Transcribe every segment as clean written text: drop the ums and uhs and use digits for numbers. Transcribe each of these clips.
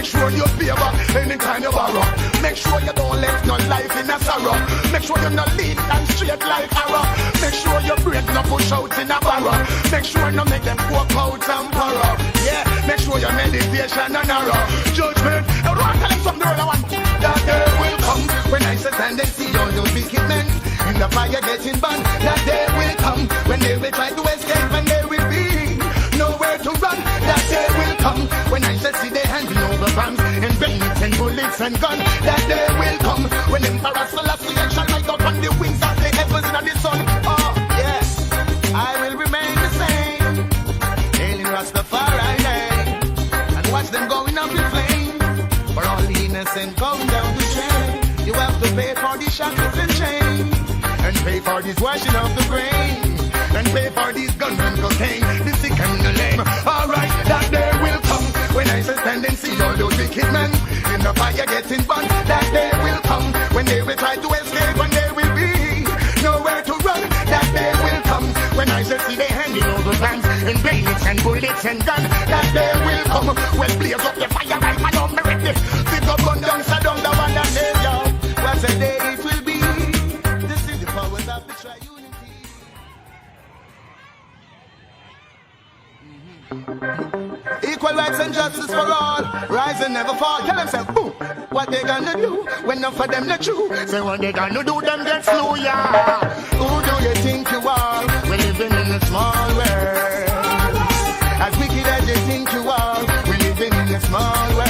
sure you pay back any kind of borrow. Make sure you don't let no life in a sorrow. Make sure you're not lean and straight like arrow. Make sure your brain no push out in a barrow. Make sure no make them walk out and borrow. Yeah, make sure your meditation and narrow. Judgment, I don't want to tell them something I want. That day will come when I sit and they see all those wicked men in the fire getting burned. That day will come when they will try to escape and they will be nowhere to run. That day will come when I shall see they handing over bombs and bayonets and bullets and guns. That day will come when Emperor Sulawasi shall rise up on the wings of the heavens and the sun. Oh yes, I will remain the same, hailing Rastafari name, and watch them going up in flames. For all the innocent going down the drain, you have to pay for the shackles and chains, and pay for this washing of the brain, and pay for these guns and cocaine, the sick and the lame. Alright, that day will come when I shall stand and see all those wicked men in the fire getting burned. That day will come when they will try to escape and they will be nowhere to run. That day will come when I shall see they handing over guns and bayonets and bullets and guns. That day will come when blaze up the fire right man on me ready. Pick up gun down, sit down the one that day, yo. What a day it will be. This is the powers of the triunity. Equal rights and justice for all, rise and never fall. Tell them, say, boom, what they gonna do when none for them the true? Say what they gonna do, them get slow, yeah. Who do you think you are? We're living in a small world. As wicked as you think you are, we're living in a small world.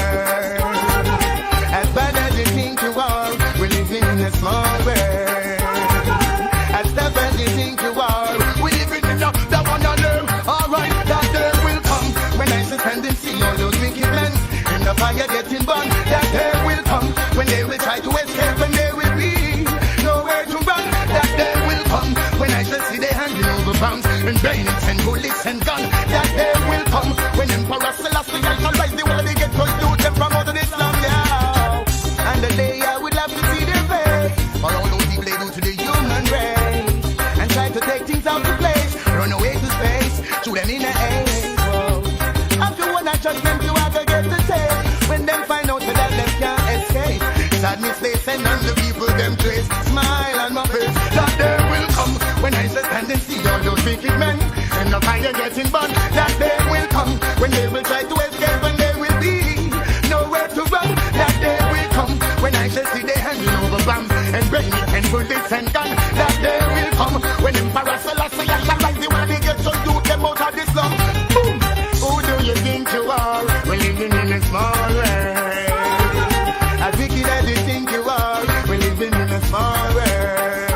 As bad as you think you are, we're living in a small world. As tough as you think you are, we're living in the one on earth. Alright, that day will come when I sit and see all those wicked men in the fire getting burned. That day will come when they will try to escape and they will be nowhere to run. That day will come when I shall see they handing over bombs and bayonets and bullets and guns. That day will come when Emperor Selassie shall rise the world they get to do them from out of this land now. And the day I would love to see their face for all those people they do to the human race and try to take things out of place, run away to space, shoot them in the air. After one night judgment you have to get the taste when them find out that them can't escape. Sadness they send on the people them trace. Smile on my face. That day will come when I sit and see all those wicked men and the fire getting burned. That day will come when they will try to escape and they will be nowhere to run. That day will come when I shall see they handing over bombs and bayonets and bullets and guns. That day will come when Emperor Selassie shall rise the world they get to do them out of this slum. Boom! Who do you think you are? We're living in a small world. As wicked as you think you are, we're living in a small world.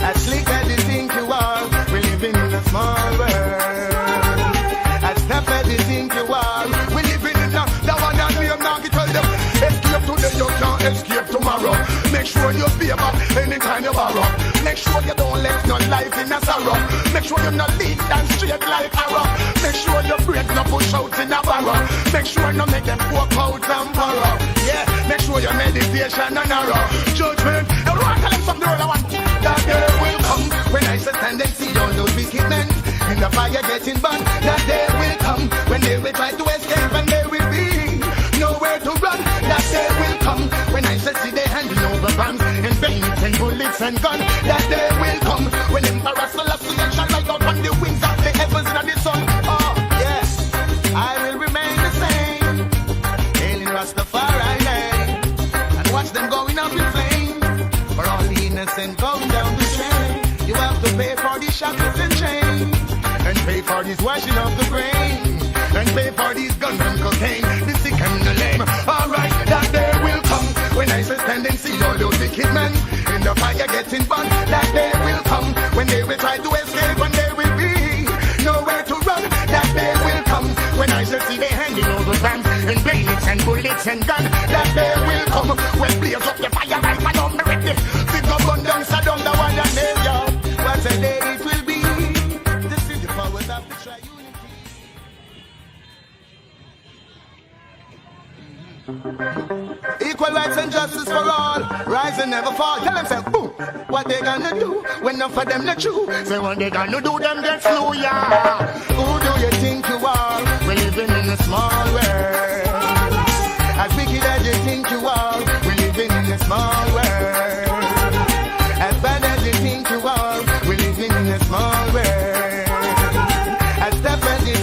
As slick as you think you are, we're living in a small world. As tough as you think you are, we're living in the one and we are not to tell them. Escape today, you can't escape tomorrow. Make sure you pay back any kind of borrow. Make sure you don't let no life in a sorrow. Make sure you're not lean and straight like arrow. Make sure your brain no push out in a barrow. Make sure no make them walk out and borrow. Yeah, make sure your meditation and narrow. Judgment, I don't want to tell them something I want. That day will come when I sit and then see all those wicked men in the fire getting burned. That day will come when they will try to escape and they will be nowhere to run. That day will come when I shall see they handing over bombs and bayonets and bullets and guns. That day will come when Emperor Selassie shall rise up on the wings of the heavens and the sun. Oh yes, I will remain the same, hailing Rastafari name, and watch them going up in flames. For all the innocent going down the drain, you have to pay for the shackles and chains, and pay for this washing of the brain, and pay for these guns and cocaine, the sick and the lame. Alright, that day will come when I shall stand and see all those wicked men in the fire getting burned. That day will come when they will try to escape and they will be nowhere to run. That day will come when I shall see they handing over bombs and bayonets and bullets and guns. That day will come when blaze up the fire right man on me ready. Pick up gun down, sit down the one that day, yo. What a day it will be. This is the powers of the triunity. Equal rights and justice for all, rise and never fall. Tell them, say, boom, what they gonna do when none for them the true? Say what they gonna do, them get slow, yeah. Who do you think you are? We're living in a small world.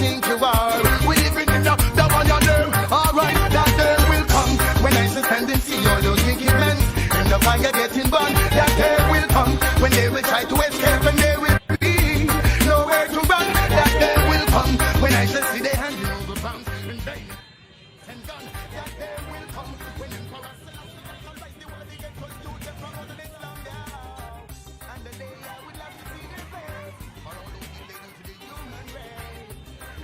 think you are. We living in the one you name. Alright, that day will come when I stand and see all those wicked men in the fire getting burned. That day will come when they will try to escape and they will be nowhere to run. That day will come when I shall see their handing over bombs and bang and gun. That day will come when you for us and like the world they get to do them from all this long now. And the day I would love to see their face for all those things they do to the human race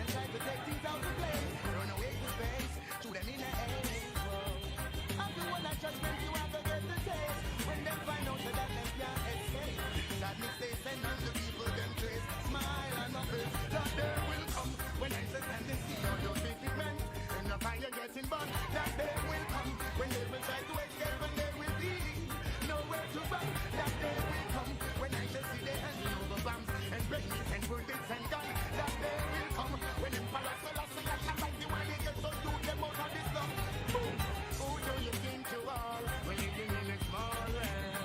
and try to take things out of place, run away to space, to them in the air. I'm the one that judgment you have to get the taste when they find out that they can't escape. Sadness they send on the people them trace, smile on my face. That day will come when I stand and see all those wicked men in the fire getting burned. That day will come when they will try to escape and they will be nowhere to run. That day will come when I shall see their handing over bombs and brains and bullets and guns. That day will come when Emperor Sulawasi and like the one they get to do them out of this love. Who do you think you are when you're living in a small world?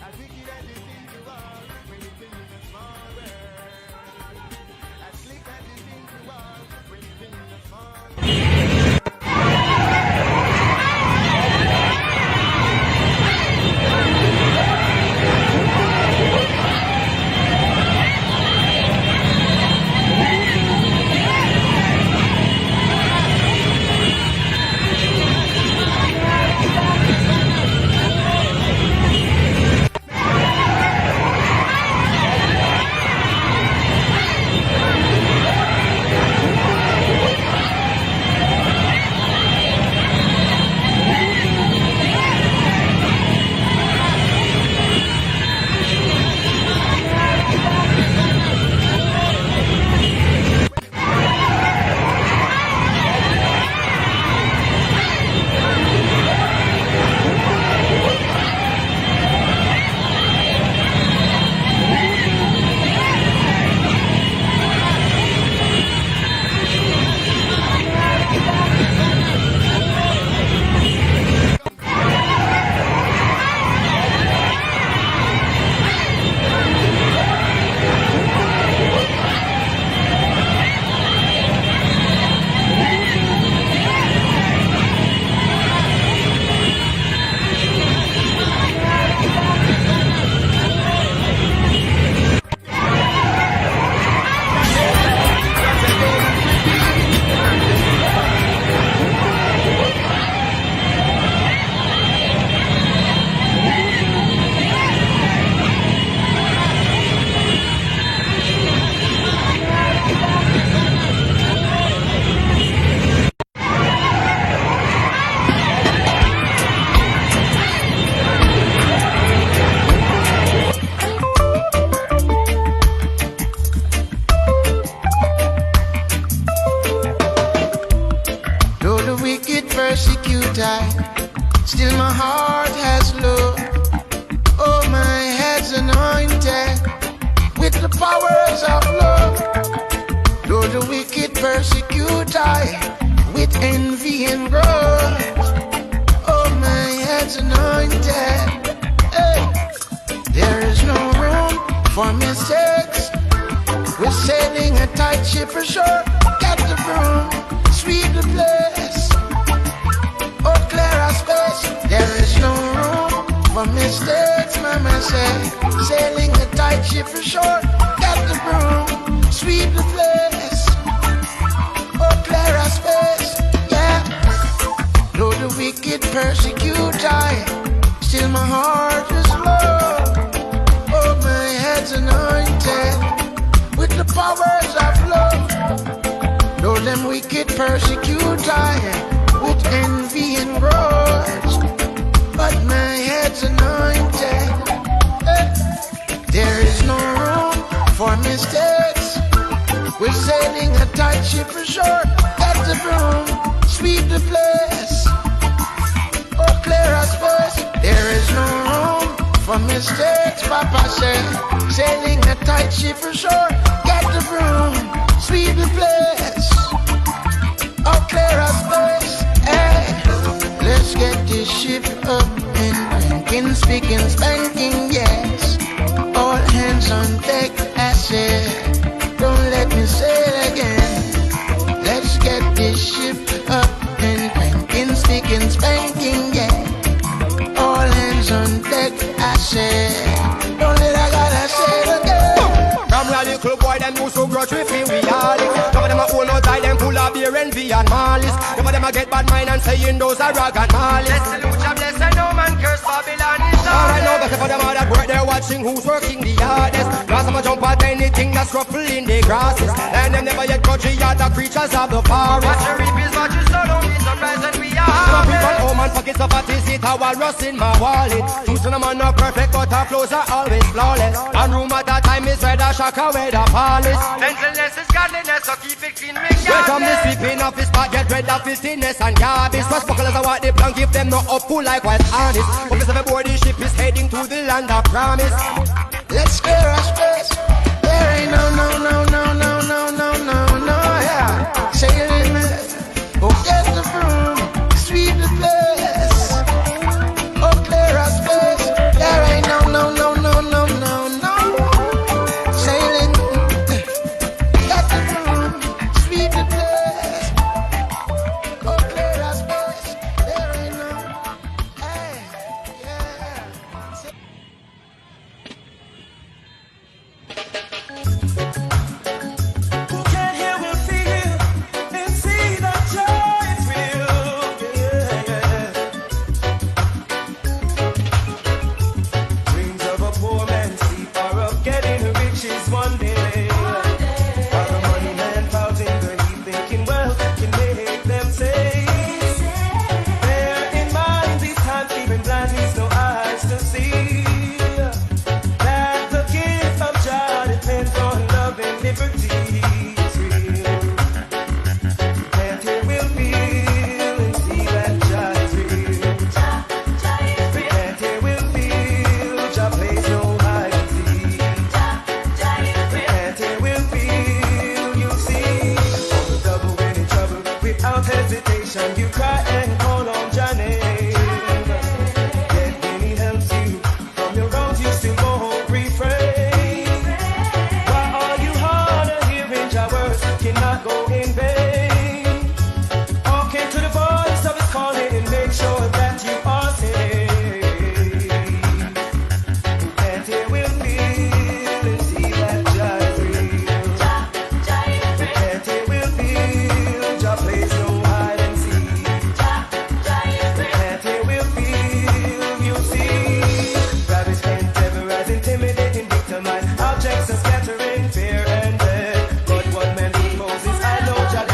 As wicked as you think you are when you're living in a small world. As slick as you think you are when you're living in a small world. persecute I, still my heart has love. Oh, my head's anointed with the powers of love. Though the wicked persecute I, with envy and grudge. Oh, my head's anointed. Hey. There is no room for mistakes. We're sailing a tight ship ashore. Get the broom, sweep the place. Oh, clear our space. There is no room for mistakes, mama say. Sailing a tight ship ashore. Get the broom, sweep the place. Oh, clear our space. Yeah. Though the wicked persecute I, still my heart is low. Oh, my head's anointed with the powers of love. Though them wicked persecute I, with envy and grudge, but my head's anointed. There is no room for mistakes. We're sailing a tight ship ashore. Get the broom, sweep the place. Oh, clear our space. There is no room for mistakes, Papa said. Sailing a tight ship ashore. Get the broom, sweep the place. Oh, clear our space. Hey, let's get this ship up and drinking, speaking, spanking, yes. All hands on deck, I said. Don't let me say it again. fear, envy and malice. Some of them a get bad mind and saying those are rag and malice. Let's salute ya, bless and no man curse Babylon is alright now, but for them all that work, they're watching who's working the hardest. Now some a jump at anything that's ruffling the grasses. And them never yet touch the other creatures of the forest. What you reap is what you sow, don't be surprised when we are. Some people home and pockets of what is it, how I rust in my wallet. Two of man not perfect, but our flows are always flawless. And room at that time is where the shaka, where the polish. Gentleness is godliness, so keep it clean, make it. Welcome the sweeping of his spot, get rid of filthiness and garbage. First buckles are what they plan, give them no up full like white honest. Focus of aboard the ship is heading to the land of promise. Let's clear our space. There ain't no, yeah. Sailing, oh, get the broom, sweep the place. Oh, clear our space. There ain't no. Sailing, get the broom, sweep the place. Oh, clear our space. There ain't no, hey, yeah. Who can't hear will feel and see that joy is real. Yeah. Dreams of a poor man sleep or of getting riches one day. Or a money man out in the heat thinking wealth can make them say. Bear in mind these times even blind needs no eyes to see. That the gift of God depends on love and liberty is real. Repent here will feel and see that Jah is real. Repent here will feel Jah plays no hide and seek. Repent here will feel you see. For the double when in trouble without hesitation you cry and call on Jah name. Yet when he helps you from your wrongs you still won't refrain. Why are you hard of hearing Jah words cannot go in vain? Hearken to the voice of his calling and make sure that you are saved. Repent here will feel and see that Jah is real. Repent here will feel Jah plays no hide and seek. Repent here will feel you see. Ravished and terrorized, intimidating, victimized, objects of scattering fear and death. But what man proposes, I know Jah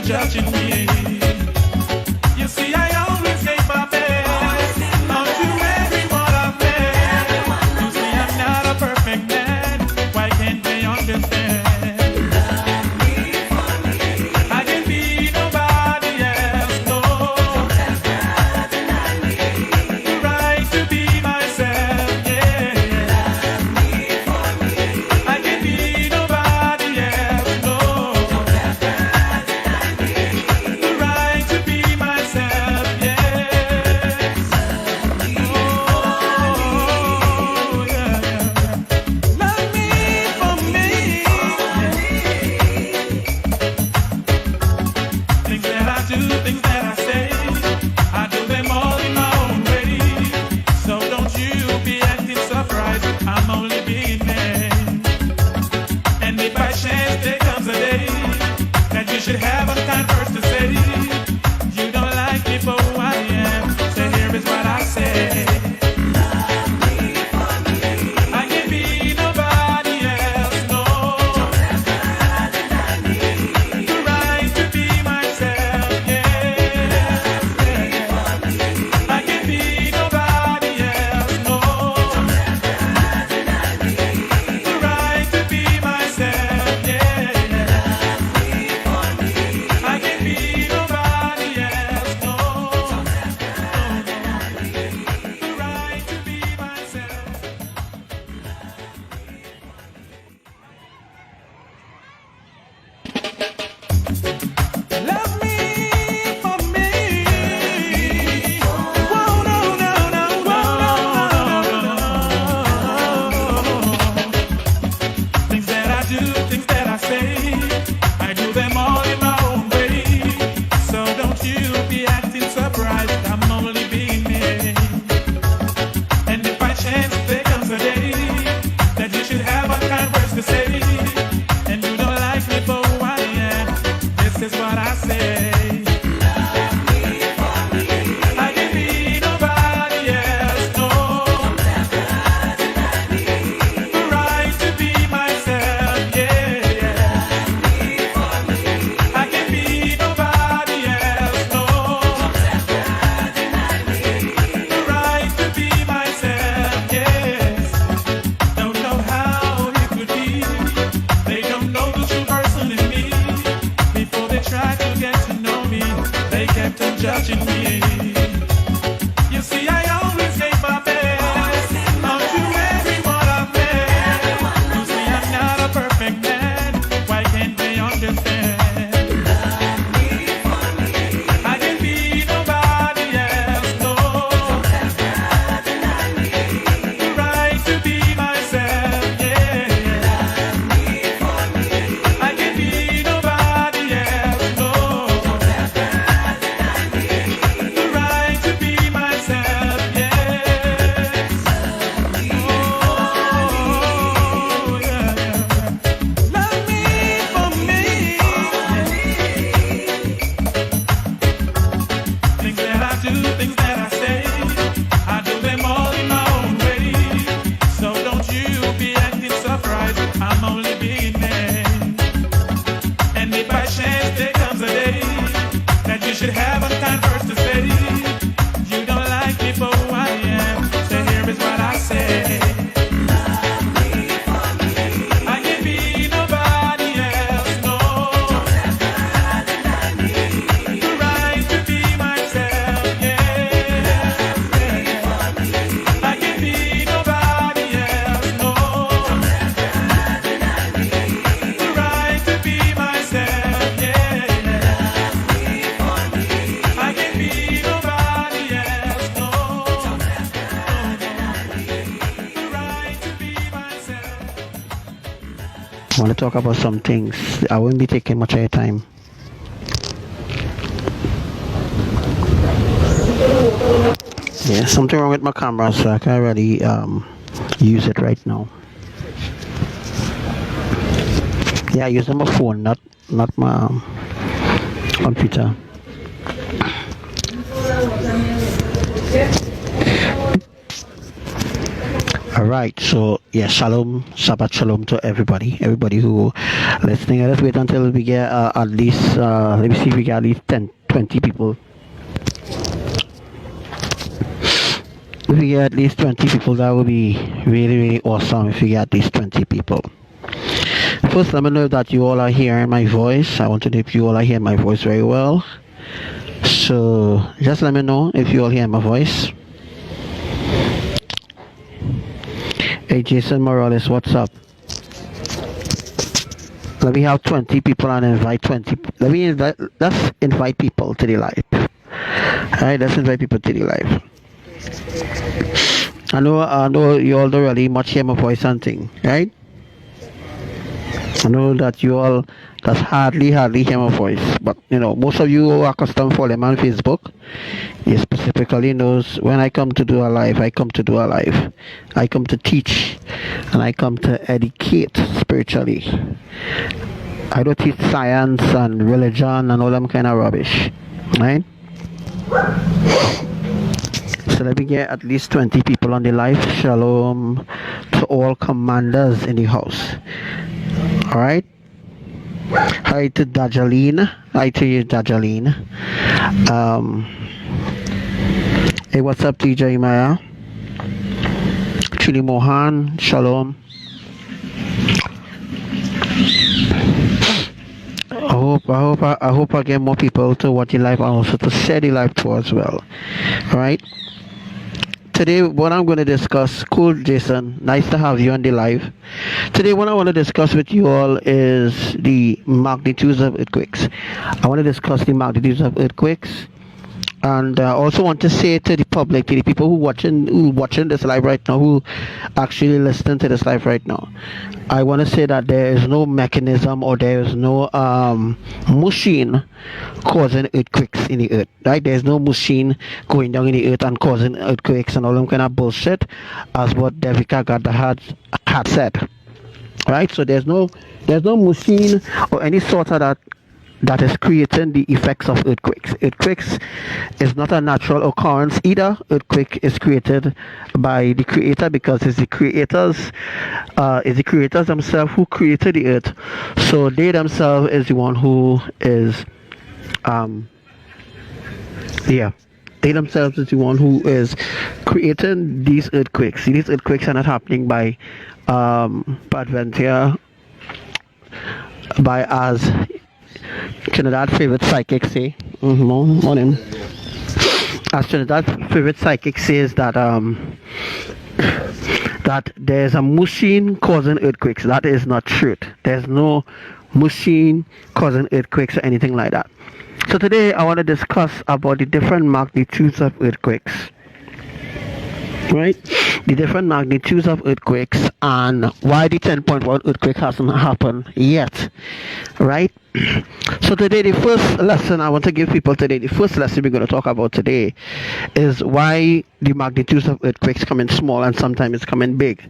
judging me. You see, I always gave my best to everyone I've met. You see, I'm not a perfect man. Why can't they understand? I can be nobody else, no. The right to be myself, yeah. I can be nobody else, no. The right to be myself, yes. Oh, yeah, yeah. Love me for me. Things that I do, things that I say, I do them all in my own way. So don't you be acting surprised, I'm only being mad. And if by chance there comes a day that you should have a kind words to say, you don't like me for who I am, so here is what I say. I can be nobody else, no. The right to be myself, yeah. I can be nobody else, no. The right to be myself, yeah. I can be nobody else, no. The right to be myself. Love me for me. Whoa, no, no, no, whoa, no, no. Things that I do, things that I say, I do them all in my own way. So don't you be acting surprised, I'm only being me. And if by chance there comes a day that you should have a kind words to say, and you don't like me for who I am, this is what I say. I can be nobody else, no. The right to be myself, yeah. I can be nobody else, no. The right to be myself, yes. Don't know how it could be. They don't know the true person in me. Before they tried to get to know me, they kept on judging me. You see, I always gave my best to everyone I've met. You see, I'm not a perfect man. Why can't they understand? I can be nobody else, no. The right to be myself, yeah. I can be nobody else, no. The right to be myself, yes. Oh, yeah, yeah. Love me for me. Things that I do, things that I say, I do them all in my own way. So don't you be acting surprised, I'm only being mad. And if by chance there comes a day that you should have a kind words to say, you don't like me for who I am, so here is what I say. I can be nobody else, no. The right to be myself, yeah. I can be nobody else, no. The right to be myself, yeah. I can be nobody else, no. The right to be myself. I want to talk about some things. I won't be taking much of your time. Yeah, something wrong with my camera, so I can't really use it right now. Yeah, I use my phone, not my computer. All right, so yeah, shalom, Shabbat shalom to everybody who listening. Let's wait until we get at least, let me see if we get at least 10, 20 people. If we get at least 20 people, that would be really, really awesome if we get at least 20 people. First, let me know that you all are hearing my voice. I want to know if you all are hearing my voice very well. So just let me know if you all hear my voice. Hey Jason Morales, what's up? Let me have 20 people and invite 20. Let's invite people to the live. Alright, let's invite people to the live. I know you all don't really much hear my voice and thing, right? I know that you all that's hardly hear my voice, but most of you are accustomed to follow me on Facebook. You specifically knows when I come to do a live, I come to teach, and I come to educate spiritually. I don't teach science and religion and all them kind of rubbish, right? So let me get at least 20 people on the live. Shalom to all commanders in the house. All right. Hi to Dajaleen. Hi to you, Dajaleen. Hey, what's up, DJ Maya? Chili Mohan. Shalom. I hope I get more people to watch the live and also to share the live too as well. All right. Today, what I'm going to discuss, cool, Jason, nice to have you on the live. Today, what I want to discuss with you all is the magnitudes of earthquakes. I want to discuss the magnitudes of earthquakes, and I also want to say to the public, to the people who watching this live right now, who actually listen to this live right now, I want to say that there is no mechanism or there is no machine causing earthquakes in the earth, right? There's no machine going down in the earth and causing earthquakes and all them kind of bullshit, as what Devika Gada had said, right? So there's no machine or any sort of that is creating the effects of earthquakes. Earthquakes is not a natural occurrence either. Earthquake is created by the creator, because it's the creators themselves who created the earth. So they themselves is the one who is they themselves is the one who is creating these earthquakes. These earthquakes are not happening by adventure, by as Trinidad favorite psychic say. Morning. As Trinidad favorite psychic says that that there's a machine causing earthquakes. That is not truth. There's no machine causing earthquakes or anything like that. So today I want to discuss about the different magnitudes of earthquakes. Right? The different magnitudes of earthquakes and why the 10.1 earthquake hasn't happened yet. Right? So today, the first lesson I want to give people today, the first lesson we're going to talk about today is why the magnitudes of earthquakes come in small and sometimes it's coming big.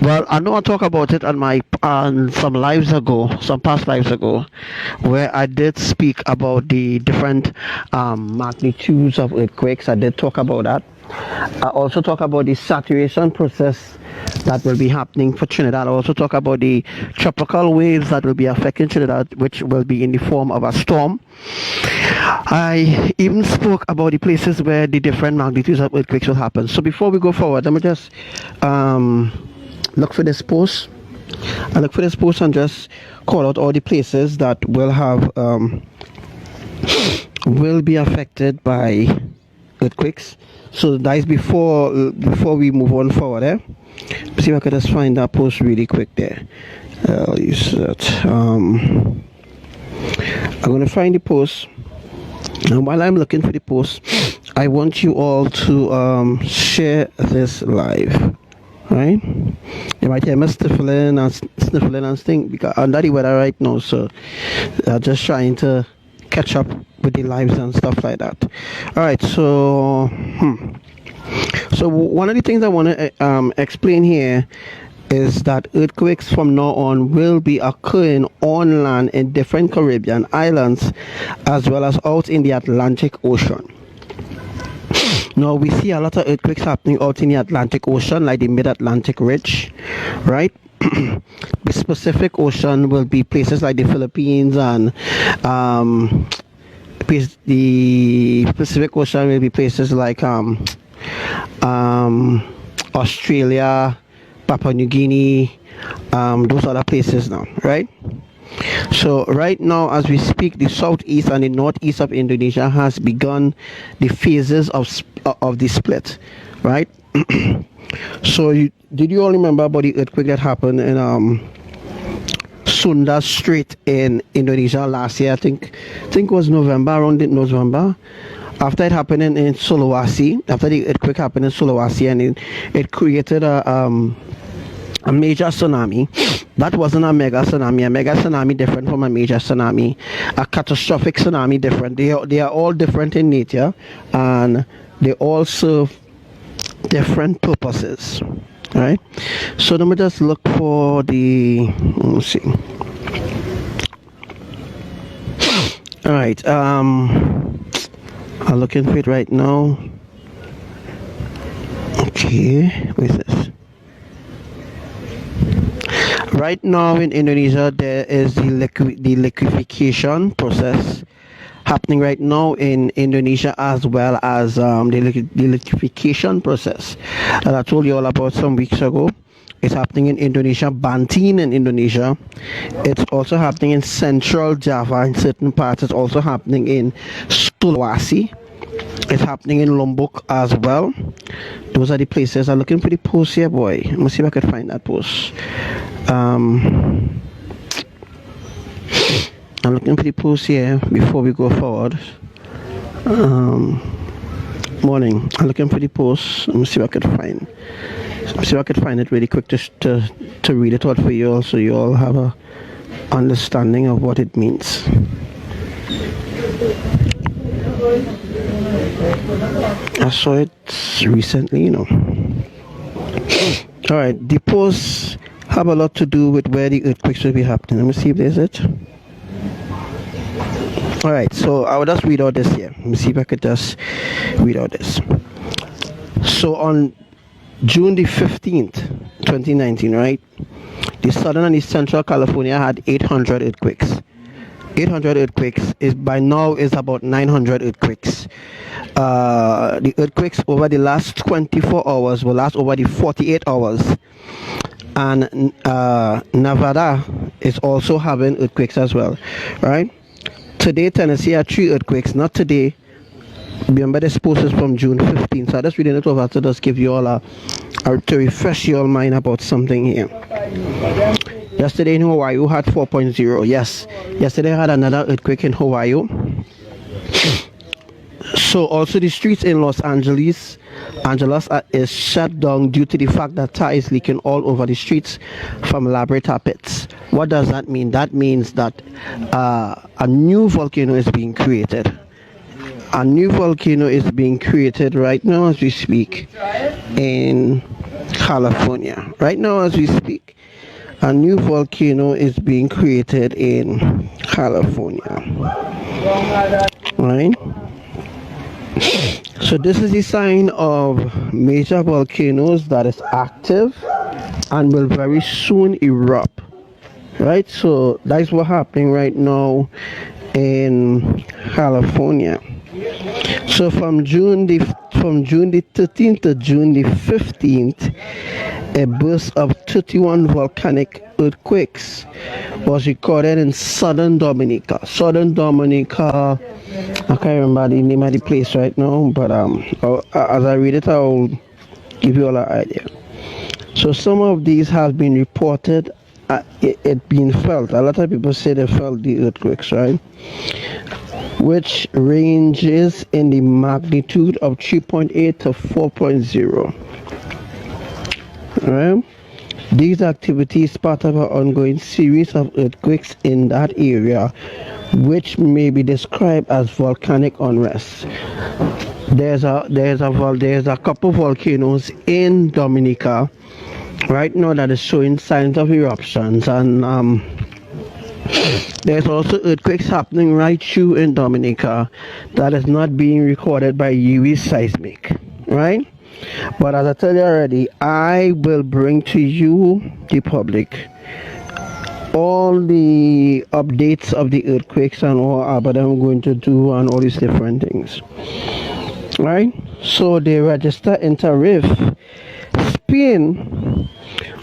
Well, I know I talked about it on some past lives ago, where I did speak about the different magnitudes of earthquakes. I did talk about that. I also talk about the saturation process that will be happening for Trinidad. I also talk about the tropical waves that will be affecting Trinidad, which will be in the form of a storm. I even spoke about the places where the different magnitudes of earthquakes will happen. So before we go forward, let me just look for this post. I look for this post and just call out all the places that will have will be affected by earthquakes. So that is before we move on forward. Let's see if I can just find that post really quick there. I'll use that. I'm going to find the post, and while I'm looking for the post, I want you all to share this live. Right? You might hear me sniffling and sting because I'm under the weather right now, so I'm just trying to catch up with the lives and stuff like that. All right, so one of the things I want to explain here is that earthquakes from now on will be occurring on land in different Caribbean islands as well as out in the Atlantic Ocean. Now we see a lot of earthquakes happening out in the Atlantic Ocean, like the Mid-Atlantic Ridge, right? The Pacific Ocean will be places like the Philippines, and the Pacific Ocean will be places like Australia, Papua New Guinea, those other places now, right? So right now, as we speak, the southeast and the northeast of Indonesia has begun the phases of the split, right? So did you all remember about the earthquake that happened in Sunda Strait in Indonesia last year? I think it was November, around November. After it happened in Sulawasi, after the earthquake happened in Sulawasi, and it created a major tsunami. That wasn't a mega tsunami. A mega tsunami different from a major tsunami. A catastrophic tsunami different. They are all different in nature, and they all serve different purposes. Right? So let me just look for the. Let's see. All right. I'm looking for it right now. Okay, what is this? Right now in Indonesia, there is the liquefaction process happening right now in Indonesia, as well as the liquefaction process that I told you all about some weeks ago. It's happening in Indonesia, Banten in Indonesia. It's also happening in Central Java in certain parts. It's also happening in Sulawasi. It's happening in Lombok as well. Those are the places. I'm looking for the post here, boy. Let me see if I can find that post. I'm looking for the post here before we go forward. Morning. I'm looking for the post. Let me see if I can find. See if I could find it really quick to read it out for you all, so you all have a understanding of what it means. I saw it recently, Alright, the posts have a lot to do with where the earthquakes will be happening. Let me see if there's it. Alright, so I will just read out this here. Let me see if I could just read out this. So on June the 15th, 2019, right? The southern and the central California had 800 earthquakes. 800 earthquakes is by now is about 900 earthquakes. The earthquakes over the last 24 hours will last over the 48 hours. And Nevada is also having earthquakes as well, right? Today, Tennessee had 3 earthquakes. Not today. Remember, this post is from June 15th, so I just reading it over to just give you all to refresh your mind about something here. Yesterday in Hawaii had 4.0. Yes, yesterday I had another earthquake in Hawaii. So also the streets in Los Angeles is shut down due to the fact that tar is leaking all over the streets from laboratory pits. What does that mean? That means that a new volcano is being created. A new volcano is being created right now as we speak in California. Right now as we speak, a new volcano is being created in California. Right? So this is a sign of major volcanoes that is active and will very soon erupt. Right? So that's what's happening right now in California. So from June the 13th to June the 15th, a burst of 31 volcanic earthquakes was recorded in southern Dominica. Southern Dominica, I can't remember the name of the place right now, but as I read it, I'll give you all an idea. So some of these have been reported, it being felt. A lot of people say they felt the earthquakes, right? Which ranges in the magnitude of 3.8 to 4.0. Right? These activities part of an ongoing series of earthquakes in that area, which may be described as volcanic unrest. There's a couple volcanoes in Dominica right now that is showing signs of eruptions, and there's also earthquakes happening right through in Dominica that is not being recorded by UV seismic. right? But as I tell you already, I will bring to you, the public, all the updates of the earthquakes and what I'm going to do and all these different things. Right? So they register in Tenerife, Spain,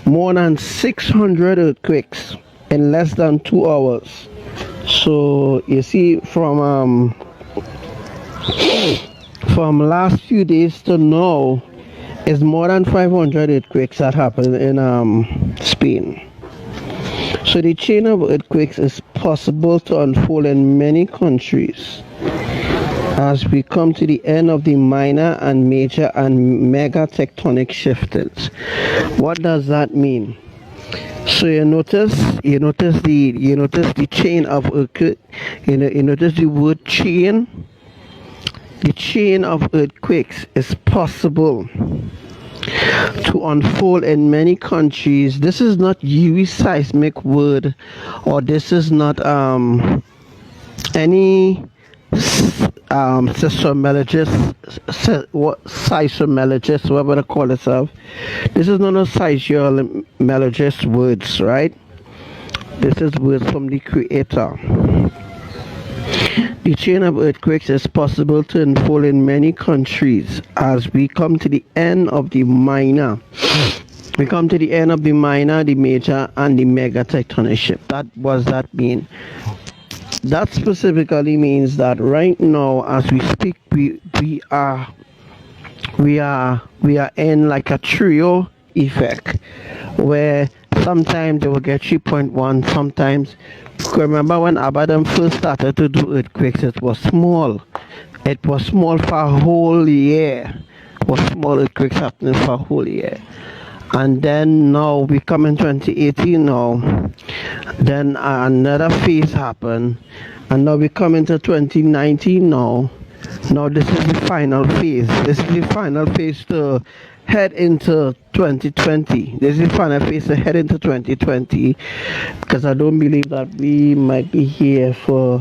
more than 600 earthquakes in less than 2 hours. So you see, from last few days to now, is more than 500 earthquakes that happened in Spain. So the chain of earthquakes is possible to unfold in many countries as we come to the end of the minor and major and mega tectonic shiftings. What does that mean? So you notice the chain of earthquake. You notice the word chain. The chain of earthquakes is possible to unfold in many countries. This is not UE seismic word, or this is not any seismologist, whatever they call itself. This is not a seismologist words, right? This is words from the creator. The chain of earthquakes is possible to unfold in many countries as we come to the end of the minor. We come to the end of the minor, the major, and the mega tectonic shift. What does that mean? That specifically means that right now, as we speak, we are in like a trio effect, where sometimes they will get 3.1, sometimes. Remember when Abadan first started to do earthquakes, it was small. It was small for a whole year. It was small earthquakes happening for a whole year. And then now we come in 2018 now. Then another phase happened. And now we come into 2019 now. Now this is the final phase. This is the final phase to head into 2020. This is the final phase to head into 2020, because I don't believe that we might be here for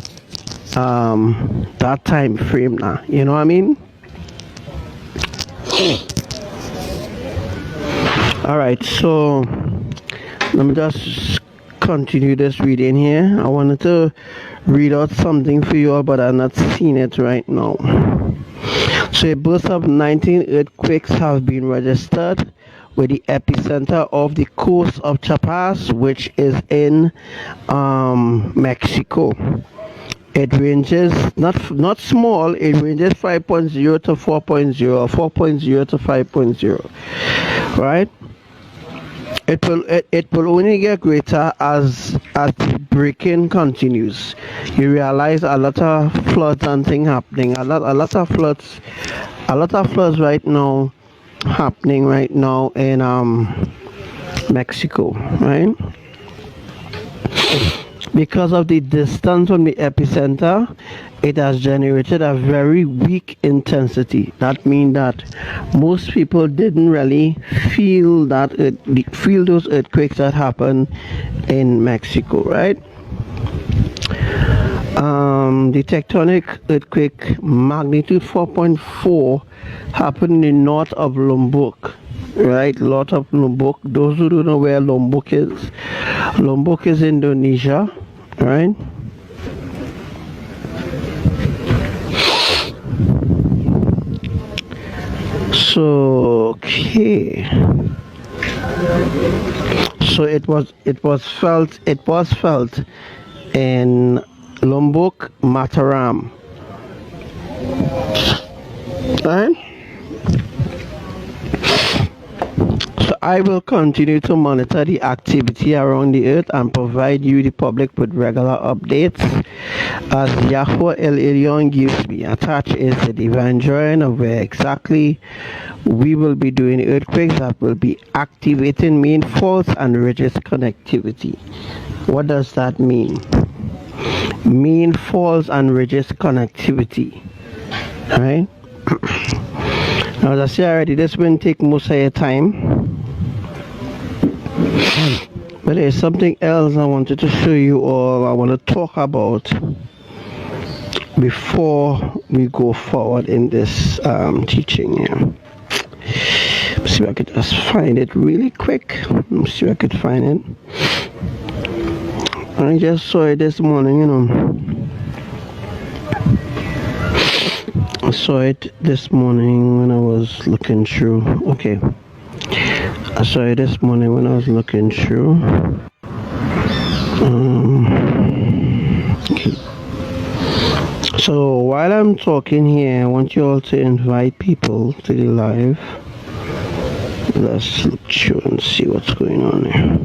that time frame now. You know what I mean? Alright, so let me just continue this reading here. I wanted to read out something for you all, but I'm not seeing it right now. So a burst of 19 earthquakes have been registered with the epicenter of the coast of Chiapas, which is in Mexico. It ranges not small. It ranges 5.0 to 4.0, 4.0 to 5.0. Right? It will only get greater as the breaking continues. You realize a lot of floods and things happening. A lot of floods right now happening right now in Mexico, right? Because of the distance from the epicenter, it has generated a very weak intensity. That means that most people didn't really feel those earthquakes that happened in Mexico, right? The tectonic earthquake magnitude 4.4 happened in the north of Lombok, right? North of Lombok. Those who don't know where Lombok is Indonesia, right? So okay. So it was felt in Lombok, Mataram, right? So I will continue to monitor the activity around the earth and provide you, the public, with regular updates as Yahweh El Elyon gives me. Attached is the divine drawing of where exactly we will be doing earthquakes that will be activating main faults and ridges connectivity. What does that mean? Main faults and ridges connectivity, right? Now, as I said already, this will take most of your time. But there's something else I wanted to show you all. I want to talk about before we go forward in this teaching here. See if I could just find it really quick. Let's see if I could find it. I just saw it this morning, you know. I saw it this morning when I was looking through. Okay. I saw it this morning when I was looking through. Okay. So while I'm talking here, I want you all to invite people to the live. Let's look through and see what's going on here.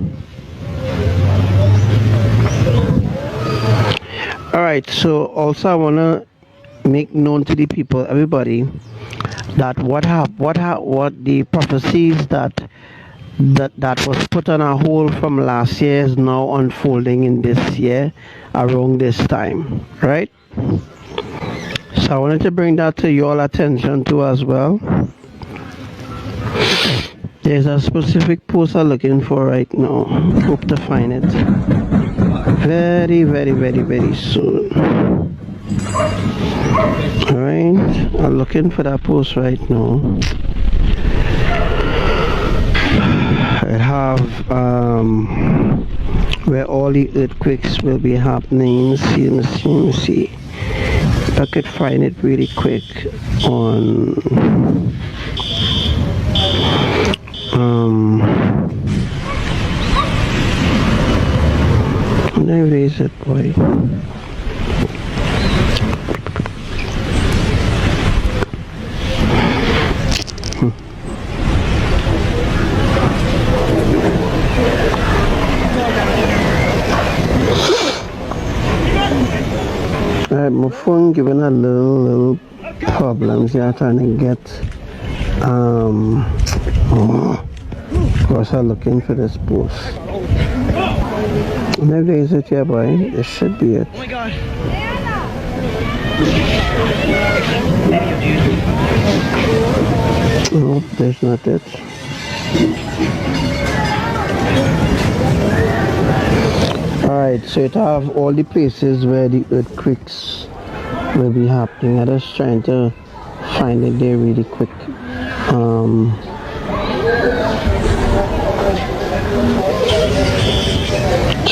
Alright, so also I want to make known to the people, everybody, that what the prophecies that was put on a hold from last year is now unfolding in this year around this time, right? So I wanted to bring that to your attention too as well. There's a specific post I'm looking for right now. Hope to find it very, very, very, very soon. Alright, I'm looking for that post right now. I have where all the earthquakes will be happening. Let me see. If I could find it really quick on where is it, boy? My phone giving a little problems here, trying to get of course I'm looking for this post. Maybe is it here, boy? This should be it. Oh my god. No, there's not it. Alright, so it have all the places where the earthquakes will be happening. I'm just trying to find it there really quick.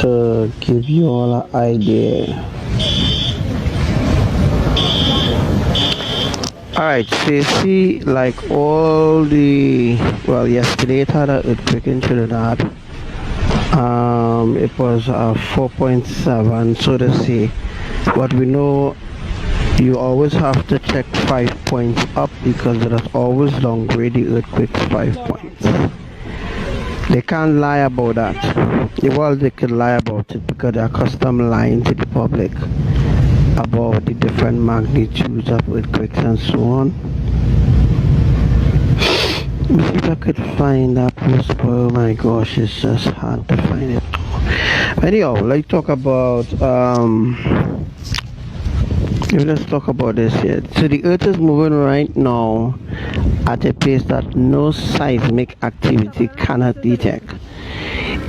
To give you all an idea. Alright, so you see, like all the, well, yesterday it had an earthquake in Trinidad. It was 4.7, so to say, but we know you always have to check 5 points up because it is always downgrade the earthquake 5 points. They can't lie about that. Well, they could lie about it because they're accustomed lying to the public about the different magnitudes of earthquakes and so on. Let me see if I could find that post. Oh my gosh, it's just hard to find it. Anyhow, let's talk about let's talk about this here. So the earth is moving right now at a pace that no seismic activity cannot detect.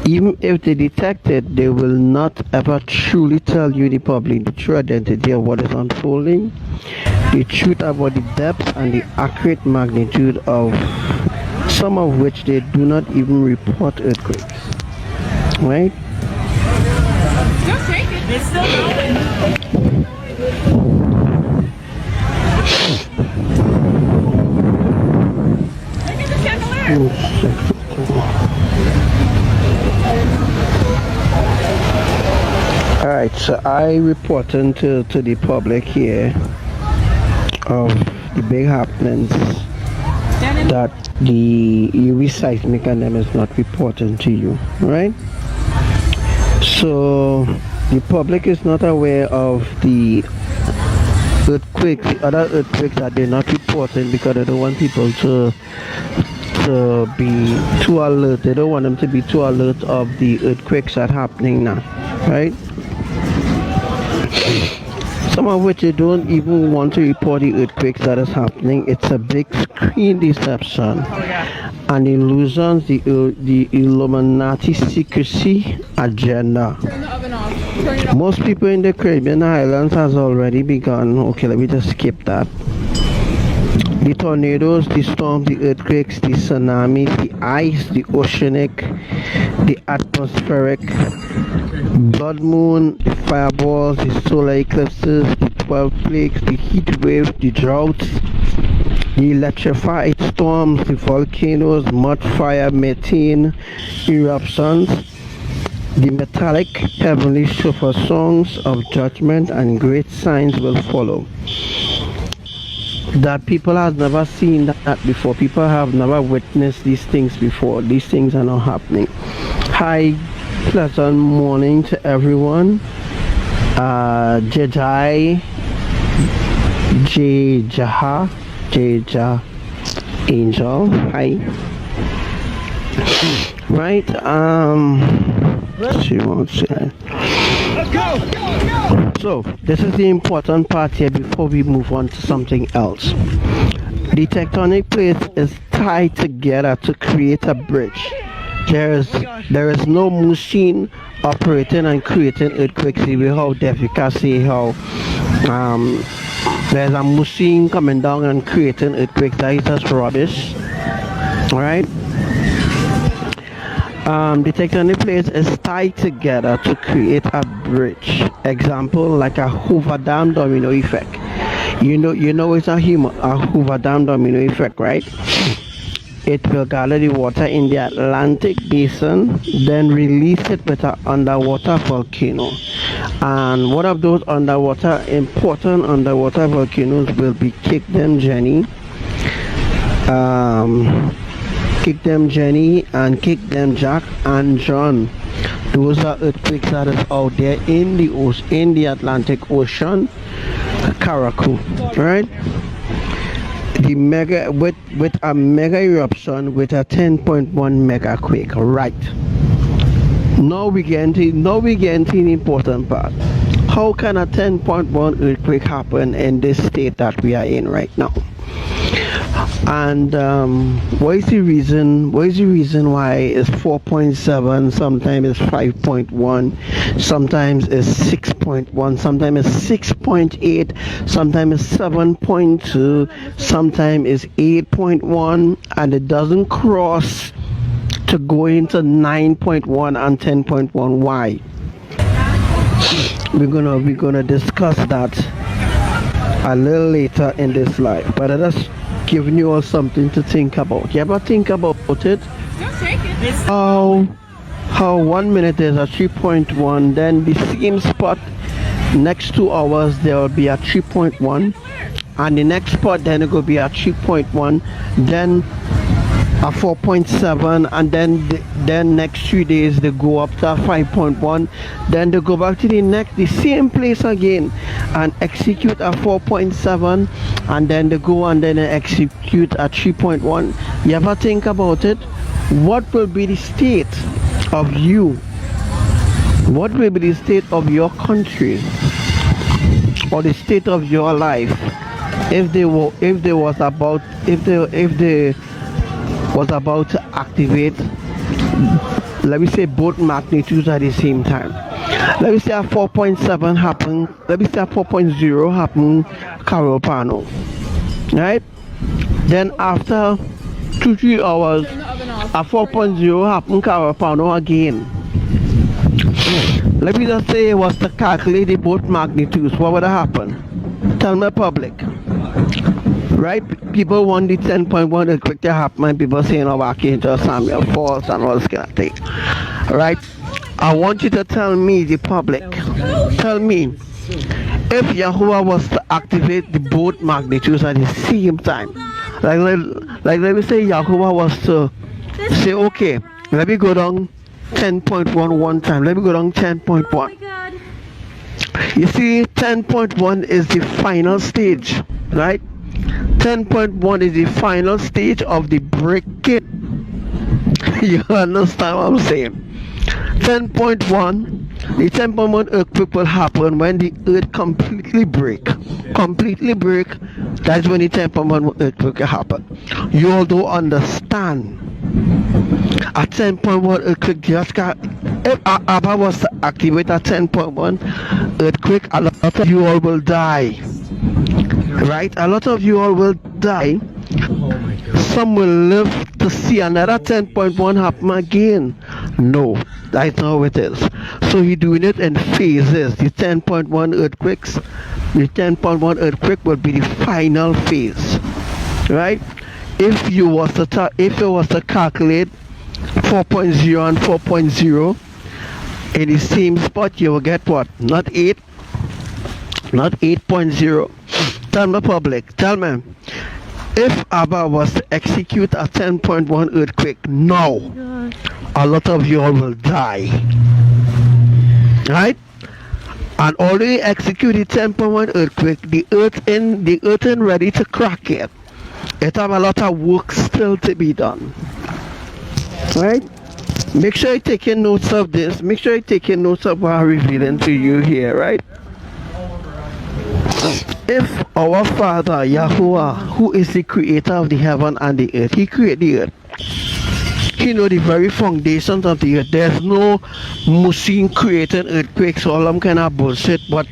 Even if they detect it, they will not ever truly tell you, the public, the true identity of what is unfolding, the truth about the depth and the accurate magnitude of some of which they do not even report earthquakes. Right? Still shaking. It's still going. Look at the chandelier. Alright, so I reporting to the public here of the big happenings that the UV seismic and them is not reporting to you, right? So the public is not aware of the earthquakes, the other earthquakes that they're not reporting because they don't want people to be too alert. They don't want them to be too alert of the earthquakes that are happening now, right? Some of which they don't even want to report the earthquakes that is happening. It's a big screen deception and illusions, the Illuminati secrecy agenda. Turn the oven off. Turn it off. Most people in the Caribbean islands has already begun. Okay, let me just skip that. The tornadoes, the storms, the earthquakes, the tsunamis, the ice, the oceanic, the atmospheric, blood moon, the fireballs, the solar eclipses, the 12 plagues, the heat wave, the droughts, the electrified storms, the volcanoes, mud fire, methane eruptions, the metallic heavenly shofar songs of judgment, and great signs will follow. That people have never seen that before. People have never witnessed these things before. These things are not happening. Hi, pleasant morning to everyone. Jedi, Jaha, Angel. Hi. Right. She won't say. Let's go. So this is the important part here before we move on to something else. The tectonic plates is tied together to create a bridge. There is no machine operating and creating earthquakes. See how Devika say how there's a machine coming down and creating earthquakes. That is just rubbish. Alright? The tectonic plates is tied together to create a bridge. Example, like a Hoover Dam domino effect. You know it's a Hoover Dam domino effect, right? It will gather the water in the Atlantic basin, then release it with an underwater volcano. And one of those important underwater volcanoes will be Kick Them Jenny, and Kick Them Jack and John. Those are earthquakes that is out there in the Atlantic Ocean, Karaku, right? The mega with a mega eruption with a 10.1 mega quake, right? Now we get into the important part. How can a 10.1 earthquake happen in this state that we are in right now? And what is the reason why it's 4.7, sometimes it's 5.1, sometimes it's 6.1, sometimes it's 6.8, sometimes it's 7.2, sometimes it's 8.1, and it doesn't cross to go into 9.1 and 10.1. Why? We're gonna discuss that a little later in this live, but let us giving you all something to think about. You ever think about it? Don't shake it. How 1 minute is a 3.1, then the same spot next 2 hours there will be a 3.1, and the next spot then it will be a 3.1, then a 4.7, and then next 3 days they go up to a 5.1, then they go back to the same place again and execute a 4.7, and then they go and then execute a 3.1. You ever think about it? What will be the state of you? What will be the state of your country or the state of your life if they was about to activate, let me say, both magnitudes at the same time? Let me say a 4.7 happen, let me say a 4.0 happen Carapano, right? Then after 2-3 hours a 4.0 happen Carapano again. Let me just say it was to calculate the both magnitudes. What would have happened? Tell my public. Right? People want the 10.1 earthquake to happen, and people saying, oh, Archangel Samuel false and all this kind of thing. Right? I want you to tell me, the public, tell me, if Yahuwah was to activate the both magnitudes at the same time, like let me say Yahuwah was to say, okay, let me go down 10.1 one time, let me go down 10.1. You see, 10.1 is the final stage, right? 10.1 is the final stage of the breaking. You understand what I'm saying? 10.1, the 10.1 earthquake will happen when the earth completely break. That's when the 10.1 earthquake will happen. You all don't understand. A 10.1 earthquake just got, if Abba was to activate a 10.1 earthquake, a lot of you all will die. Right? A lot of you all will die Some will live to see another 10.1 happen again. No, that's not how it is. So he's doing it in phases. The 10.1 earthquakes, the 10.1 earthquake will be the final phase, right? If you was to calculate 4.0 and 4.0 in the same spot, you will get what? Not 8, not 8.0. Tell the public, tell me, if Abba was to execute a 10.1 earthquake now, a lot of you all will die, right? And already executed 10.1 earthquake, the earth ain't ready to crack it. It have a lot of work still to be done, right? Make sure you're taking notes of this. Make sure you're taking notes of what I'm revealing to you here, right? If our Father Yahuwah, who is the creator of the heaven and the earth, he created the earth. He know the very foundations of the earth. There's no machine creating earthquakes, all them kind of bullshit. What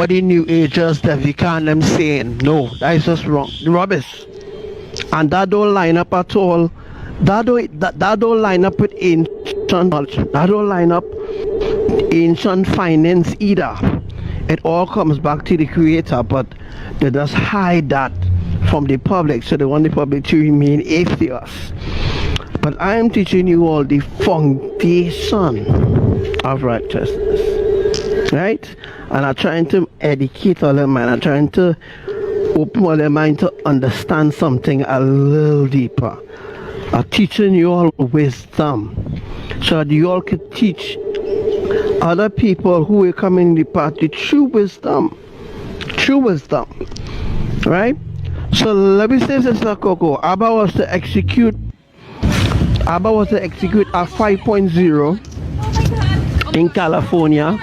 the New Agers, the Vican, them saying. No, that is just wrong. Rubbish. And that don't line up at all. That don't line up with ancient knowledge. That don't line up ancient finance either. It all comes back to the creator, but they just hide that from the public, so they want the public to remain atheists. But I am teaching you all the foundation of righteousness, right? And I'm trying to educate all the mind. I'm trying to open all their mind to understand something a little deeper. I'm teaching you all wisdom, so that you all could teach other people who will come in the path to true wisdom, right? So let me say, Sister Coco, Abba was to execute a 5.0 in California,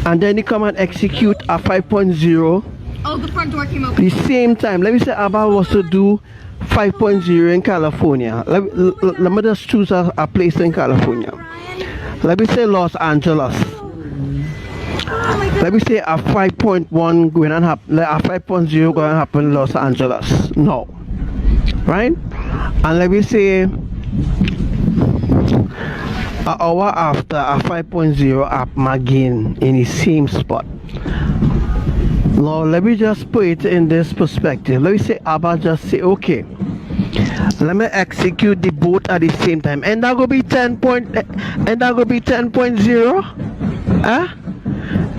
and then he come and execute a 5.0. Oh, the front door came open. The same time. Let me say Abba was to do 5.0 in California. Let me just choose a place in California. Let me say Los Angeles. Let me say a 5.1 going to happen, a 5.0 going to happen in Los Angeles. No. Right? And let me say an hour after a 5.0 happen again in the same spot. Now let me just put it in this perspective. Let me say Abba just say, okay, let me execute the both at the same time, and that will be 10.0, huh?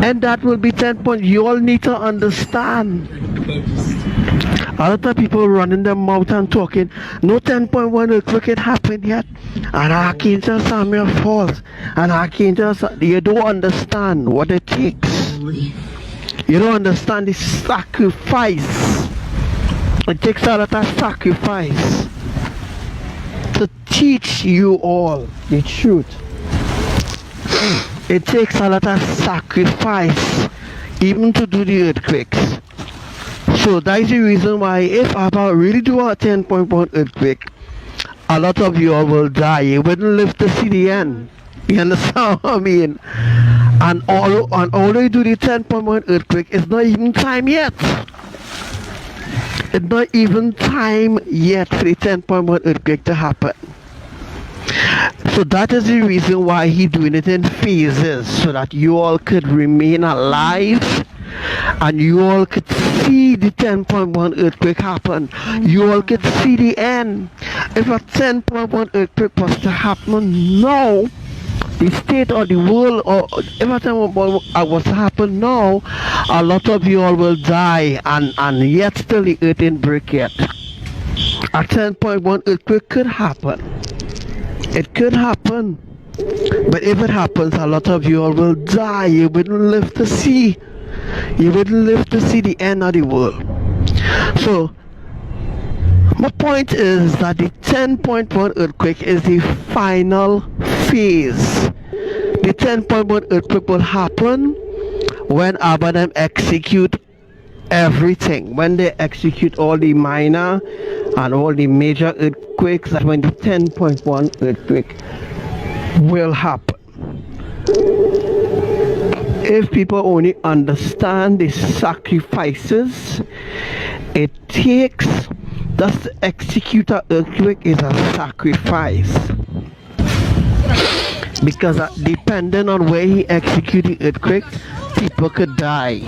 And that will be 10 point. You all need to understand. A lot of people running their mouth and talking, no 10.1 earthquake happened yet, and Archangel Samuel falls, and you don't understand what it takes. You don't understand the sacrifice. It takes a lot of sacrifice to teach you all the truth. It takes a lot of sacrifice even to do the earthquakes. So that is the reason why if Abba really do a 10.1 earthquake, a lot of you all will die. You wouldn't live to see the end. You understand what I mean? And although you do the 10.1 earthquake, it's not even time yet. It's not even time yet for the 10.1 earthquake to happen. So that is the reason why he's doing it in phases, so that you all could remain alive and you all could see the 10.1 earthquake happen. You all could see the end. If a 10.1 earthquake was to happen now, the state or the world, or if a 10.1 was to happen now, a lot of you all will die, and yet still the earth ain't break yet. A 10.1 earthquake could happen. It could happen, but if it happens, a lot of you all will die. You wouldn't live to see. You wouldn't live to see the end of the world. So my point is that the 10.1 earthquake is the final phase. The 10.1 earthquake will happen when Abba execute everything. When they execute all the minor and all the major earthquakes, that's when the 10.1 earthquake will happen. If people only understand the sacrifices it takes Thus, to execute an earthquake is a sacrifice. Because depending on where he executes the earthquake, people could die.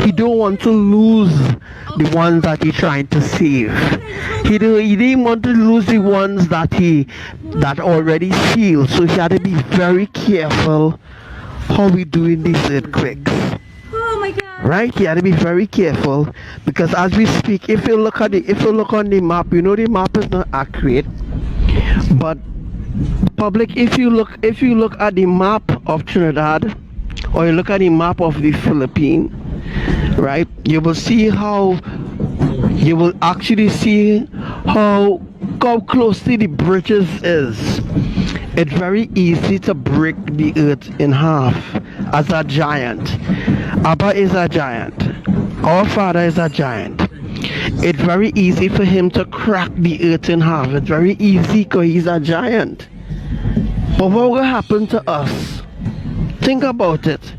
He don't want to lose the ones that he's trying to save. He didn't want to lose the ones that already sealed. So he had to be very careful how we doing these earthquakes. Oh my God. Right? He had to be very careful because as we speak, if you look on the map, you know the map is not accurate. But public, if you look at the map of Trinidad or you look at the map of the Philippines, right, you will actually see how closely the bridges is. It's very easy to break the earth in half as a giant. Abba is a giant. Our Father is a giant. It's very easy for him to crack the earth in half. It's very easy because he's a giant. But what will happen to us? Think about it.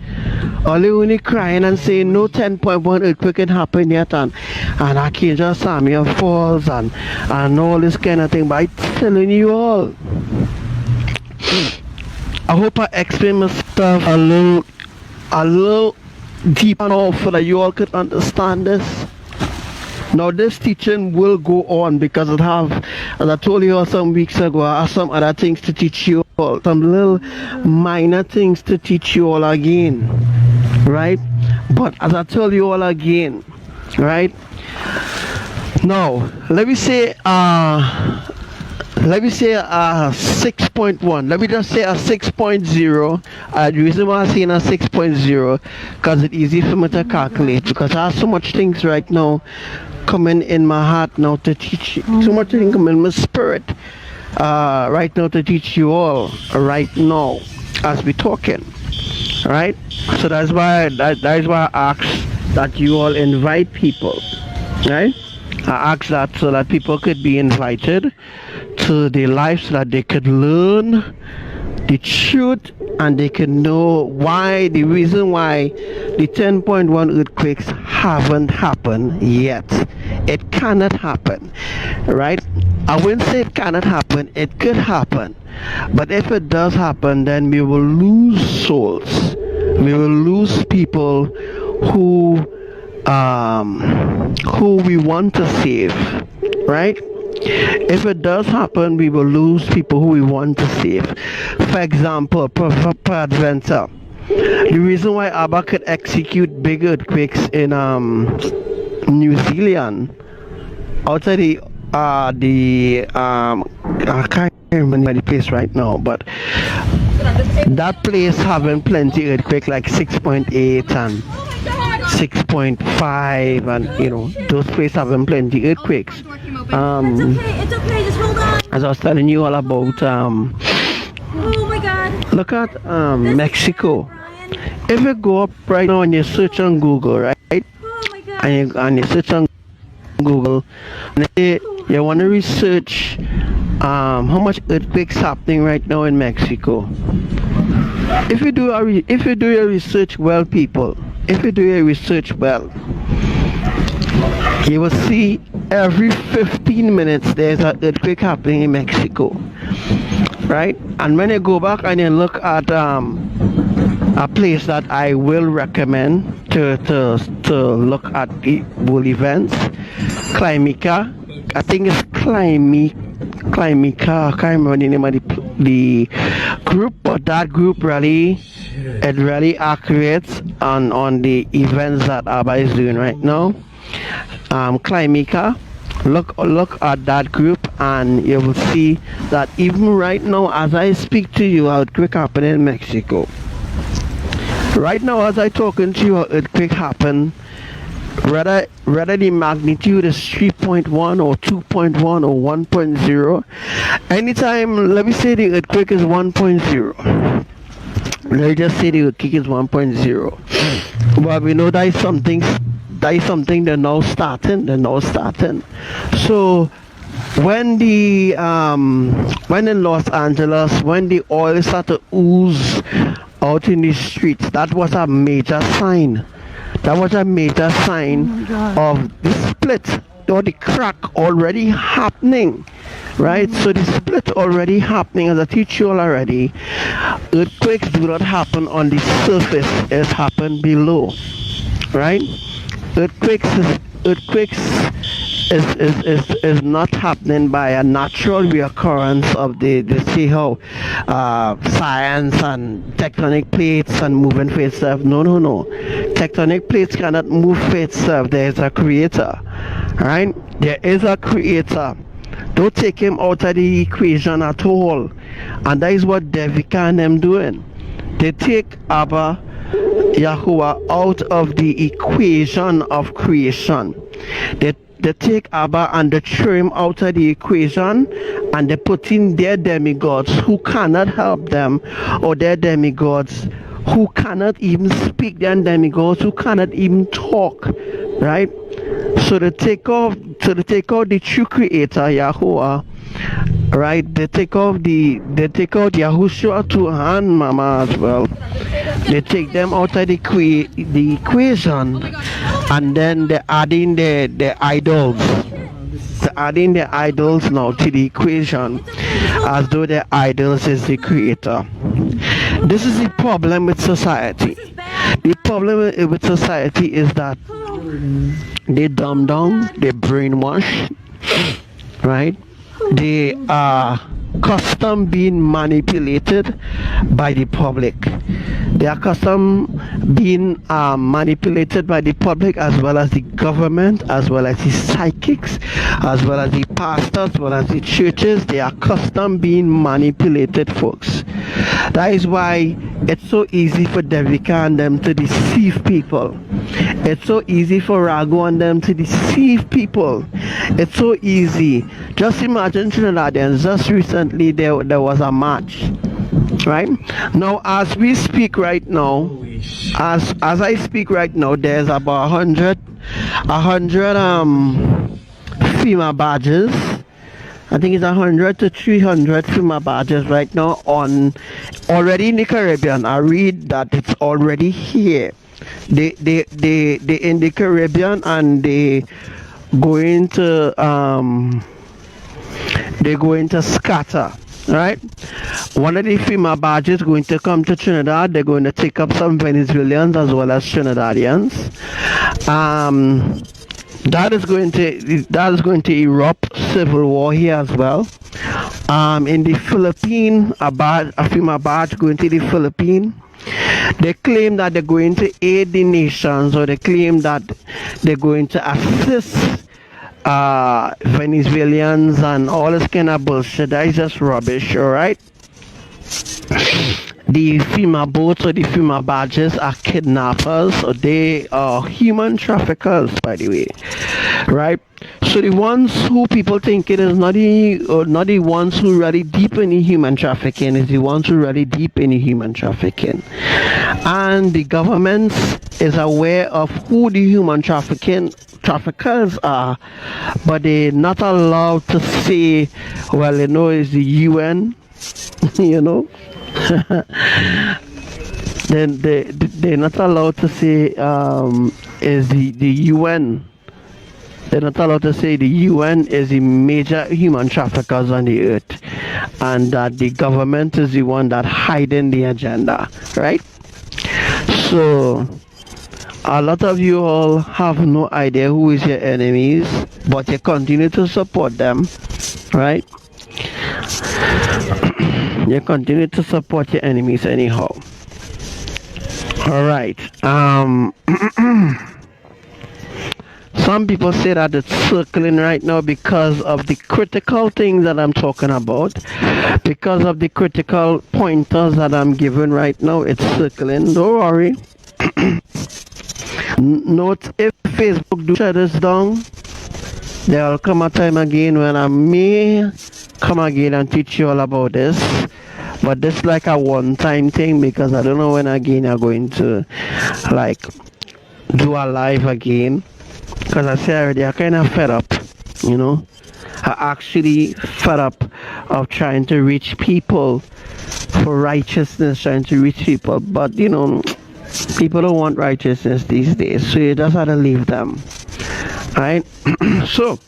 Only crying and saying no 10.1 earthquake can happen yet, and Archangel Samuel falls and all this kind of thing. But I'm telling you all, I hope I explain my stuff a little deeper now so that you all could understand this. Now this teaching will go on because as I told you all some weeks ago, I have some other things to teach you all, some little minor things to teach you all again, right? But as I tell you all again, right? Now let me say 6.1. Let me just say a 6.0. The reason why I'm saying a 6.0 because it's easy for me to calculate because I have so much things right now coming in my heart now to teach you. So much things coming in my spirit right now to teach you all right now as we're talking. Right? So that's why I ask that you all invite people. Right? I ask that so that people could be invited to the life so that they could learn the truth and they can know the reason why the 10.1 earthquakes haven't happened yet. It cannot happen, right? I wouldn't say it cannot happen, it could happen. But if it does happen, then we will lose souls. We will lose people who we want to save, right? If it does happen, we will lose people who we want to save. For example, peradventure, the reason why Abba could execute big earthquakes in New Zealand, outside I can't remember the place right now, but that place having plenty earthquake like 6.8 and 6.5, and those places having plenty earthquakes. It's okay, just hold on. As I was telling you all about Oh my God. look at Mexico. If you go up right now and you search on Google, right? Oh my God. And you search on Google and you want to research how much earthquakes happening right now in Mexico. If you do your research well, people, if you do your research well, you will see every 15 minutes there's an earthquake happening in Mexico, right? And when you go back and you look at a place that I will recommend to look at the whole events, Climica, I think it's Climica, I can't remember the name of the group, but that group really accurate on the events that Abba is doing right now. Climica, look at that group and you will see that even right now as I speak to you, earthquake happening in Mexico. Right now as I talking to you, earthquake happen, whether the magnitude is 3.1 or 2.1 or 1.0. Anytime, let me say the earthquake is 1.0. Let me just say the earthquake is 1.0. But we know that is something they're now starting. So when in Los Angeles, when the oil started to ooze out in the streets, that was a major sign. That was a major sign of the split or the crack already happening, right? So the split already happening, as I teach you all already. Earthquakes do not happen on the surface, it happen below, right? Earthquakes is not happening by a natural reoccurrence of the see how science and tectonic plates and moving for itself. No. Tectonic plates cannot move for itself. There is a creator, right? There is a creator. Don't take him out of the equation at all. And that is what Devika and them doing. They take Abba Yahuwah out of the equation of creation. They take Abba and they throw him out of the equation, and they put in their demigods who cannot help them, or their demigods who cannot even speak, their demigods who cannot even talk, right? So they take off the true creator Yahuwah, right? They take out Yahushua to hand mama as well. They take them out of the equation, and then they add in the idols. They're adding the idols now to the equation, as though the idols is the creator. This is the problem with society. The problem with society is that they dumb down, they brainwash, right? They are custom being manipulated by the public. They are custom being manipulated by the public, as well as the government, as well as the psychics, as well as the pastors, as well as the churches. They are custom being manipulated, folks. That is why it's so easy for Devika and them to deceive people. It's so easy for Rago and them to deceive people. It's so easy. Just imagine Trinidadians. Just recently there was a match, right? Now as we speak right now, as I speak right now, there's about 100 FEMA badges. I think it's 100 to 300 FEMA badges right now already in the Caribbean. I read that it's already here. They in the Caribbean, and they're going to scatter, right? One of the FEMA badges going to come to Trinidad. They're going to take up some Venezuelans as well as Trinidadians. That is going to erupt civil war here as well. In the Philippines, a FEMA badge going to the Philippines. They claim that they're going to aid the nations, or they claim that they're going to assist Venezuelans and all this kind of bullshit. That is just rubbish, alright? The FEMA boats or the FEMA badges are kidnappers, or they are human traffickers, by the way, right? So the ones who people think it is not the ones who really deep in the human trafficking, is the ones who really deep in the human trafficking. And the government is aware of who the human traffickers are, but they're not allowed to say, well, it's the UN, then they're not allowed to say is the UN. They're not allowed to say the UN is the major human traffickers on the earth, and that the government is the one that hiding the agenda, right? So a lot of you all have no idea who is your enemies, but you continue to support them, right? You continue to support your enemies anyhow. All right. Some people say that it's circling right now because of the critical things that I'm talking about. Because of the critical pointers that I'm giving right now, it's circling. Don't worry. Note, if Facebook do shut us down, there will come a time again when I may come again and teach you all about this. But this is like a one-time thing, because I don't know when again I'm going to do a live again. Because I said already, I'm kind of fed up, I actually fed up of trying to reach people for righteousness, trying to reach people. But, people don't want righteousness these days, so you just have to leave them. Right? So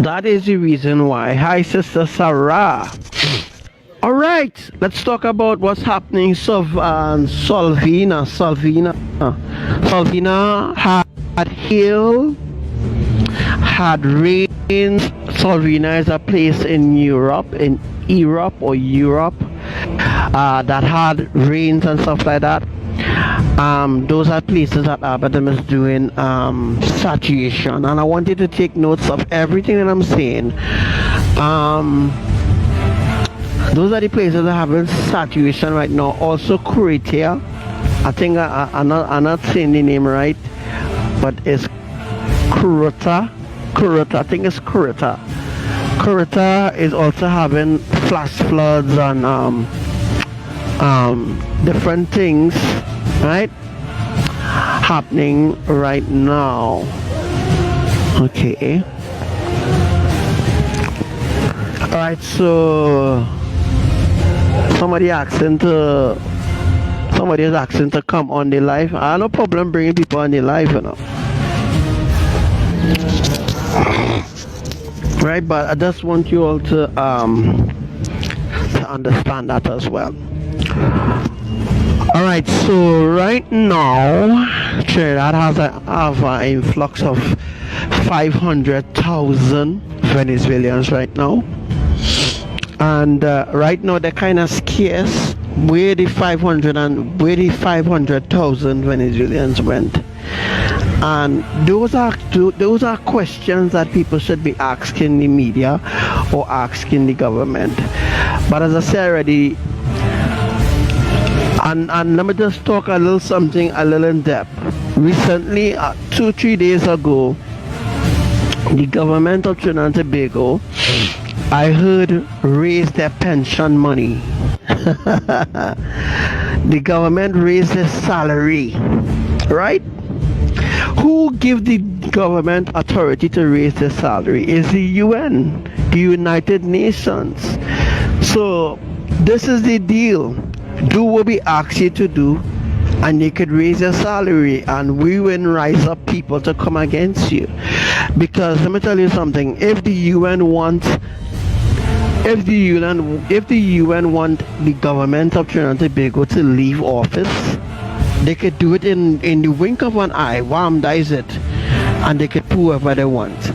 that is the reason why. Hi, Sister Sarah. All right, let's talk about what's happening. Salvina had hail, had rain. Salvina is a place in Europe, that had rains and stuff like that. Those are places that Abaddon is doing saturation, and I want you to take notes of everything that I'm saying. Those are the places that have been saturation right now. Also Croatia, I think I'm not saying the name right, but it's Croatia, I think it's Croatia. Croatia is also having flash floods and different things, right, happening right now. Okay. All right, so somebody is asking to come on the live. I have no problem bringing people on the live, you know. Right, but I just want you all to understand that as well. All right, so right now Trinidad has an influx of 500,000 Venezuelans right now, and right now they're kind of scarce. Where the 500,000 Venezuelans went, and those are questions that people should be asking the media or asking the government. But as I said already, and let me just talk a little in depth. Recently, 2-3 days ago, the government of Trinidad and Tobago, I heard, raised their pension money. The government raised their salary, right? Who give the government authority to raise their salary? Is the UN, the United Nations. So this is the deal. Do what we ask you to do, and you could raise your salary, and we will rise up people to come against you. Because let me tell you something, if the UN want the government of Trinidad and Tobago to leave office, they could do it in the wink of an eye. Wham, that is it. And they could put whoever they want.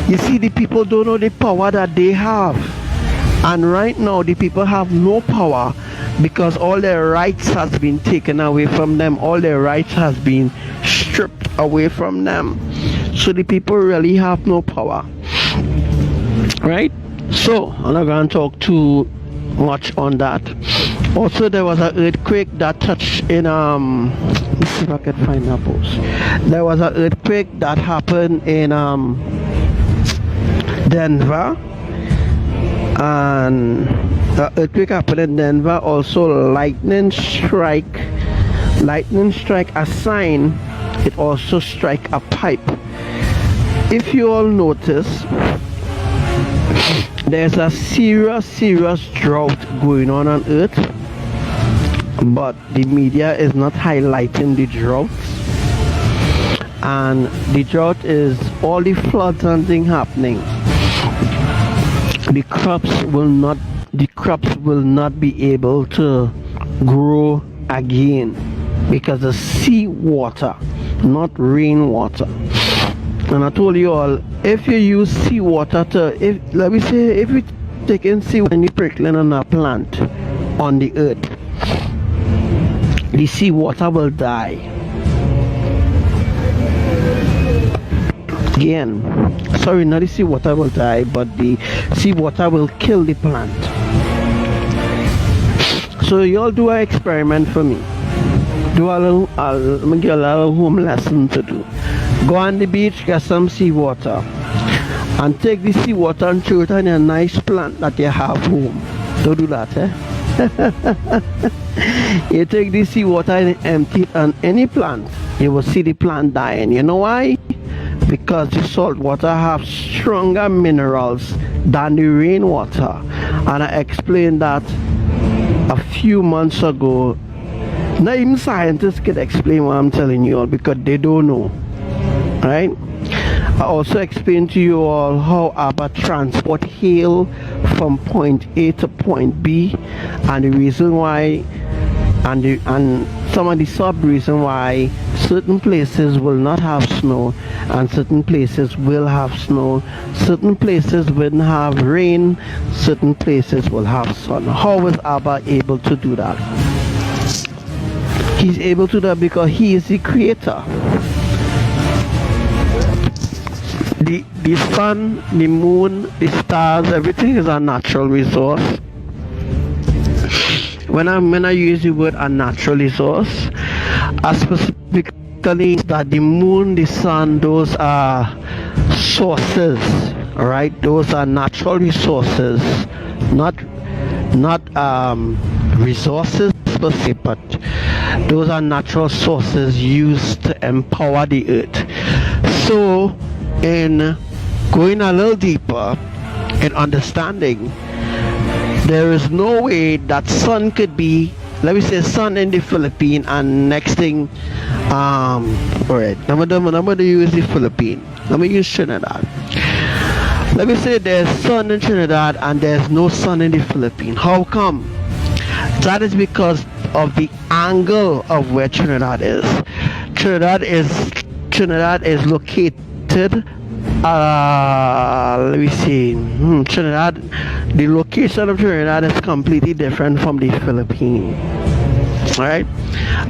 You see, the people don't know the power that they have. And right now, the people have no power because all their rights has been taken away from them. All their rights has been stripped away from them. So the people really have no power. Right? So, I'm not going to talk too much on that. Also, there was an earthquake that touched in let me see if I can find that post. There was an earthquake that happened in Denver, and the earthquake happened in Denver. Also, lightning strike a sign. It also strike a pipe. If you all notice, there's a serious drought going on Earth, but the media is not highlighting the droughts. And the drought is all the floods and things happening. The crops will not be able to grow again because of sea water, not rainwater. And I told you all, if you use seawater if you take in seawater and you sprinkling on a plant on the earth, the seawater will die. Again, sorry, not the seawater will die, but the seawater will kill the plant. So y'all do an experiment for me. Let me give you a little home lesson to do. Go on the beach, get some seawater, and take the seawater and throw it on a nice plant that you have home. Don't do that, eh? You take the seawater and empty it on any plant, you will see the plant dying. You know why? Because the salt water have stronger minerals than the rainwater. And I explained that a few months ago. Not even scientists can explain what I'm telling you all because they don't know. right? I also explained to you all how ABBA transport hail from point A to point B, and the reason why, and some of the sub reason why certain places will not have snow and certain places will have snow, certain places wouldn't have rain, certain places will have sun. How is ABBA able to do that? He's able to do that because he is the creator. The sun, the moon, the stars, everything is a natural resource. When I use the word a natural resource, I specifically that the moon, the sun, those are sources, right? Those are natural resources, not resources per se, but those are natural sources used to empower the earth. So, in going a little deeper in understanding, there is no way that sun could be, let me say, sun in the Philippines, and next thing, alright, I'm going to use the Philippines. Let me use Trinidad. Let me say there's sun in Trinidad and there's no sun in the Philippines. How come? That is because of the angle of where Trinidad is. Trinidad is located, let me see, Trinidad, the location of Trinidad is completely different from the Philippines. Alright,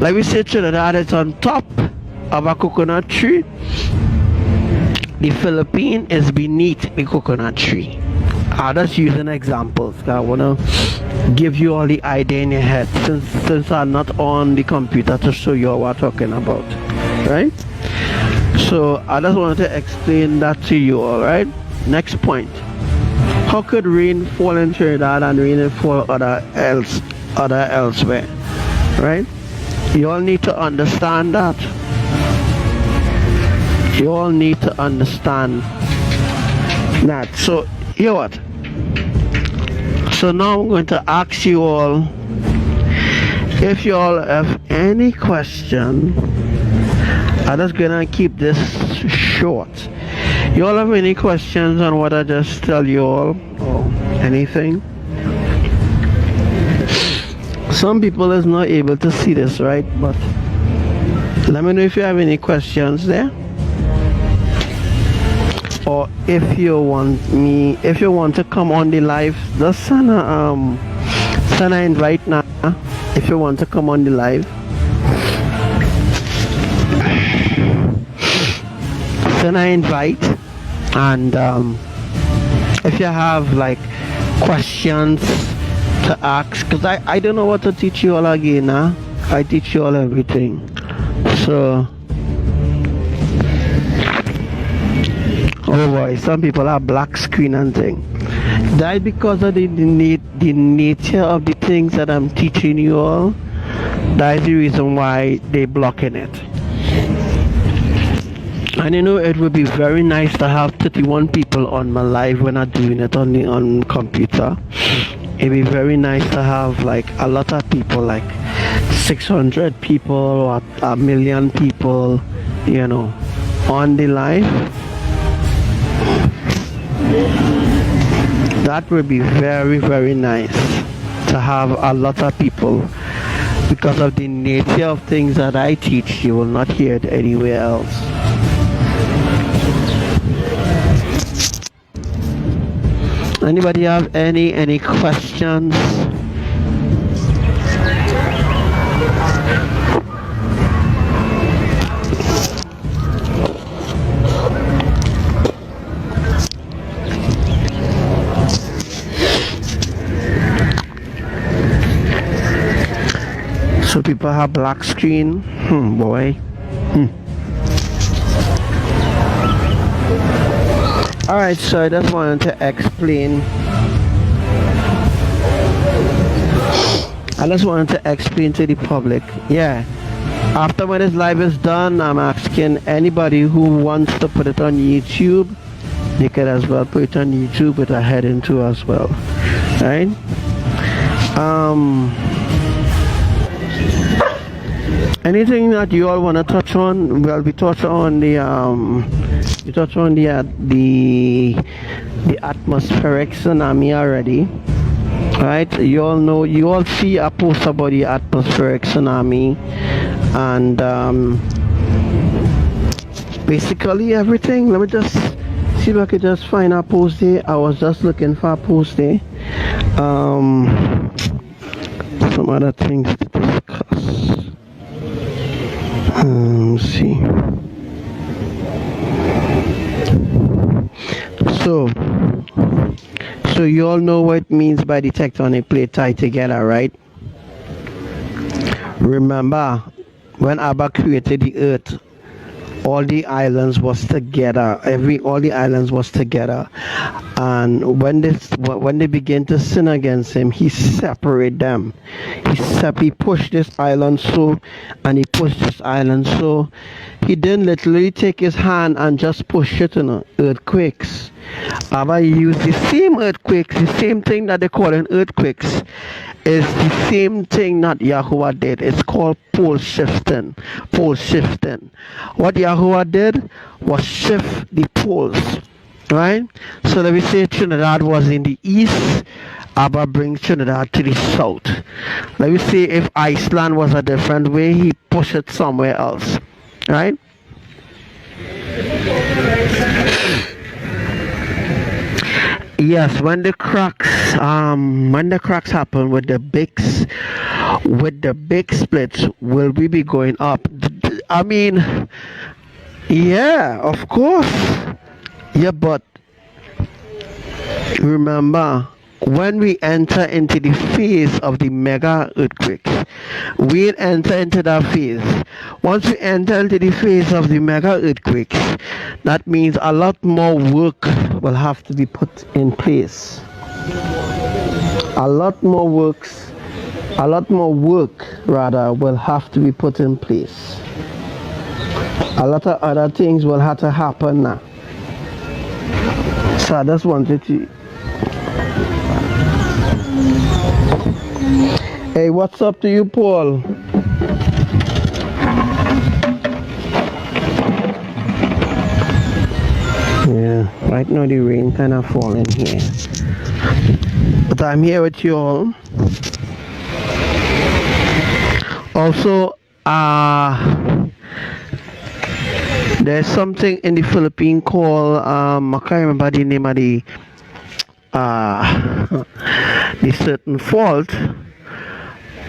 like we say, Trinidad is on top of a coconut tree. The Philippines is beneath the coconut tree. I'll just use an example. I want to give you all the idea in your head, since I'm not on the computer to show you what I'm talking about, right? So I just wanted to explain that to you all, right? Next point. How could rain fall in Trinidad and rain fall elsewhere, right? You all need to understand that. You all need to understand that. So here what? So now I'm going to ask you all, if you all have any question. I'm just gonna keep this short. You all have any questions on what I just tell you all, or anything? Some people is not able to see this, right? But let me know if you have any questions there, or if you want to come on the live, just send an invite now. If you want to come on the live, send an invite. And if you have like questions to ask, because I don't know what to teach you all again, huh? I teach you all everything. So, oh boy, some people have black screen and thing. That is because of the nature of the things that I'm teaching you all. That is the reason why they blocking it. And you know, it would be very nice to have 31 people on my live when I'm doing it on computer. It'd be very nice to have like a lot of people, like 600 people or 1,000,000 people, you know, on the live. That would be very, very nice to have a lot of people, because of the nature of things that I teach. You will not hear it anywhere else. Anybody have any questions? So people have black screen. Boy. Alright, so I just wanted to explain. To the public. Yeah. After when this live is done, I'm asking anybody who wants to put it on YouTube, they can as well put it on YouTube with a heading too as well. Right? Anything that you all want to touch on? Well, we touched on the atmospheric tsunami already, right? You all know, you all see a post about the atmospheric tsunami, and basically everything. Let me just see if I could just find a post there. I was just looking for a post there. Some other things to discuss. Let's see. So you all know what it means by the tectonic plate tied together, right? Remember, when Abba created the earth, all the islands was together. All the islands was together, and when they began to sin against him, he separated them. He pushed this island so, and he pushed this island so. He didn't literally take his hand and just push it in earthquakes. Abba used the same earthquakes, the same thing that they call in earthquakes, is the same thing that Yahuwah did. It's called pole shifting. Pole shifting. What Yahuwah did was shift the poles, right? So let me say Trinidad was in the east, Abba brings Trinidad to the south. Let me say if Iceland was a different way, he pushed it somewhere else, right? Yes, when the cracks happen with the big splits, will we be going up? I mean, yeah, of course. Yeah, but remember, when we enter into the phase of the mega earthquakes, we enter into that phase. Once we enter into the phase of the mega earthquakes, that means a lot more work will have to be put in place. A lot more work rather will have to be put in place. A lot of other things will have to happen now. So I just wanted to. Hey, what's up to you, Paul? Yeah, right now the rain kind of falling here, but I'm here with you all. Also, there's something in the Philippines called I can't remember the name of the certain fault,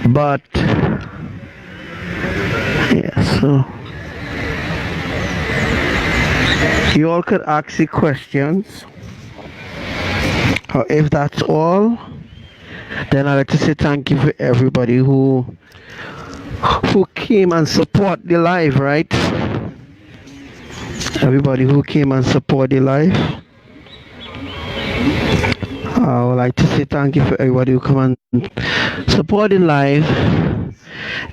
but yeah, so you all could ask the questions. If that's all, then I'd like to say thank you for everybody who came and support the live, right? Everybody who came and support the live. I would like to say thank you for everybody who come and support the live.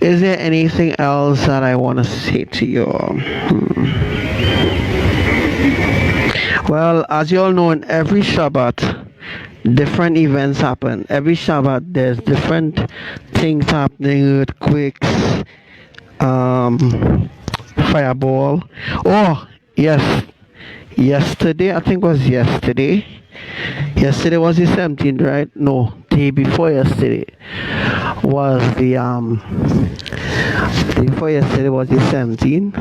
Is there anything else that I want to say to you all? Well, as you all know, in every Shabbat, different events happen. Every Shabbat, there's different things happening, earthquakes, fireball. Oh, yes. Yesterday, I think it was yesterday. Yesterday was the 17th, right? No, day before yesterday was the day before yesterday was the 17th.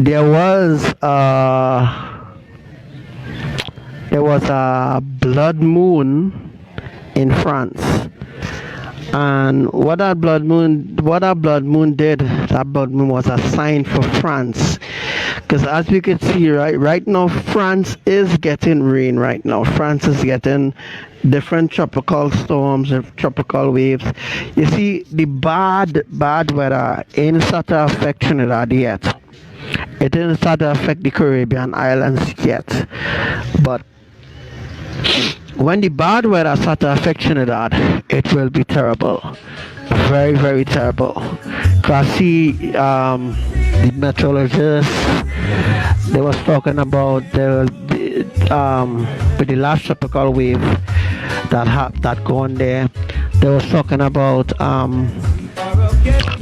There was a blood moon in France, and what that blood moon did, that blood moon was a sign for France, because as we can see right now, France is getting rain. Right now, France is getting different tropical storms and tropical waves. You see, the bad weather ain't start to affect Trinidad yet. It didn't start to affect the Caribbean islands yet, but when the bad weather starts to affect Trinidad, it will be terrible. Very, very terrible. Because see, the meteorologists, they was talking about with the last tropical wave that gone there, they was talking about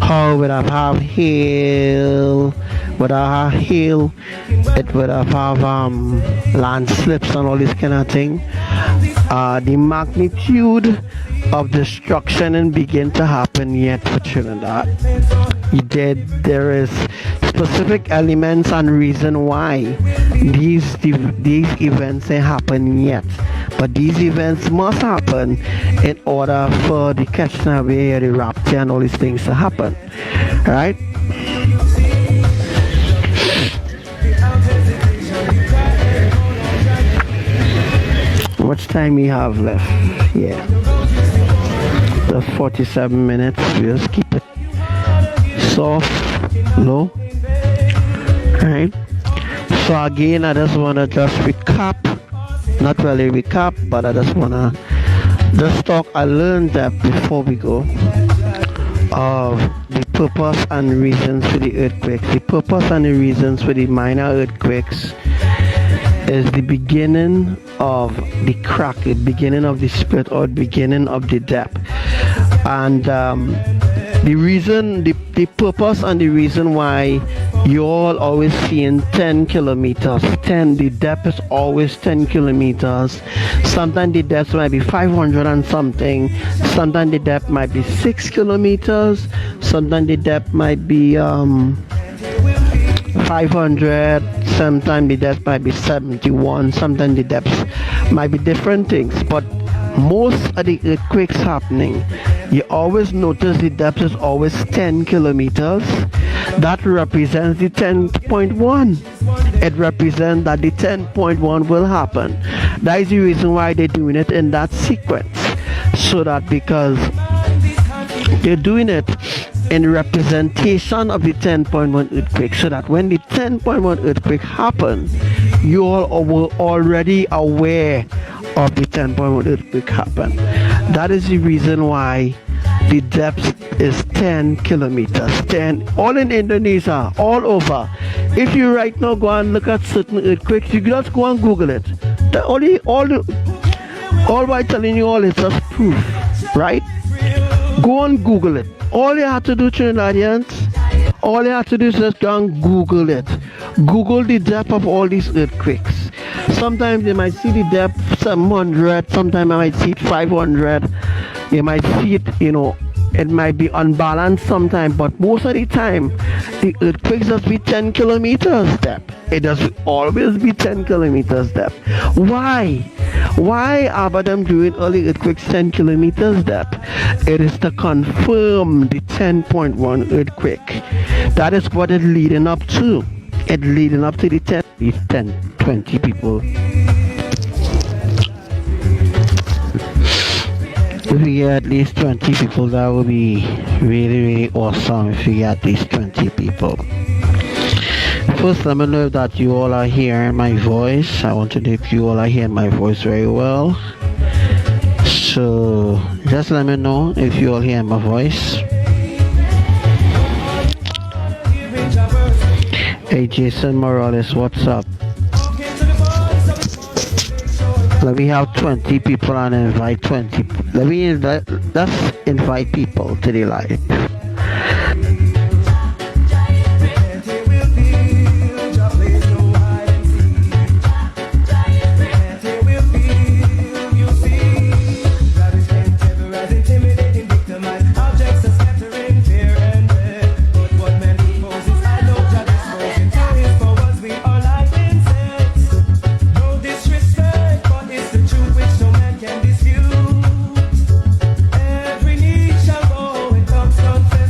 How would have hail? Would have hail? It would have landslips and all this kind of thing. The magnitude of destruction and begin to happen yet for children. There is specific elements and reason why these events ain't happen yet, but these events must happen in order for the Catastrophic, the rapture and all these things to happen, right? How much time we have left? Yeah, the 47 minutes. We'll just keep it soft, low. Right. So again, I just wanna just recap, not really recap, but I just wanna just talk. I learned that before we go of the purpose and reasons for the earthquakes. The purpose and the reasons for the minor earthquakes is the beginning of the crack, the beginning of the split, or the beginning of the depth. And the reason, the purpose and the reason why you all always seeing 10 kilometers, the depth is always 10 kilometers. Sometimes the depth might be 500 and something. Sometimes the depth might be 6 kilometers. Sometimes the depth might be 500. Sometimes the depth might be 71. Sometimes the depths might be different things. But most of the earthquakes happening, you always notice the depth is always 10 kilometers. That represents the 10.1. It represents that the 10.1 will happen. That is the reason why they're doing it in that sequence. So that because they're doing it in representation of the 10.1 earthquake, so that when the 10.1 earthquake happens, you all were already aware of the 10.1 earthquake happen. That is the reason why the depth is 10 kilometers. 10, all in Indonesia, all over. If you right now go and look at certain earthquakes, you just go and Google it. All by telling you all is just proof, right? Go and Google it. All you have to do, Trinidadians, all you have to do is just go and Google it. Google the depth of all these earthquakes. Sometimes you might see the depth 700, sometimes you might see it 500. You might see it, it might be unbalanced sometimes, but most of the time, the earthquakes just be 10 kilometers depth. It does always be 10 kilometers depth. Why? Why are them doing early earthquakes 10 kilometers depth? It is to confirm the 10.1 earthquake. That is what it's leading up to. It's leading up to the 10, 20 people. If we get at least 20 people, that would be really, really awesome if we get at least 20 people. First, let me know that you all are hearing my voice. I want to know if you all are hearing my voice very well. So, just let me know if you all hear my voice. Hey Jason Morales, what's up? Let me have 20 people and invite 20. Let's invite people to the live. Every knee shall bow and tongue confess.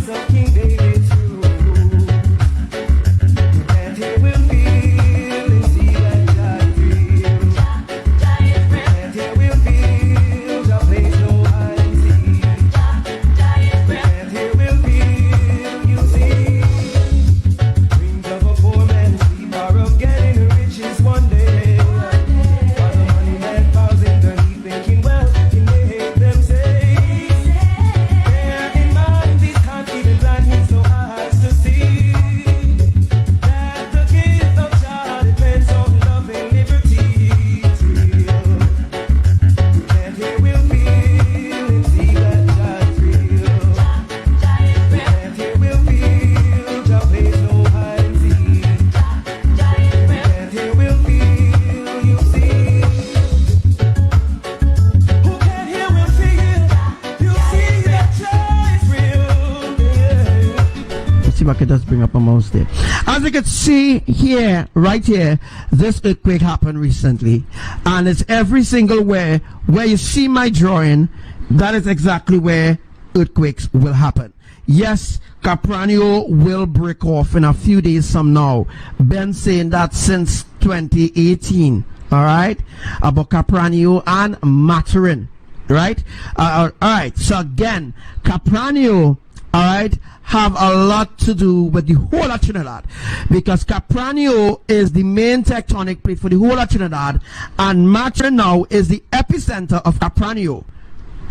see if I can just bring up a mouse there. As you can see here, right here, this earthquake happened recently, and it's every single where you see my drawing, that is exactly where earthquakes will happen. Yes, Capranio will break off in a few days from now. Been saying that since 2018, all right, about Capranio and Maturin, right? All right, so again, Capranio, all right, have a lot to do with the whole of Trinidad, because Capranio is the main tectonic plate for the whole of Trinidad, and Maturin now is the epicenter of Capranio.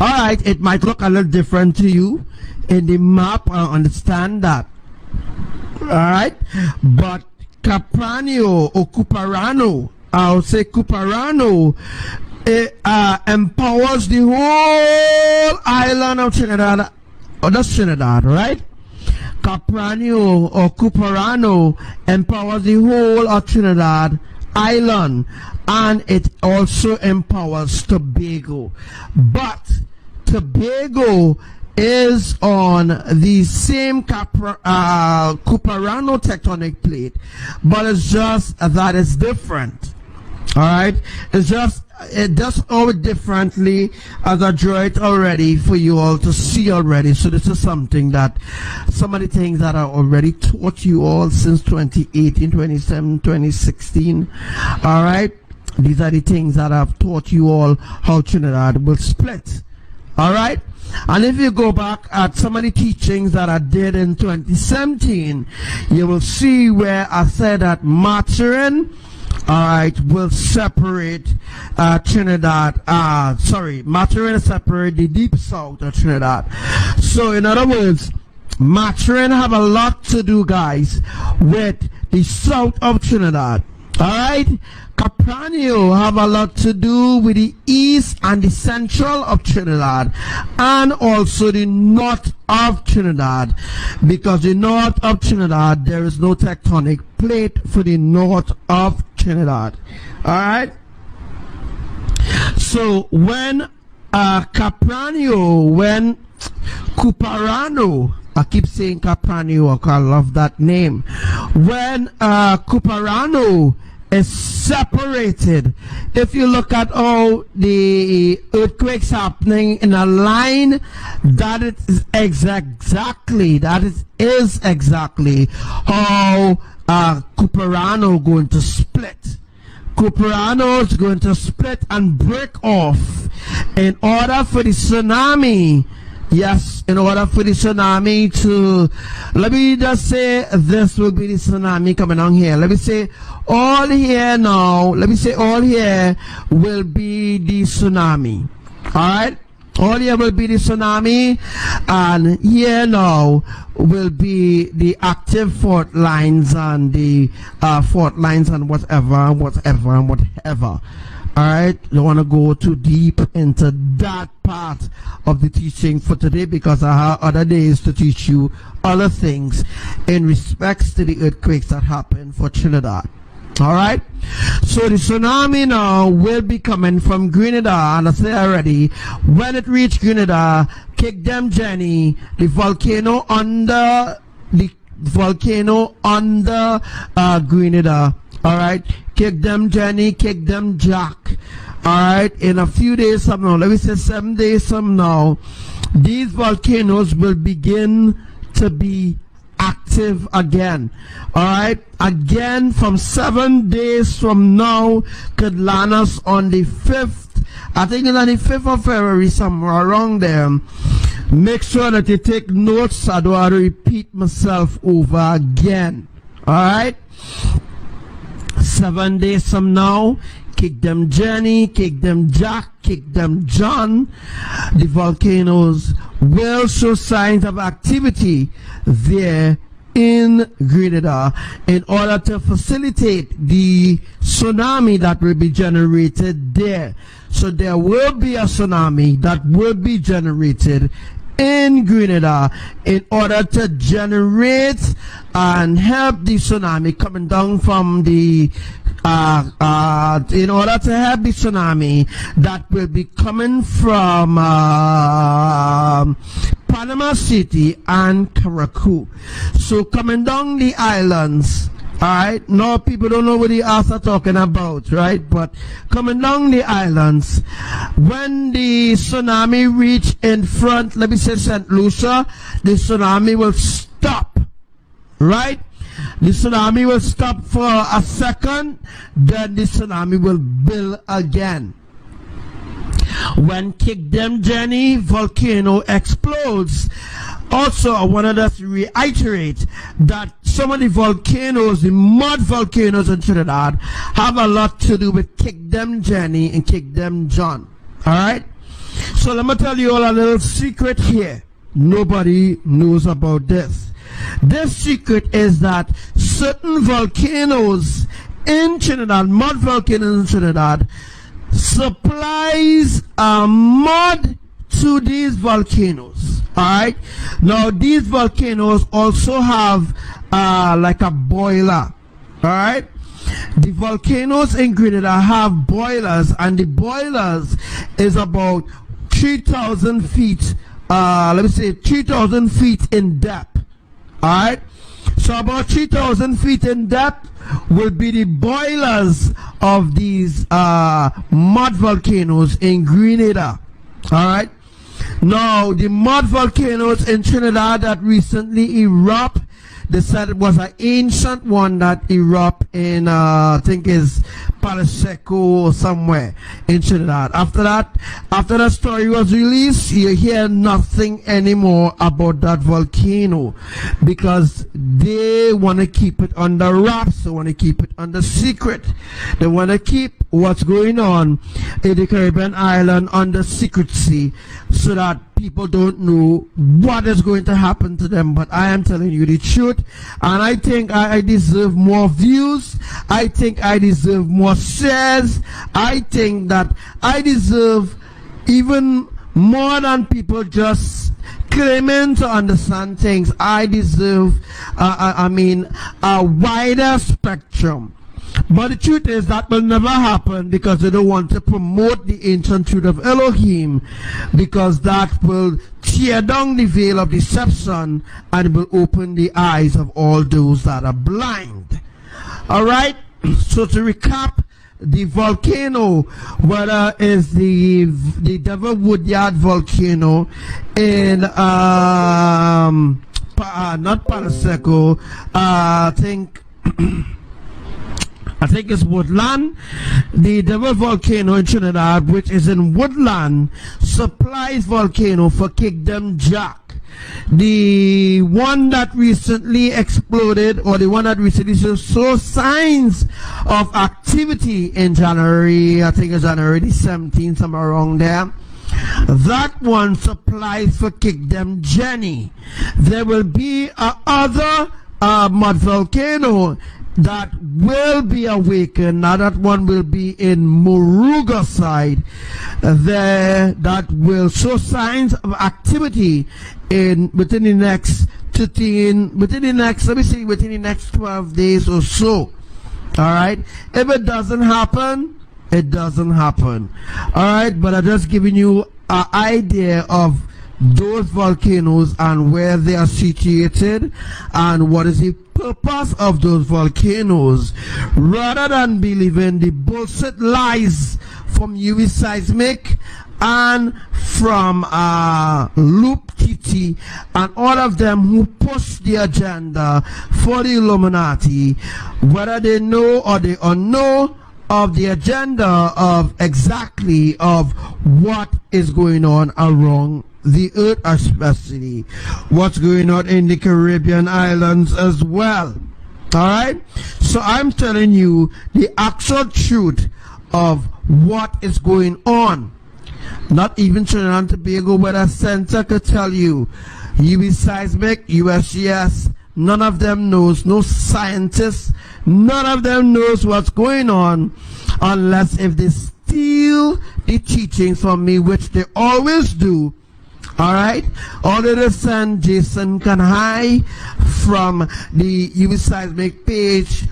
All right, it might look a little different to you in the map, I understand that. All right, but Capranio or Cuparano, I'll say Cuparano, it empowers the whole island of Trinidad, or that's Trinidad, right? Capranio or Cuparano empowers the whole of Trinidad island, and it also empowers Tobago. But Tobago is on the same Cuparano tectonic plate, but it's just that it's different. All right, it does all differently, as I draw it already for you all to see already. So this is something that some of the things that I already taught you all since 2018, 2017, 2016. All right, these are the things that I've taught you all how Trinidad will split. All right, and if you go back at some of the teachings that I did in 2017, you will see where I said that Maturin, all right, will separate Trinidad. Maturin will separate the deep south of Trinidad. So in other words, Maturin have a lot to do, guys, with the south of Trinidad. All right, Capranio have a lot to do with the east and the central of Trinidad, and also the north of Trinidad, because the north of Trinidad, there is no tectonic plate for the north of Trinidad. All right, so when Cuparano, I keep saying Capranio, I love that name. When Cuparano is separated, if you look at all the earthquakes happening in a line, that is exactly how Cuparano going to split. Cuparano is going to split and break off in order for the tsunami. Yes, in order for the tsunami to, let me just say, this will be the tsunami coming on here. Let me say all here now. Let me say all here will be the tsunami. All right, all here will be the tsunami, and here now will be the active fault lines and the fault lines and whatever. All right, don't want to go too deep into that part of the teaching for today, because I have other days to teach you other things in respects to the earthquakes that happen for Trinidad. All right, so the tsunami now will be coming from Grenada, and I said already, when it reach Grenada, kick them Jenny, the volcano under Grenada. All right, kick them Jenny, kick them Jack. All right, in a few days from now, let me say 7 days from now, these volcanoes will begin to be active again. All right, again from 7 days from now could land us on the 5th. I think it's on the 5th of February, somewhere around there. Make sure that you take notes. I don't want to repeat myself over again. All right, 7 days from now, kick them Jenny, kick them Jack, kick them John. The volcanoes will show signs of activity there in Grenada in order to facilitate the tsunami that will be generated there. So there will be a tsunami that will be generated in Grenada in order to generate and help the tsunami coming down from the in order to help the tsunami that will be coming from Panama City, and Karakou. So coming down the islands, alright, now people don't know what the earth are talking about, right? But coming down the islands, when the tsunami reach in front, let me say St. Lucia, the tsunami will stop, right? The tsunami will stop for a second, then the tsunami will build again. When Kigdem Jenny volcano explodes, also I want to just reiterate that some of the volcanoes, the mud volcanoes in Trinidad, have a lot to do with Kigdem Jenny and Kigdem John. Alright? So let me tell you all a little secret here. Nobody knows about this. This secret is that certain volcanoes in Trinidad, mud volcanoes in Trinidad, supplies mud to these volcanoes. Alright, now these volcanoes also have like a boiler. Alright, the volcanoes in Grenada have boilers, and the boilers is about 3,000 feet, let me say 3,000 feet in depth. Alright, so about 3,000 feet in depth will be the boilers of these mud volcanoes in Grenada. Alright, now the mud volcanoes in Trinidad that recently erupt, they said it was an ancient one that erupted in I think is Palo Seco or somewhere in Trinidad. After that story was released, you hear nothing anymore about that volcano, because they want to keep it under wraps. They want to keep it under secret. They want to keep what's going on in the Caribbean island under secrecy, so that people don't know what is going to happen to them. But I am telling you the truth, and I think I deserve more views. I think I deserve more shares. I think that I deserve even more than people just claiming to understand things. I deserve a wider spectrum. But the truth is that will never happen, because they don't want to promote the ancient truth of Elohim, because that will tear down the veil of deception and will open the eyes of all those that are blind. Alright, so to recap, the volcano, whether it's the Devil Woodyard volcano in not Palo Seco, I think it's Woodland. The Devil volcano in Trinidad, which is in Woodland, supplies volcano for Kingdom Jack. The one that recently exploded, or the one that recently saw signs of activity in January, I think it's January 17th, somewhere around there. That one supplies for Kingdom Jenny. There will be other mud volcano that will be awakened. Now that one will be in Moruga side there, that will show signs of activity within the next 12 days or so. Alright, if it doesn't happen, it doesn't happen. Alright, but I'm just giving you an idea of those volcanoes and where they are situated and what is the purpose of those volcanoes, rather than believing the bullshit lies from UV Seismic and from Loop TT and all of them who push the agenda for the Illuminati, whether they know or they unknow of the agenda of exactly of what is going on around the earth, especially what's going on in the Caribbean islands as well. Alright, so I'm telling you the actual truth of what is going on. Not even Trinidad and Tobago, where a center could tell you. UV Seismic, USGS, none of them knows, no scientists, none of them knows what's going on, unless if they steal the teachings from me, which they always do. Alright, order to send Jason Kanhai from the UV Seismic page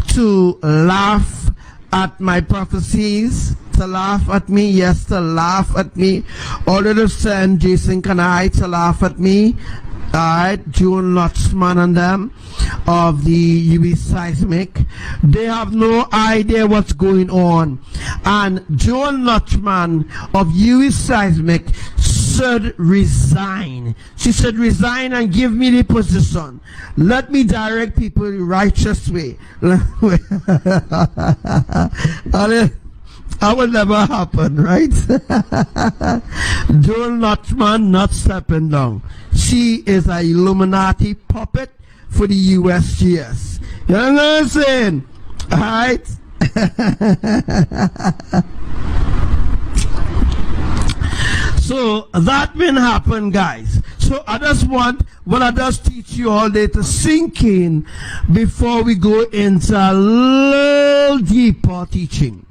to laugh at my prophecies, to laugh at me, yes, to laugh at me. Already sent Jason Kanai to laugh at me. Alright, June Lutchman and them of the US Seismic. They have no idea what's going on. And Joan Lutchman of US Seismic should resign. She should resign and give me the position. Let me direct people the righteous way. That will never happen, right? Joan Lutchman not stepping down. She is a Illuminati puppet for the USGS. You know what I'm saying? Alright? So that will happen, guys. So I just teach you all day to sink in before we go into a little deeper teaching.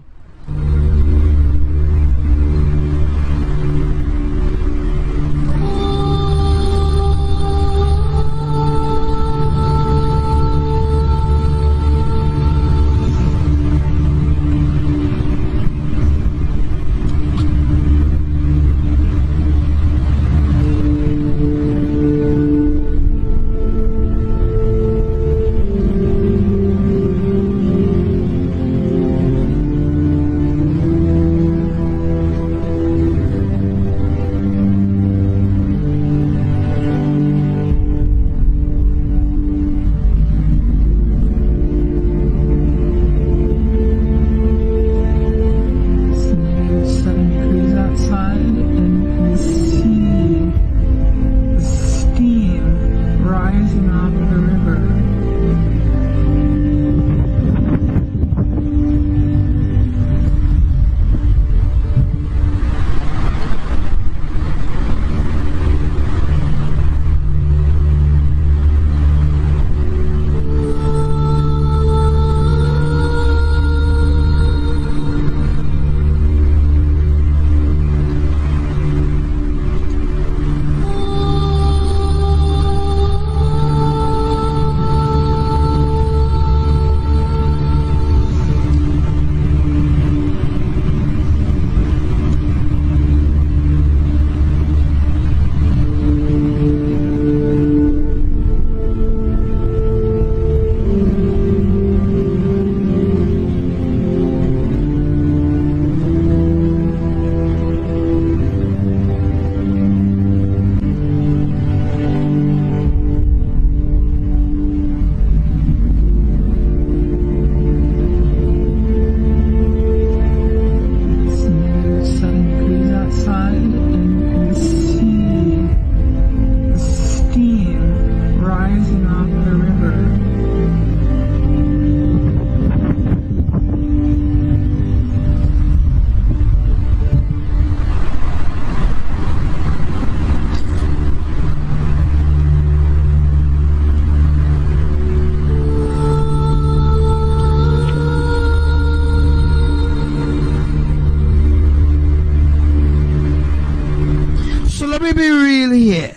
Be real here.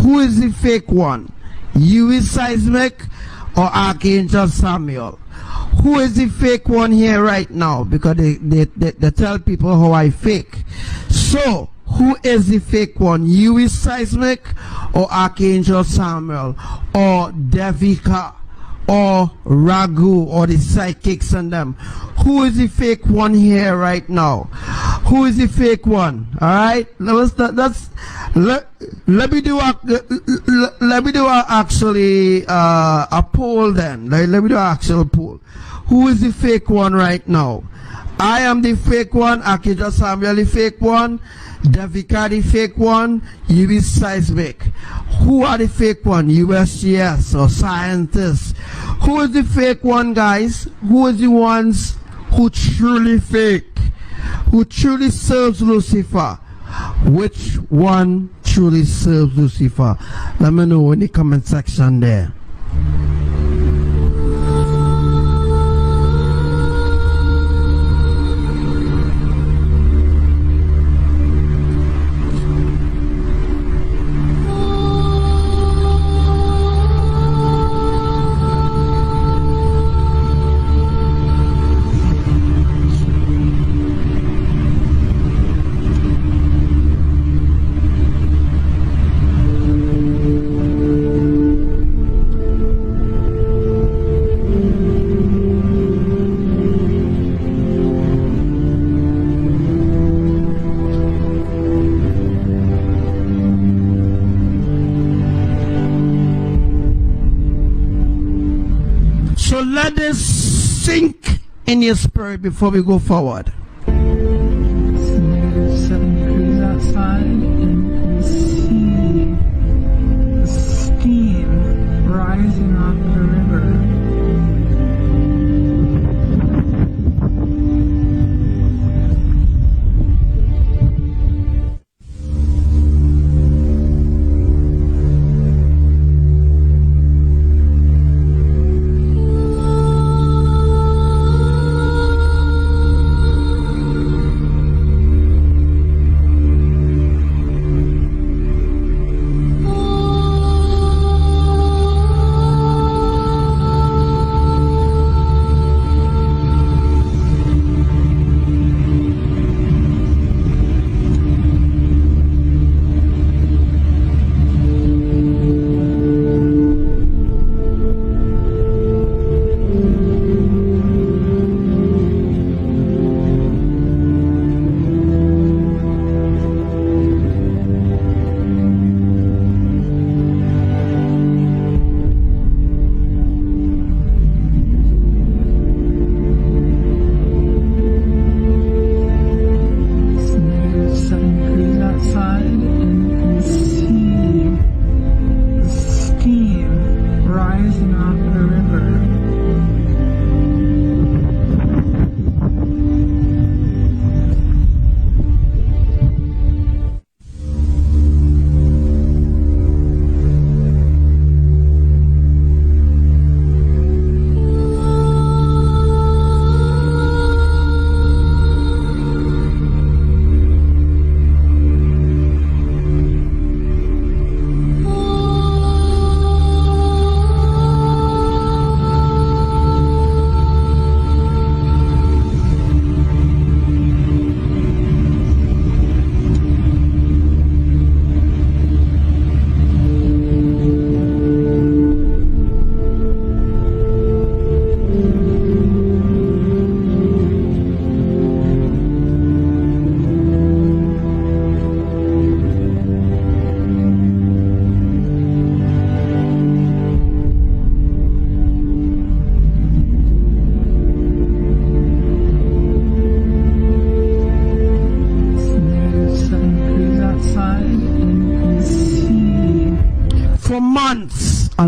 Who is the fake one? US Seismic or Archangel Samuel? Who is the fake one here right now? Because they tell people how I fake. So who is the fake one? US Seismic or Archangel Samuel or Devika or Ragu or the psychics and them? Who is the fake one here right now? Who is the fake one? All right, let me do a poll then. Let me do an actual poll. Who is the fake one right now? I am the fake one. Archangel Samuel the fake one. Devika the fake one. US Seismic. Who are the fake one? USGS or scientists? Who is the fake one, guys? Who is the ones who truly fake? Who truly serves Lucifer? Which one truly serves Lucifer? Let me know in the comment section there. So let this sink in your spirit before we go forward. It's negative 7 degrees outside, and we see the steam rising off the river.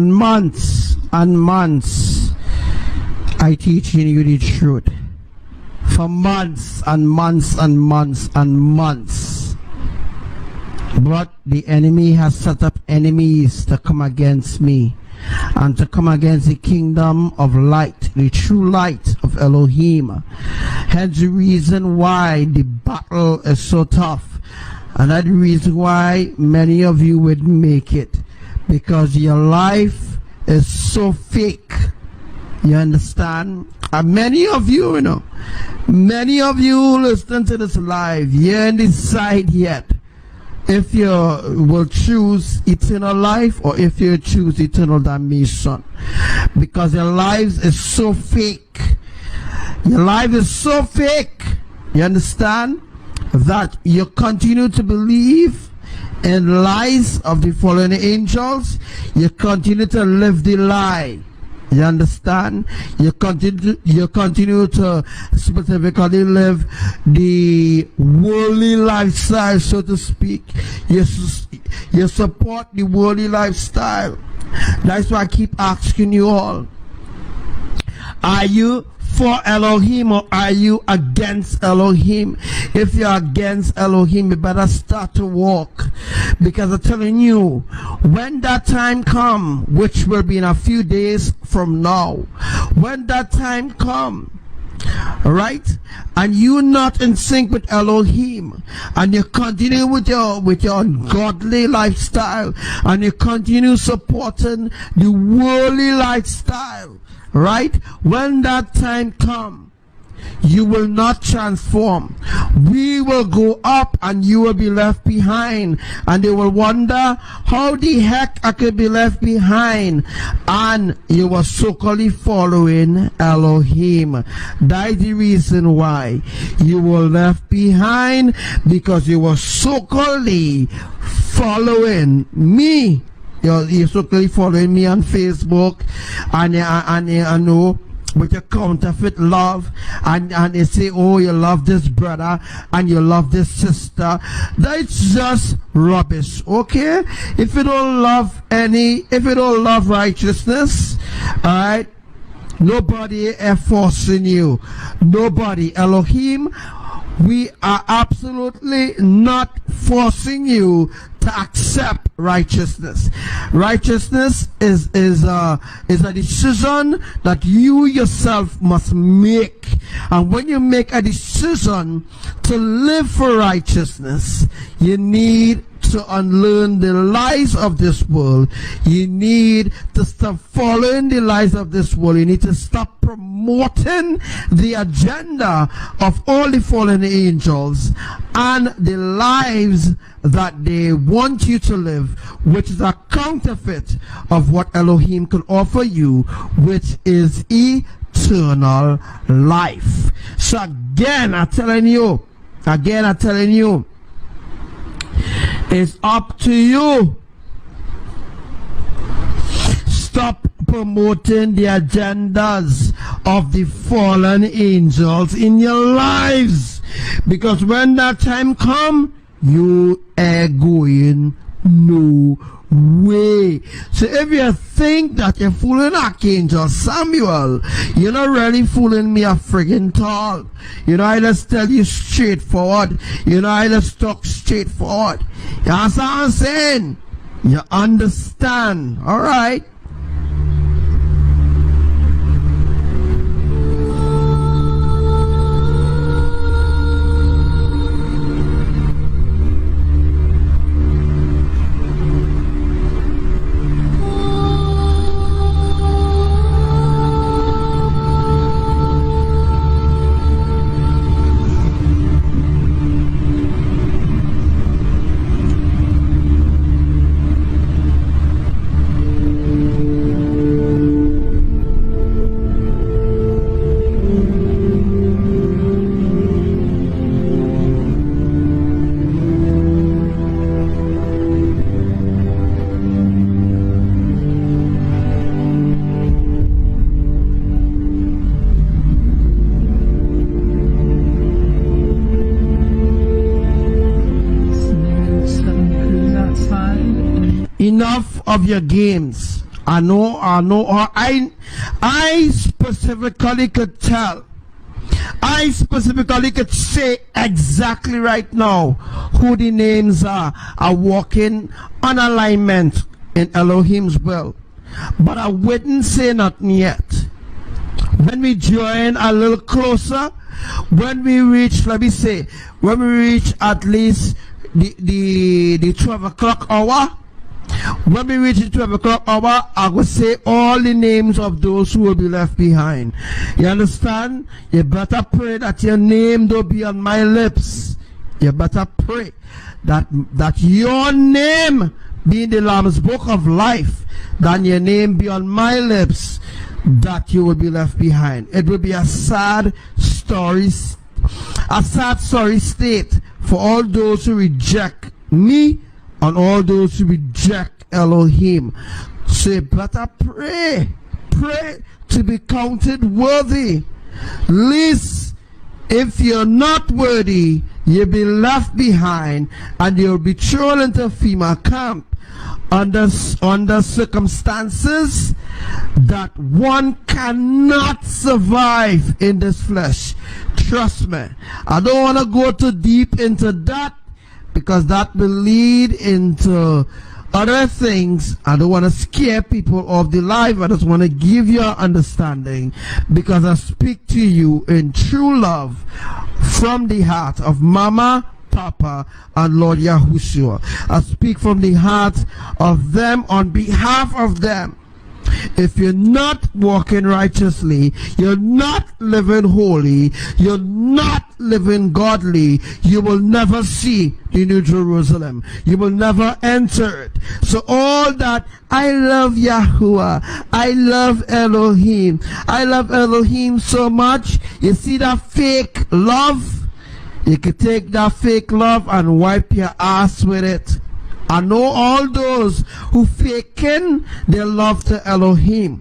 Months and months, I teaching you the truth. For months and months and months and months. But the enemy has set up enemies to come against me and to come against the kingdom of light, the true light of Elohim. Hence the reason why the battle is so tough. And that's the reason why many of you would make it. Because your life is so fake. You understand? And many of you, many of you listen to this live, you ain't decide yet if you will choose eternal life or if you choose eternal damnation. Because your lives is so fake. Your life is so fake. You understand? That you continue to believe in lies of the fallen angels. You continue to live the lie. You understand? You continue to specifically live the worldly lifestyle, so to speak. You support the worldly lifestyle. That's why I keep asking you all, are you for Elohim or are you against Elohim? If you're against Elohim, you better start to walk. Because I'm telling you, when that time come, which will be in a few days from now, when that time come, right, and you're not in sync with Elohim, and you continue with your godly lifestyle, and you continue supporting the worldly lifestyle, right, when that time comes, you will not transform. We will go up and you will be left behind, and they will wonder how the heck I could be left behind, and you were so-called following Elohim. That's the reason why you were left behind, because you were so-called following me. You're so clearly following me on Facebook, and I know with your counterfeit love, and they say, oh, you love this brother and you love this sister. That's just rubbish, okay? If you don't love righteousness, alright, nobody is forcing you. Nobody. Elohim, we are absolutely not forcing you to accept righteousness. Righteousness is a decision that you yourself must make. And when you make a decision to live for righteousness, you need to unlearn the lies of this world. You need to stop following the lies of this world. You need to stop promoting the agenda of all the fallen angels and the lives that they want you to live, which is a counterfeit of what Elohim can offer you, which is eternal life. So again, I'm telling you, it's up to you. Stop promoting the agendas of the fallen angels in your lives, because when that time comes, you are going no way. So if you think that you're fooling Archangel Samuel, you're not really fooling me a friggin' tall. I just tell you straightforward. I just talk straightforward. You understand what I'm saying? You understand? Alright? Enough of your games. I know, I specifically could tell. I specifically could say exactly right now who the names are walking on alignment in Elohim's will. But I wouldn't say nothing yet. When we join a little closer, when we reach, let me say, when we reach at least the 12 o'clock hour, when we reach the 12 o'clock hour, I will say all the names of those who will be left behind. You understand? You better pray that your name don't be on my lips. You better pray that your name be in the Lamb's book of life, that your name be on my lips, that you will be left behind. It will be a sad story, sorry state for all those who reject me and all those who reject Elohim. So you better pray to be counted worthy. Least if you're not worthy, you'll be left behind and you'll be thrown into FEMA camp under circumstances that one cannot survive in this flesh. Trust me, I don't want to go too deep into that, because that will lead into other things. I don't want to scare people off the life. I just want to give you an understanding, because I speak to you in true love from the heart of Mama, Papa, and Lord Yahushua. I speak from the heart of them on behalf of them. If you're not walking righteously, you're not living holy, you're not living godly, you will never see the New Jerusalem. You will never enter it. So all that, I love Yahuwah, I love Elohim so much. You see that fake love? You can take that fake love and wipe your ass with it. I know all those who faking their love to Elohim.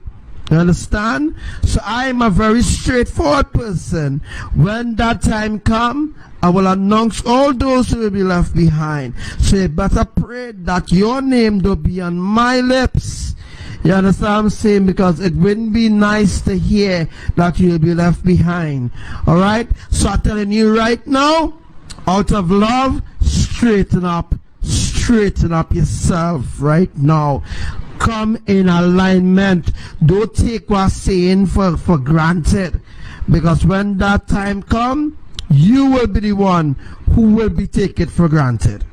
You understand? So I am a very straightforward person. When that time comes, I will announce all those who will be left behind. So you better pray that your name don't be on my lips. You understand what I'm saying? Because it wouldn't be nice to hear that you'll be left behind. Alright? So I'm telling you right now, out of love, straighten up yourself right now. Come in alignment. Don't take what I'm saying for granted. Because when that time comes, you will be the one who will be taken for granted.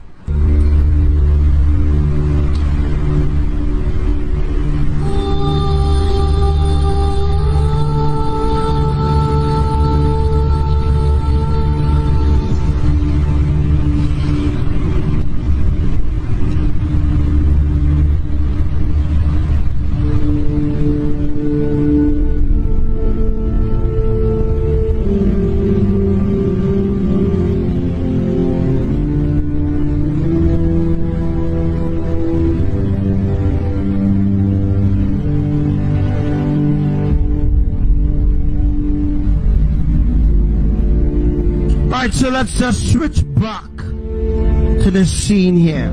Alright, so let's just switch back to the scene here.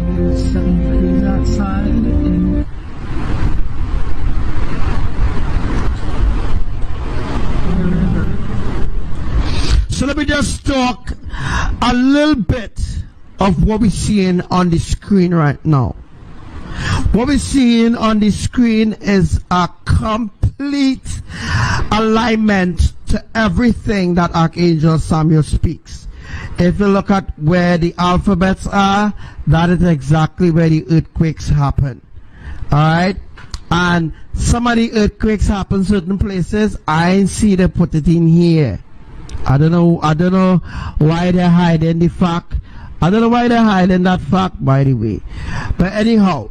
So let me just talk a little bit of what we're seeing on the screen right now. What we're seeing on the screen is a complete alignment to everything that Archangel Samuel speaks. If you look at where the alphabets are, that is exactly where the earthquakes happen. Alright? And some of the earthquakes happen certain places. I ain't see they put it in here. I don't know why they're hiding the fact. I don't know why they're hiding that fact, by the way. But anyhow,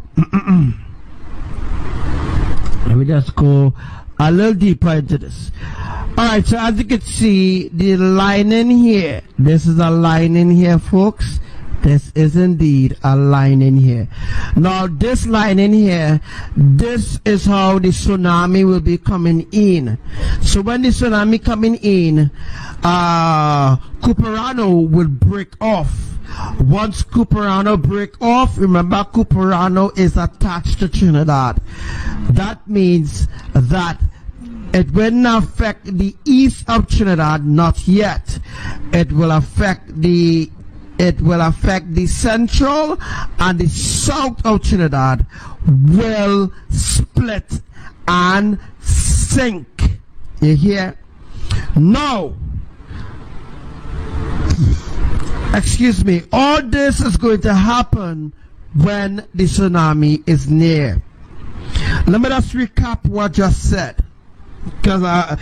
let me just go a little deeper into this. Alright, so as you can see, the line in here, this is a line in here, folks. This is indeed a line in here. Now, this line in here, this is how the tsunami will be coming in. So when the tsunami coming in, Cuperano will break off. Once Cuperano break off, remember Cuperano is attached to Trinidad. That means that it will not affect the east of Trinidad, not yet. It will affect the central and the south of Trinidad will split and sink. You hear? Now, excuse me, all this is going to happen when the tsunami is near. Let me just recap what I just said, because I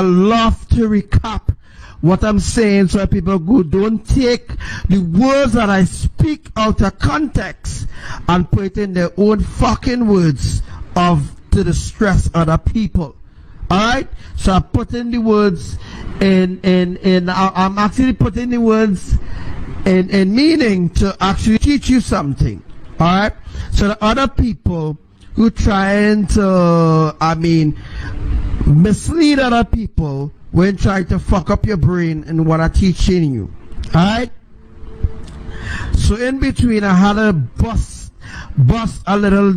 love to recap what I'm saying so that people don't take the words that I speak out of context and put it in their own fucking words to distress other people. Alright? So I'm putting the words I'm actually putting the words in meaning to actually teach you something. Alright? So the other people who trying to mislead other people when trying to fuck up your brain and what I'm teaching you. Alright? So in between I had a bust a little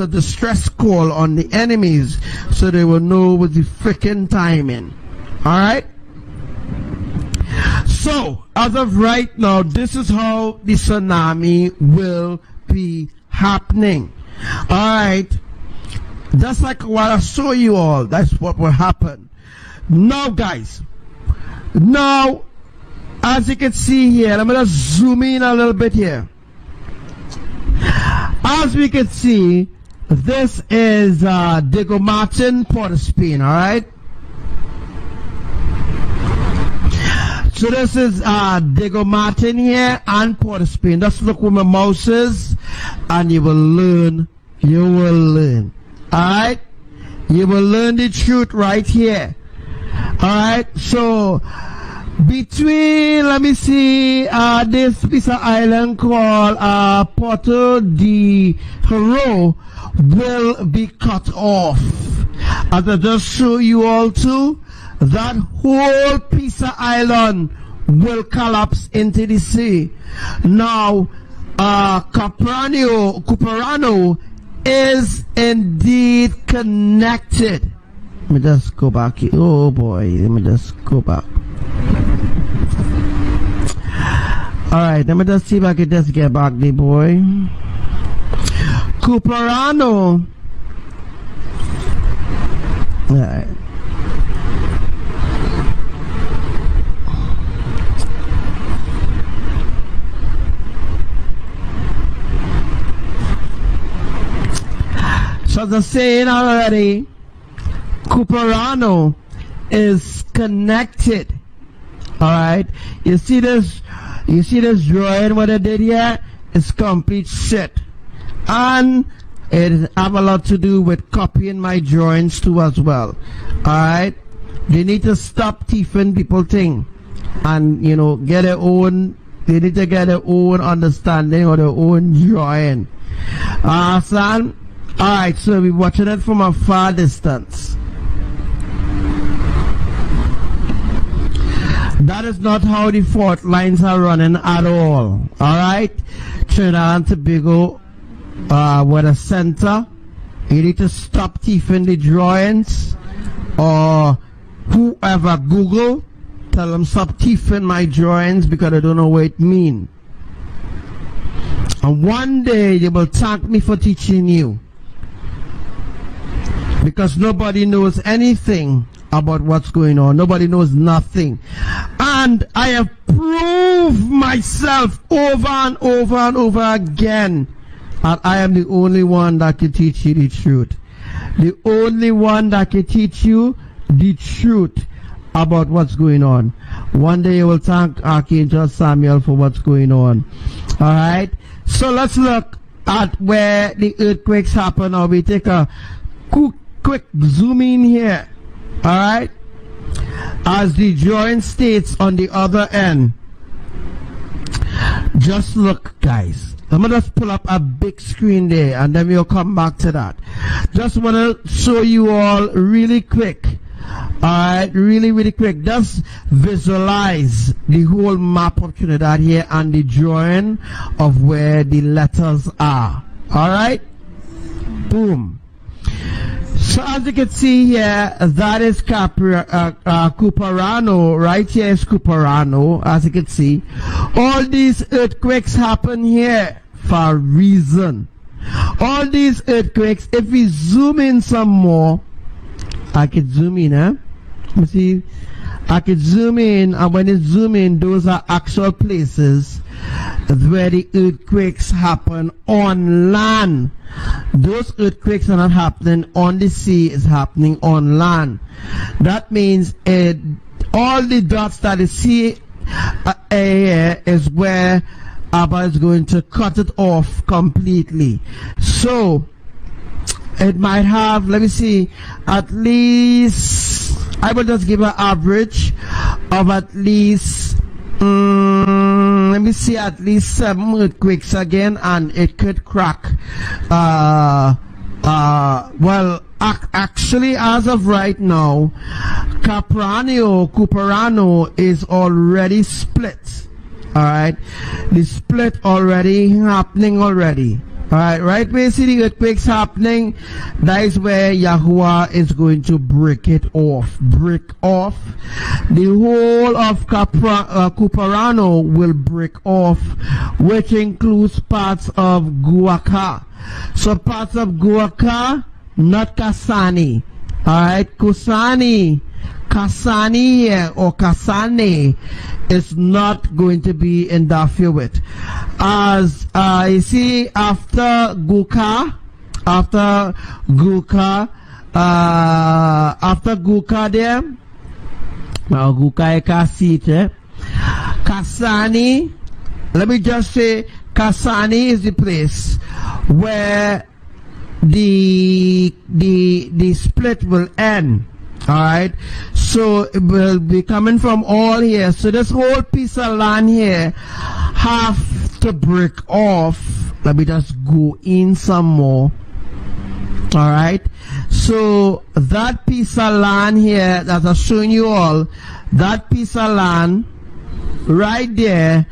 distress call on the enemies so they will know with the freaking timing. Alright? So as of right now, this is how the tsunami will be happening. Alright? Just like what I show you all, that's what will happen. Now guys, as you can see here, I'm going to zoom in a little bit here. As we can see, this is Diego Martin, Port of Spain, alright? So this is Diego Martin here and Port of Spain. Just look where my mouse is and you will learn. Alright? You will learn the truth right here. Alright? So between, let me see, this piece of island called Porto de Haro will be cut off. As I just show you all too, that whole piece of island will collapse into the sea. Now, Cuperano is indeed connected. Let me just go back here. Oh boy, let me just go back. Alright, let me just see if I can just get back there, boy. Cuperano. Alright. So as I was saying already, Cuperano is connected. Alright, you see this drawing what I did here? It's complete shit. And it have a lot to do with copying my drawings too as well. Alright? They need to stop thieving people thing. And they need to get their own understanding or their own drawing. Son? Alright, so we're watching it from a far distance. That is not how the fault lines are running at all. Alright? Trinidad and Tobago with a center. You need to stop thieving the drawings. Or whoever Google, tell them stop thieving my drawings because I don't know what it means. And one day they will thank me for teaching you. Because nobody knows anything about what's going on. Nobody knows nothing. And I have proved myself over and over and over again that I am the only one that can teach you the truth. The only one that can teach you the truth about what's going on. One day you will thank Archangel Samuel for what's going on. Alright? So let's look at where the earthquakes happen. Now we take a quick zoom in here. Alright? As the drawing states on the other end. Just look, guys. I'm gonna just pull up a big screen there and then we'll come back to that. Just wanna show you all really quick. Alright, really quick. Just visualize the whole map of Trinidad here and the drawing of where the letters are. Alright? Boom. So as you can see here, that is Cuperano. Right here is Cuperano, as you can see. All these earthquakes happen here for a reason. All these earthquakes, if we zoom in some more, I can zoom in, You see, I can zoom in, and when you zoom in, those are actual places where the earthquakes happen on land. Those earthquakes are not happening on the sea, it's happening on land. That means all the dots that you see is where Abba is going to cut it off completely. So it might have, let me see, at least, I will just give an average of at least, let me see, at least 7 earthquakes again, and it could crack. Actually, as of right now, Cuperano is already split. Alright, the split already happening already. Alright, right where you see the earthquakes happening, that is where Yahuwah is going to break it off. Break off. The whole of Cuperano will break off, which includes parts of Guaca. So parts of Guaca, not Kasani. Alright, Kasani here, or Kasane, is not going to be interfered with. As you see, after Guka there, now Guka Kasite, Kasani, let me just say, Kasani is the place where the split will end. Alright, so it will be coming from all here. So this whole piece of land here have to break off. Let me just go in some more. Alright, so that piece of land here that I'm showing you all, that piece of land right there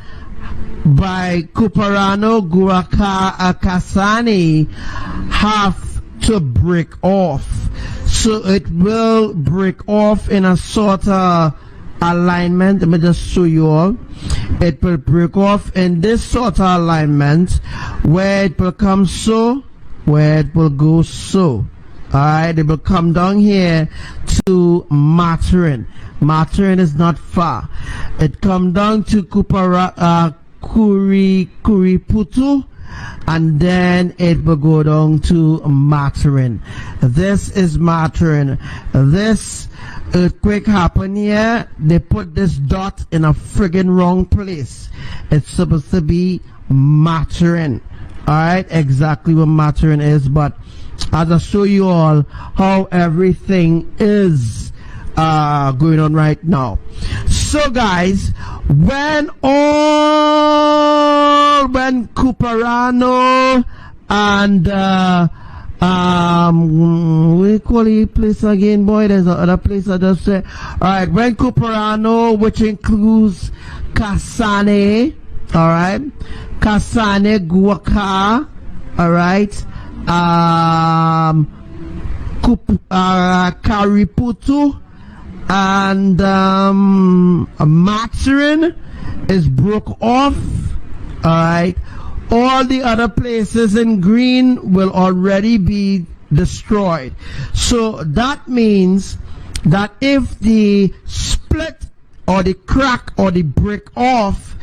by Kuparano, Guraka, Kasani have to break off. So it will break off in a sort of alignment. Let me just show you all. It will break off in this sort of alignment where it will come so, where it will go so. Alright, it will come down here to Maturin. Maturin is not far. It come down to Kuriputu, and then it will go down to Maturin. This is Maturin. This earthquake happened here. They put this dot in a friggin' wrong place. It's supposed to be Maturin. Alright, exactly what Maturin is, but as I show you all how everything is going on right now. So guys, when Kuparano and we call the place again, boy, there's another place I just said. Alright, when Kuparano, which includes Kasane, alright, Kasane, Guaka, alright, Kariputu and Maturin is broke off. Alright, all the other places in green will already be destroyed. So that means that if the split or the crack or the break off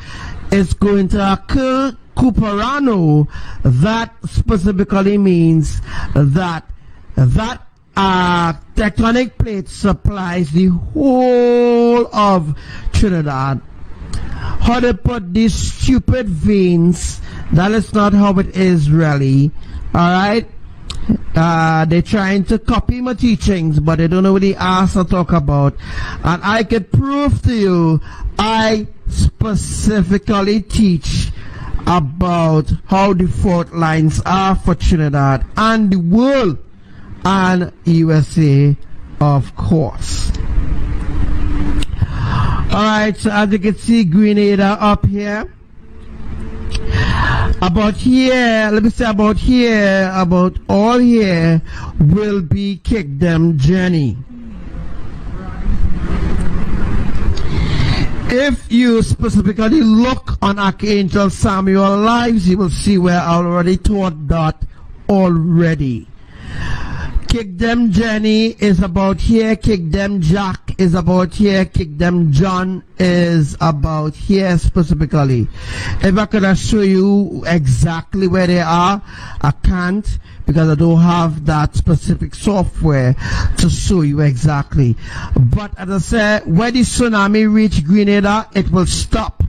is going to occur Kuparano, that specifically means that tectonic plate supplies the whole of Trinidad. How they put these stupid veins, that is not how it is really. Alright, they're trying to copy my teachings, but they don't know what the ass I talk about. And I could prove to you, I specifically teach about how the fault lines are for Trinidad and the world and USA, of course. Alright, so as you can see, Grenada up here. About here, let me say about here, about all here will be Kingdom Journey. If you specifically look on Archangel Samuel lives, you will see where I already taught that already. Kick Them Jenny is about here, Kick Them Jack is about here, Kick Them John is about here specifically. If I could show you exactly where they are, I can't because I don't have that specific software to show you exactly. But as I said, when the tsunami reach Grenada, it will stop.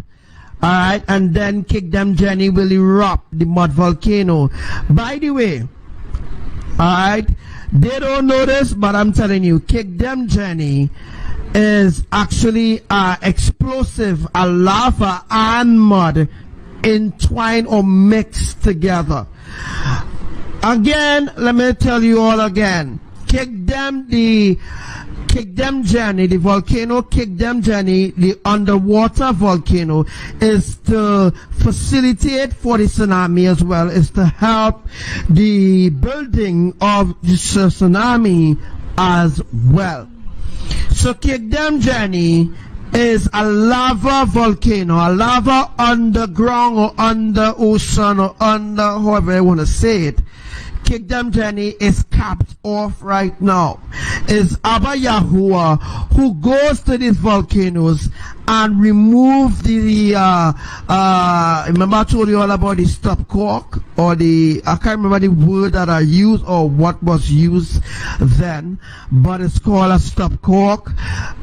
Alright, and then Kick Them Jenny will erupt, the mud volcano. By the way, alright, they don't know this, but I'm telling you, Kick Them Jenny is actually explosive, a lava and mud entwined or mixed together. Again, let me tell you all again. Kick Them Jenny, the volcano Kick Them Jenny, the underwater volcano, is to facilitate for the tsunami as well, is to help the building of the tsunami as well. So Kick Them Jenny is a lava volcano, a lava underground or under ocean or under however you want to say it. Kick Them Jenny is capped off right now. Is Abba Yahuwah who goes to these volcanoes and remove the remember I told you all about the stopcock or the, I can't remember the word that I used or what was used then, but it's called a stopcock.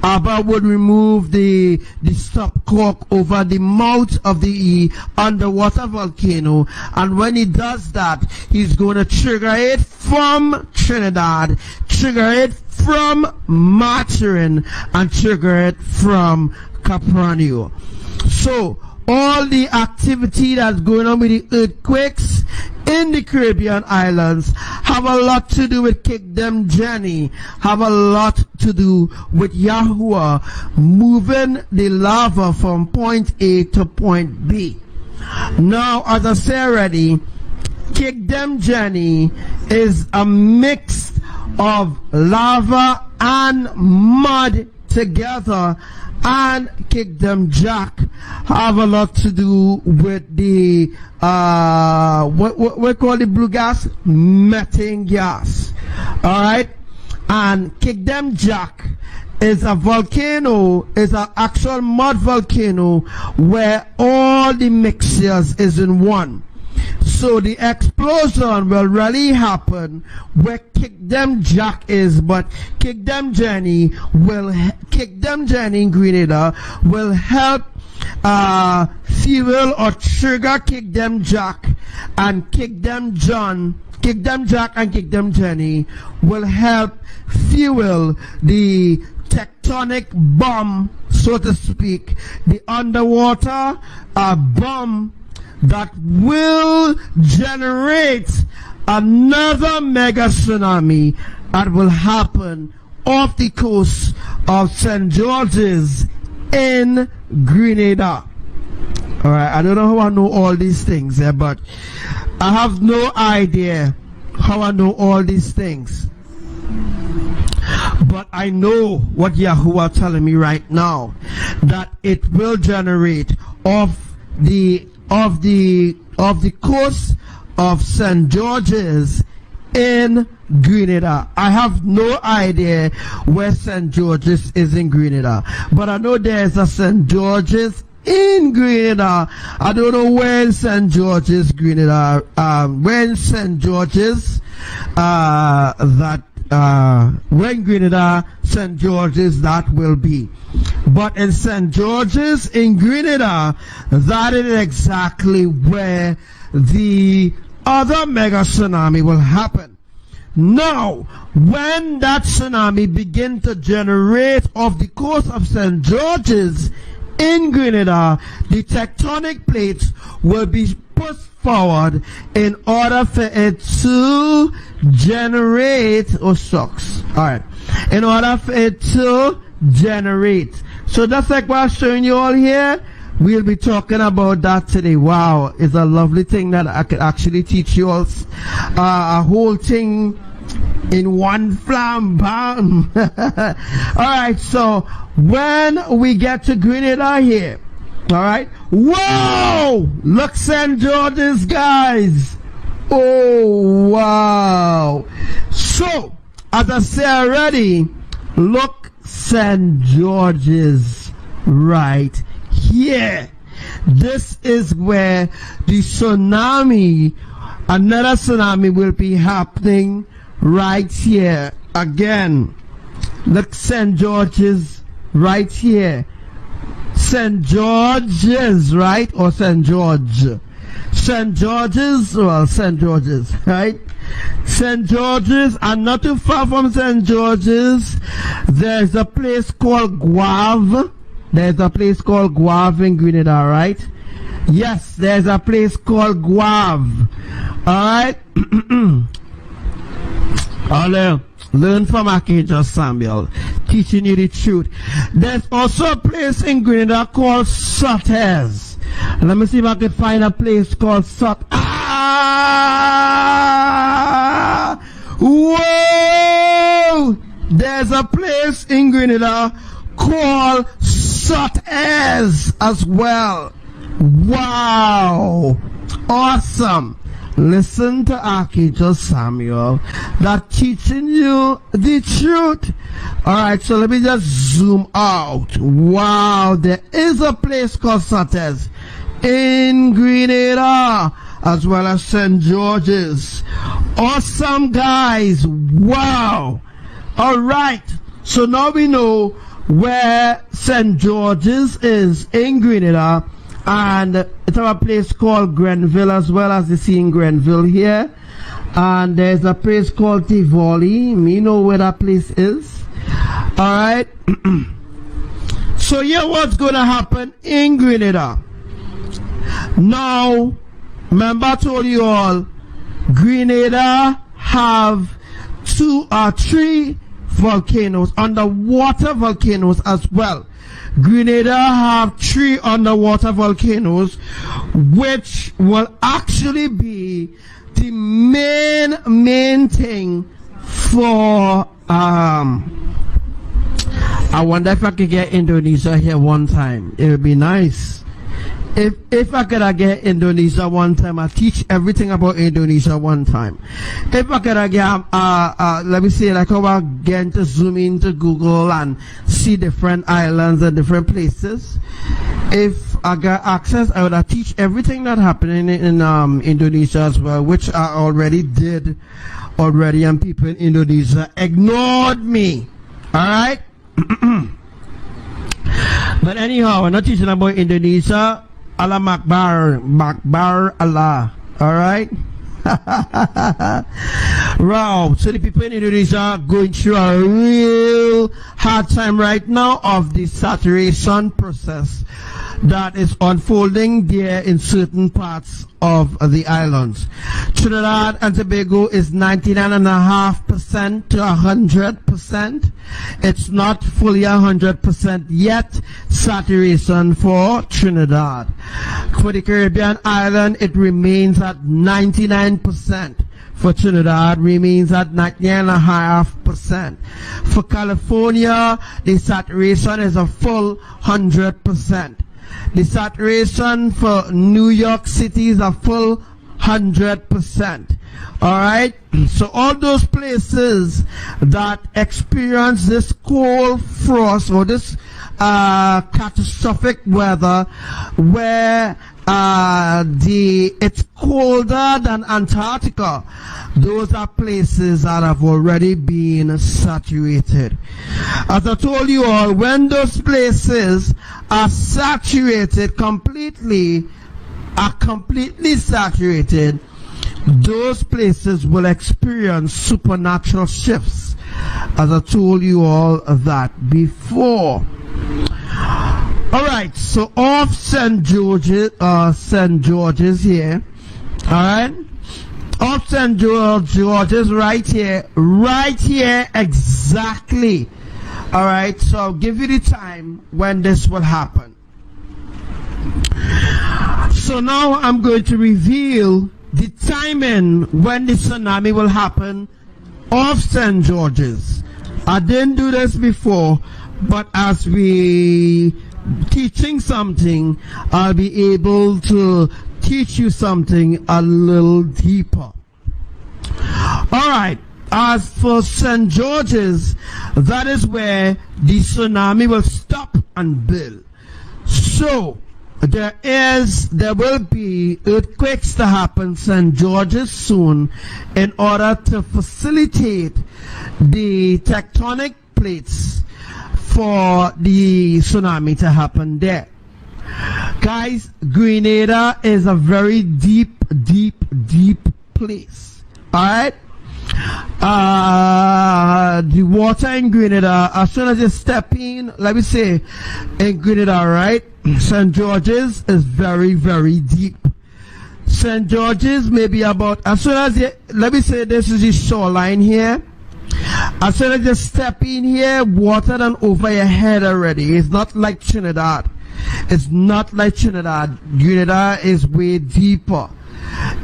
Abba would remove the stopcock over the mouth of the underwater volcano, and when he does that, he's going to trigger it from Trinidad, trigger it from Maturin and trigger it from Capranio. So all the activity that's going on with the earthquakes in the Caribbean islands have a lot to do with Kick Them Jenny, have a lot to do with Yahuwah moving the lava from point A to point B. Now, as I said already, Kick Them Jenny is a mix of lava and mud together, and Kick Them Jack have a lot to do with the what we call the blue gas, methane gas. All right, and Kick Them Jack is a volcano, is an actual mud volcano where all the mixtures is in one. So the explosion will really happen where Kick Them Jack is, but Kick Them Jenny in Grenada will help fuel or trigger Kick Them Jack, and Kick Them Jack and Kick Them Jenny will help fuel the tectonic bomb, so to speak, the underwater bomb that will generate another mega tsunami that will happen off the coast of St. George's in Grenada. Alright, I don't know how I know all these things, but I have no idea how I know all these things. But I know what Yahuwah telling me right now, that it will generate off the coast of St. George's in Grenada. I have no idea where St. George's is in Grenada, but I know there's a St. George's in Grenada. I don't know where in St. George's, Grenada, when St. George's, when Grenada, St. George's, that will be. But in St. George's in Grenada, that is exactly where the other mega tsunami will happen. Now, when that tsunami begin to generate off the coast of St. George's in Grenada, the tectonic plates will be pushed forward in order for it to generate, in order for it to generate. So that's like what I'm showing you all here. We'll be talking about that today. Wow, it's a lovely thing that I could actually teach you all a whole thing in one flam bam. Alright, so when we get to Grenada here, alright, whoa, look St. George's, guys. Oh wow. So as I said already, look St. George's right here. This is where the tsunami, another tsunami will be happening right here. Again, look St. George's right here. St. George's, right? Or St. George? St. George's, well, St. George's, right? St. George's, and not too far from St. George's, there's a place called Guave. There's a place called Guave in Grenada, right? Yes, there's a place called Guave. Alright? Learn from Archangel Samuel, teaching you the truth. There's also a place in Grenada called Sotters. Let me see if I can find a place called Whoa! There's a place in Grenada called Sotters as well. Wow! Awesome! Listen to Archangel Samuel, that teaching you the truth. Alright, so let me just zoom out. Wow, there is a place called Sotters in Grenada, as well as St. George's. Awesome, guys. Wow. Alright, so now we know where St. George's is in Grenada, and it's a place called Grenville, as well as you see in Grenville here. and there's a place called Tivoli. Me know where that place is. All right. So here what's gonna happen in Grenada. Now, remember I told you all, Grenada have 2 or 3 volcanoes, underwater volcanoes as well. Grenada have 3 underwater volcanoes, which will actually be the main thing for I wonder if I could get Indonesia here one time. It would be nice. If I could get Indonesia one time, I'll teach everything about Indonesia one time. If I could get, let me see, like how I get to zoom into Google and see different islands and different places. If I got access, I would teach everything that happened in Indonesia as well, which I already did already, and people in Indonesia ignored me. Alright? But anyhow, I'm not teaching about Indonesia. Allah Makbar Allah. Alright? Wow. So the people in Indonesia are going through a real hard time right now of the saturation process that is unfolding there in certain parts of the islands. Trinidad and Tobago is 99.5% to 100%. It's not fully 100% yet saturation for Trinidad. For the Caribbean island, it remains at 99%. For Trinidad, remains at 99.5%. For California, the saturation is a full 100%. The saturation for New York City is a full 100%. Alright? So all those places that experience this cold frost or this catastrophic weather where it's colder than Antarctica, those are places that have already been saturated. As I told you all, when those places are saturated completely, saturated, those places will experience supernatural shifts, as I told you all that before. Alright, so off St. George's here, alright, off St. George's right here exactly. Alright, so I'll give you the time when this will happen. So now I'm going to reveal the timing when the tsunami will happen off St. George's. I didn't do this before, but as we teaching something, I'll be able to teach you something a little deeper. Alright, as for St. George's, that is where the tsunami will stop and build. So there will be earthquakes to happen St. George's soon in order to facilitate the tectonic plates for the tsunami to happen there. Guys, Grenada is a very deep place. Alright? The water in Grenada, as soon as you step in, let me say, in Grenada, right? St. George's is very deep. St. George's may be about, as soon as you, let me say this is the shoreline here. As soon as you step in here, water done over your head already. It's not like Trinidad. It's not like Trinidad. Grenada is way deeper.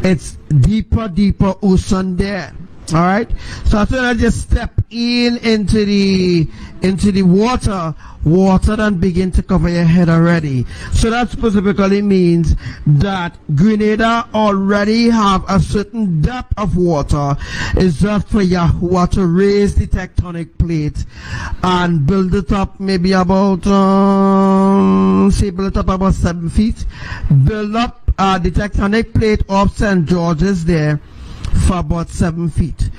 It's deeper ocean there. Alright, so as soon as you step into the water then begin to cover your head already. So that specifically means that Grenada already have a certain depth of water. It's just for Yahuwah to raise the tectonic plate and build it up maybe about build it up about 7 feet. Build up the tectonic plate of St. George's there for about 7 feet.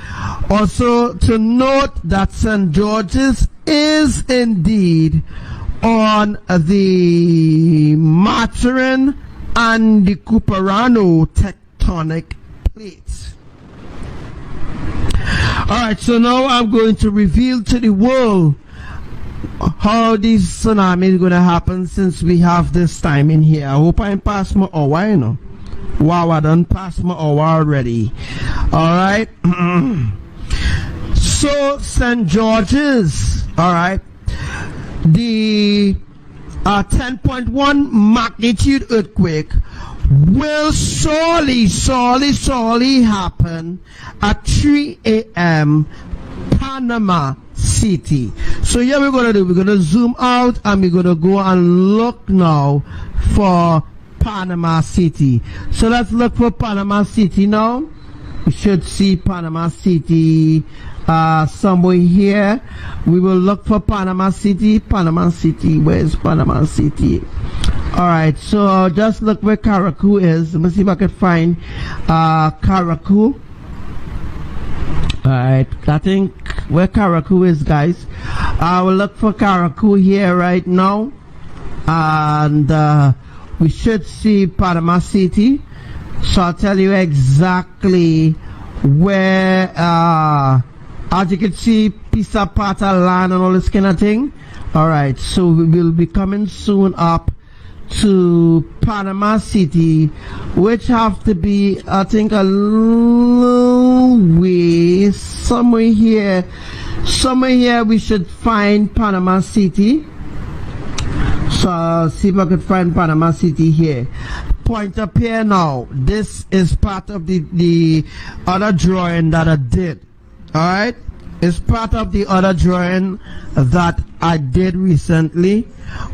Also to note that St. George's is indeed on the Maturin and the Cuperano tectonic plates. Alright, so now I'm going to reveal to the world how this tsunami is going to happen since we have this time in here. I hope I'm past my hour, you know. Wow, I done past my hour already. Alright. So, St. George's, alright, the 10.1 magnitude earthquake will surely happen at 3 a.m. Panama City. So here we're going to do, we're going to zoom out and we're going to go and look now for Panama City. So let's look for Panama City now. We should see Panama City somewhere here. We will look for Panama City. Panama City, where's Panama City? Alright, so just look where Karaku is. Let me see if I can find Karaku. Alright, I think where Karaku is, guys. I will look for Karaku here right now. And we should see Panama City. So I'll tell you exactly where, as you can see, piece of part of land and all this kind of thing. Alright, so we will be coming soon up to Panama City, which have to be, I think, a little way, somewhere here we should find Panama City. So see if I could find Panama City here. Point up here now. This is part of the other drawing that I did. Alright? It's part of the other drawing that I did recently,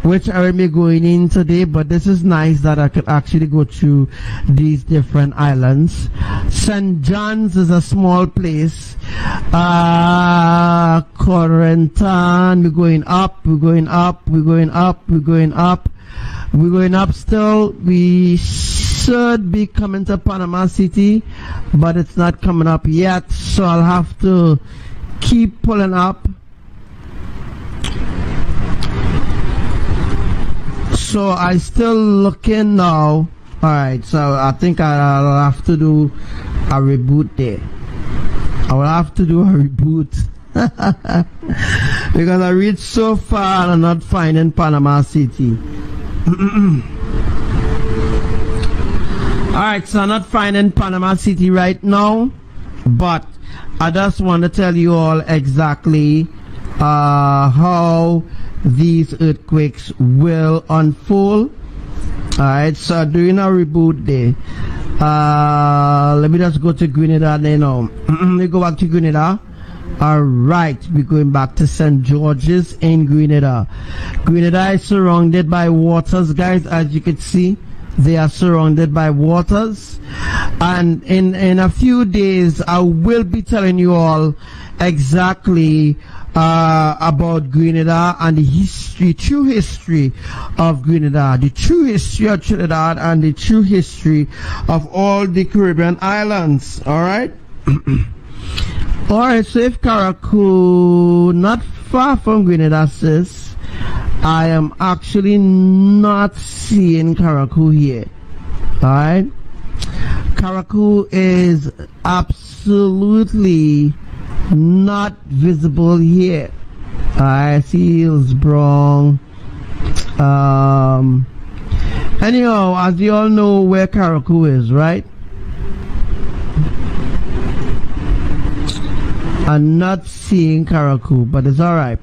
which I will be going in today, but this is nice that I could actually go through these different islands. St. John's is a small place. Corentin, we're going up, we're going up, we're going up, we're going up. We're going up still. We should be coming to Panama City, but it's not coming up yet, so I'll have to keep pulling up. So I still looking now. Alright, so I think I'll have to do a reboot there. I will have to do a reboot. Because I reached so far and I'm not finding Panama City. Alright, so I'm not finding Panama City right now, but I just want to tell you all exactly how these earthquakes will unfold. Alright, so doing a reboot there. Let me just go to Grenada now. Let me go back to Grenada. Alright, we're going back to St. George's in Grenada. Grenada is surrounded by waters, guys. As you can see, they are surrounded by waters. And in a few days, I will be telling you all exactly about Grenada and the history, true history of Grenada, the true history of Trinidad, and the true history of all the Caribbean islands. Alright? Alright, so if Karaku, not far from Grenada, sis, I am actually not seeing Karaku here. Alright? Karaku is absolutely not visible here. I see Hillsborough. Anyhow, as you all know where Karaku is, right? I'm not seeing Karaku, but it's alright.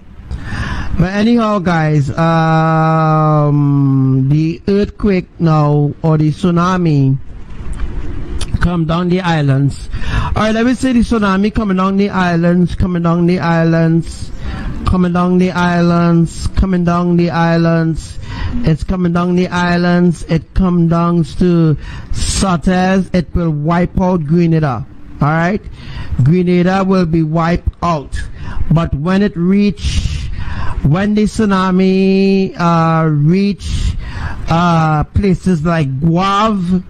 But anyhow, guys, the earthquake now, or the tsunami, come down the islands. Alright, let me say the tsunami coming down the islands, coming down the islands, coming down the islands, coming down the islands. It's coming down the islands. It comes down to Sotes. It will wipe out Grenada. Alright, Grenada will be wiped out. But when it when the tsunami reach places like Guave,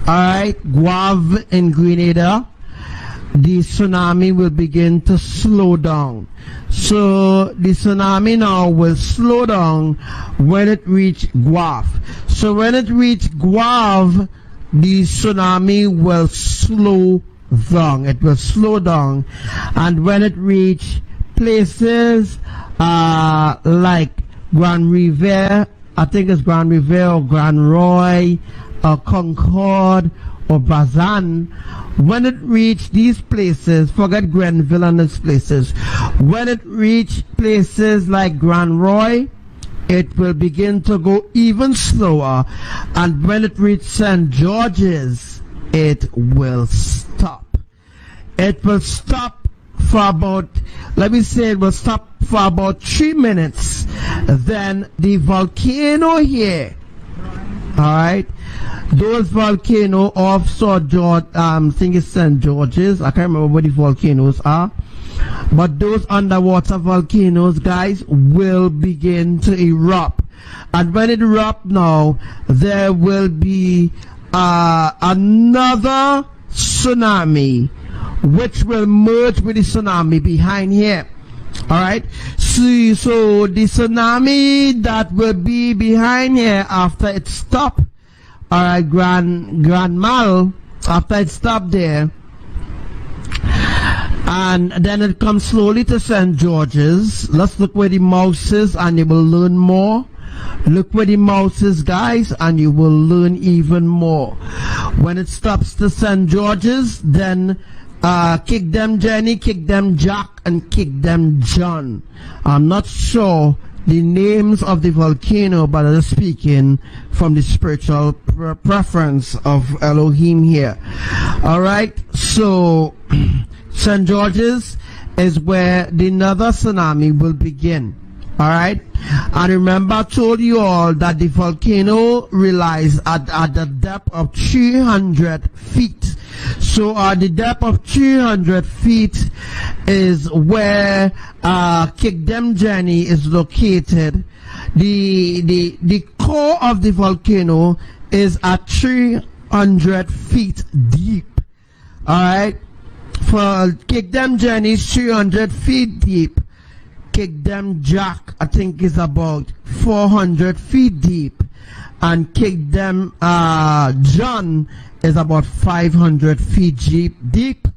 alright, Guave in Grenada, the tsunami will begin to slow down. So the tsunami now will slow down when it reach Guave. So when it reach Guave, the tsunami will slow down. It will slow down, and when it reach places like Grand Riviere, I think it's Grand Riviere or Grand Roy or Concord or Bazan, when it reach these places, forget Grenville and these places, when it reach places like Grand Roy, it will begin to go even slower, and when it reaches St. George's, it will stop. It will stop for about, let me say it will stop for about 3 minutes. Then the volcano here, alright, those volcano off St. George, I think it's St. George's, I can't remember where the volcanoes are, but those underwater volcanoes, guys, will begin to erupt. And when it erupts now, there will be another tsunami, which will merge with the tsunami behind here. Alright, so the tsunami that will be behind here after it stopped, alright, Grand Mal, after it stopped there, and then it comes slowly to St. George's. Let's look where the mouse is and you will learn more. Look where the mouse is, guys, and you will learn even more. When it stops to St. George's, then kick them Jenny, kick them Jack, and kick them John. I'm not sure the names of the volcano, but I'm speaking from the spiritual preference of Elohim here. Alright, so St. George's is where the another tsunami will begin. Alright, and remember I told you all that the volcano relies at the depth of 300 feet. So the depth of 300 feet is where Kingdom Jenny is located. The core of the volcano is at 300 feet deep. Alright, for Kingdom Jenny is 300 feet deep. Kingdom Jack, I think, is about 400 feet deep, and Kingdom John is about 500 feet deep,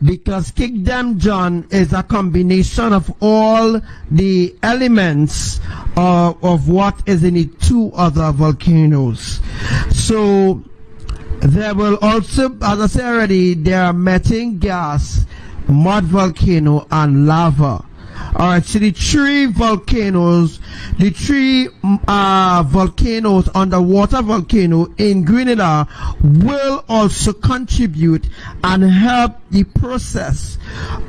because Kingdom John is a combination of all the elements of what is in the two other volcanoes. So there will also, as I said already, there are methane gas, mud volcano, and lava. Alright, so the three volcanoes, underwater volcano in Grenada will also contribute and help the process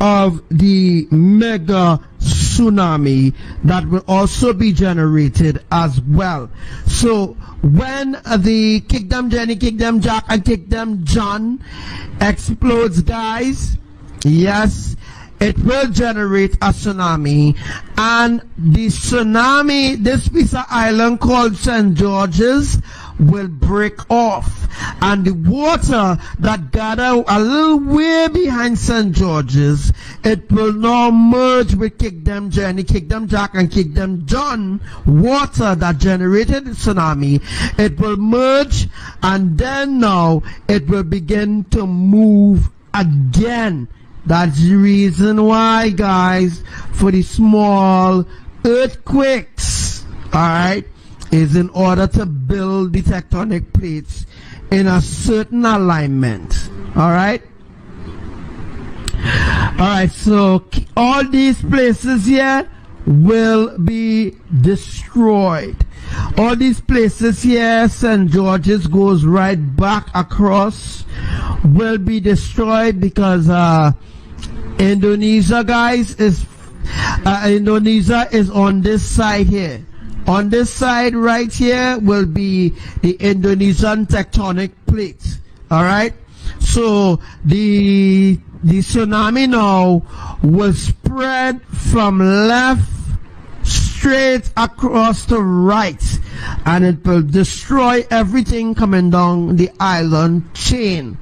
of the mega tsunami that will also be generated as well. So when the Kingdom Jenny, Kingdom Jack, and Kingdom John explodes, guys, yes, it will generate a tsunami, and the tsunami, this piece of island called St. George's, will break off, and the water that gathered a little way behind St. George's, it will now merge with Kingdom Jenny, Kingdom Jack, and Kingdom John water that generated the tsunami. It will merge, and then now it will begin to move again. That's the reason why, guys, for the small earthquakes, alright, is in order to build the tectonic plates in a certain alignment. Alright? Alright, so all these places here will be destroyed. All these places here, St. George's goes right back across, will be destroyed because Indonesia, guys, is Indonesia is on this side here. On this side right here will be the Indonesian tectonic plate. Alright? So the tsunami now will spread from left straight across to right, and it will destroy everything coming down the island chain.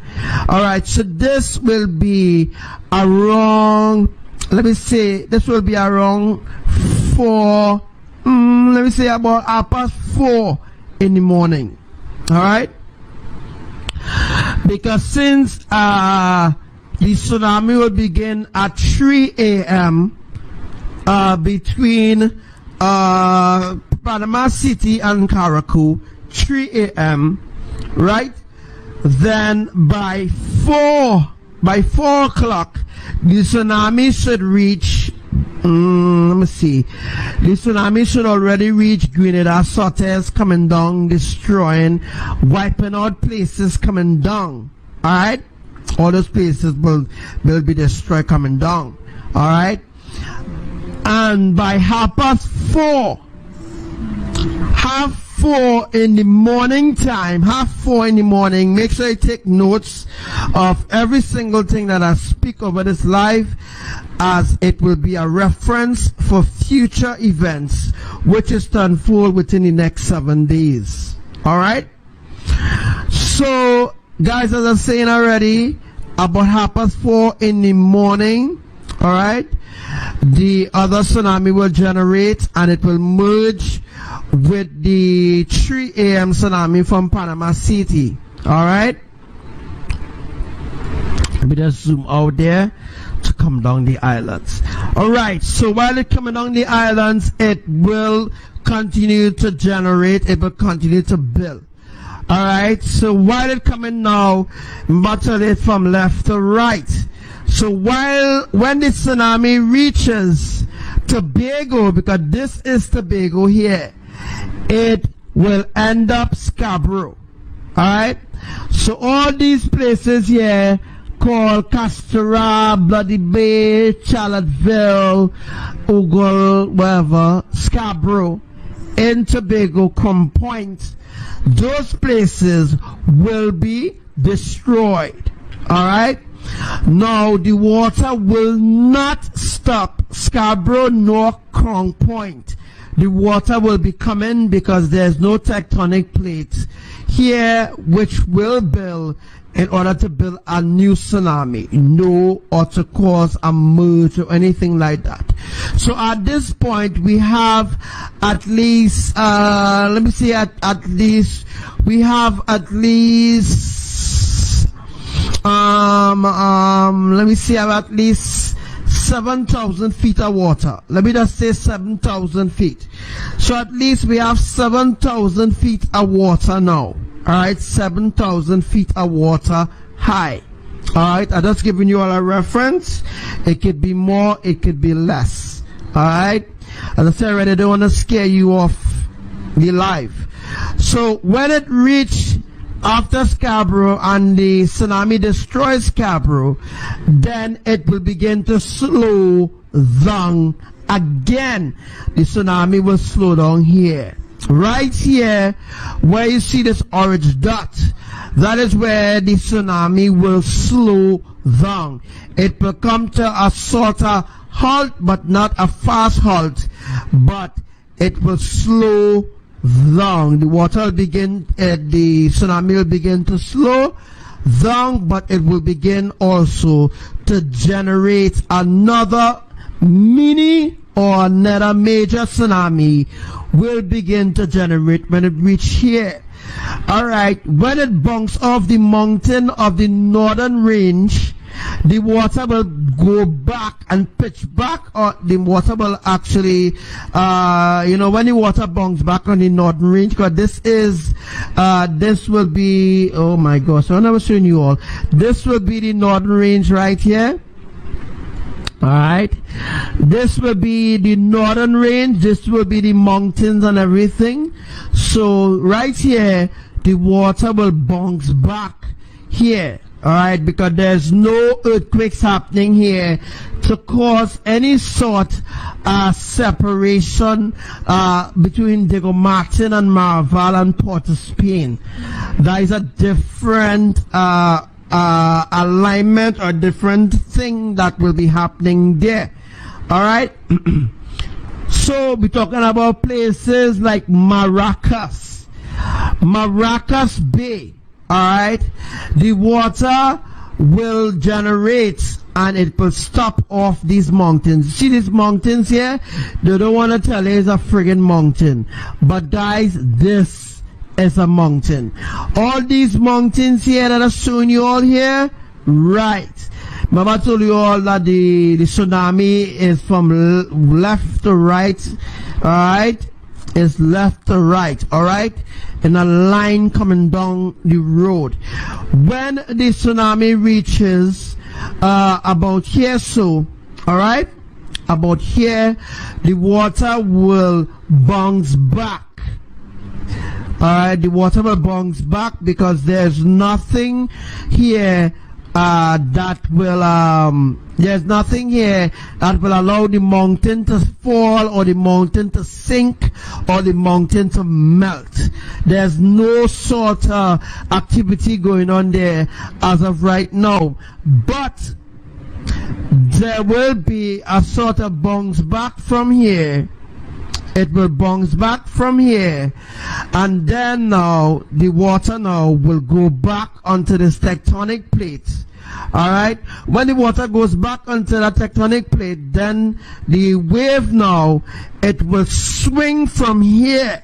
Alright, so this will be around, let me say, this will be around 4, let me say about 4:30 in the morning. Alright? Because since the tsunami will begin at 3 a.m. Between Panama City and Caracu, 3 a.m. Right? Then by 4 o'clock, the tsunami should reach. Let me see. The tsunami should already reach Grenada, Sotes coming down, destroying, wiping out places coming down. Alright? All those places will be destroyed coming down. Alright? And by 4:30 in the morning time, 4:30 in the morning, make sure you take notes of every single thing that I speak over this live, as it will be a reference for future events which is to unfold within the next 7 days. Alright? So, guys, as I was saying already, about 4:30 in the morning, alright, the other tsunami will generate and it will merge with the 3 a.m. tsunami from Panama City. Alright? Let me just zoom out there to come down the islands. Alright, so while it's coming down the islands, it will continue to generate, it will continue to build. Alright, so while it's coming now, mutter it from left to right. So when the tsunami reaches Tobago, because this is Tobago here, it will end up Scarborough. Alright? So all these places here called Castora, Bloody Bay, Charlottesville, Ogle, whatever, Scarborough, in Tobago, Crum Point, those places will be destroyed. Alright? Now the water will not stop Scarborough nor Crown Point. The water will be coming because there's no tectonic plate here which will build in order to build a new tsunami, or to cause a merge or anything like that. So at this point we have at least let me see, at least we have at least let me see, at least 7,000 feet of water. Let me just say 7,000 feet. So at least we have 7,000 feet of water now. Alright, 7,000 feet of water high. Alright, I'm just giving you all a reference. It could be more, it could be less. Alright, as I said already, I don't want to scare you off the live. So when it reached after Scarborough and the tsunami destroys Scarborough, then it will begin to slow down again. The tsunami will slow down here. Right here, where you see this orange dot, that is where the tsunami will slow down. It will come to a sort of halt, but not a fast halt, but it will slow down. The water will begin, the tsunami will begin to slow down, but it will begin also to generate another mini or another major tsunami will begin to generate when it reach here. Alright, when it bunks off the mountain of the northern range, the water will go back and pitch back, or the water will actually, when the water bunks back on the northern range, because this will be, oh my gosh, so I never showing you all. This will be the northern range right here. Alright, this will be the northern range, this will be the mountains and everything. So right here, the water will bounce back here. Alright, because there's no earthquakes happening here to cause any sort of separation between Diego Martin and Marval and Port of Spain. That is a different alignment or different thing that will be happening there. Alright? So we're talking about places like Maracas Bay. Alright, the water will generate and it will stop off these mountains. See these mountains here? They don't want to tell you it's a friggin' mountain. But guys, this is a mountain. All these mountains here that I'm showing you all here, right? Mama told you all that the tsunami is from left to right. Alright? It's left to right. Alright? In a line coming down the road. When the tsunami reaches about here, so, alright? About here, the water will bounce back. Alright, the water will bounce back because there's nothing here there's nothing here that will allow the mountain to fall or the mountain to sink or the mountain to melt. There's no sort of activity going on there as of right now. But there will be a sort of bounce back from here. It will bounce back from here, and then now the water now will go back onto this tectonic plate. Alright, when the water goes back onto the tectonic plate, then the wave now, it will swing from here.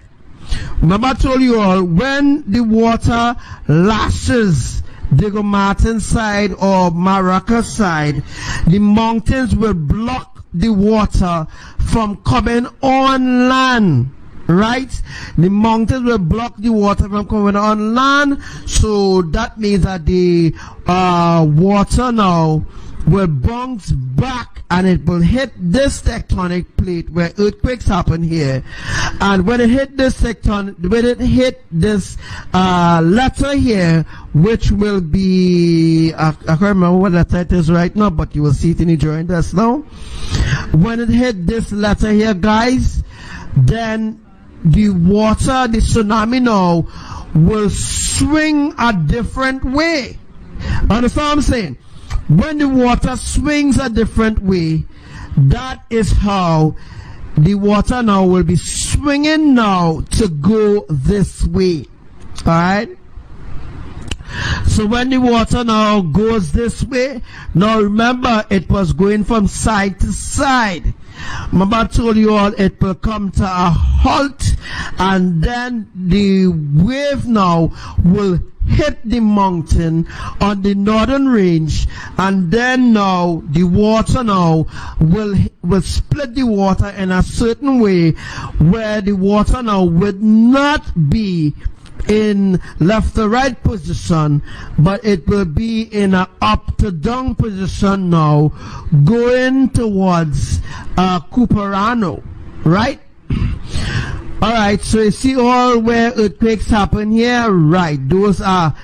Remember I told you all, when the water lashes Diego Martin side or Maraca side, the mountains will block the water from coming on land, right? The mountains will block the water from coming on land, so that means that the water now will bounce back and it will hit this tectonic plate where earthquakes happen here. And when it hit this letter here, which will be I can't remember what letter it is right now, but you will see it in the drawing just now. When it hit this letter here, guys, then the water, the tsunami now will swing a different way. Understand what I'm saying? When the water swings a different way, that is how the water now will be swinging now to go this way. Alright? So when the water now goes this way, now remember it was going from side to side. Remember I told you all it will come to a halt, and then the wave now will hit the mountain on the northern range, and then now the water now will split the water in a certain way where the water now would not be in left to right position, but it will be in a up to down position now, going towards Cuperano, right? Alright, so you see all where earthquakes happen here, right? Those are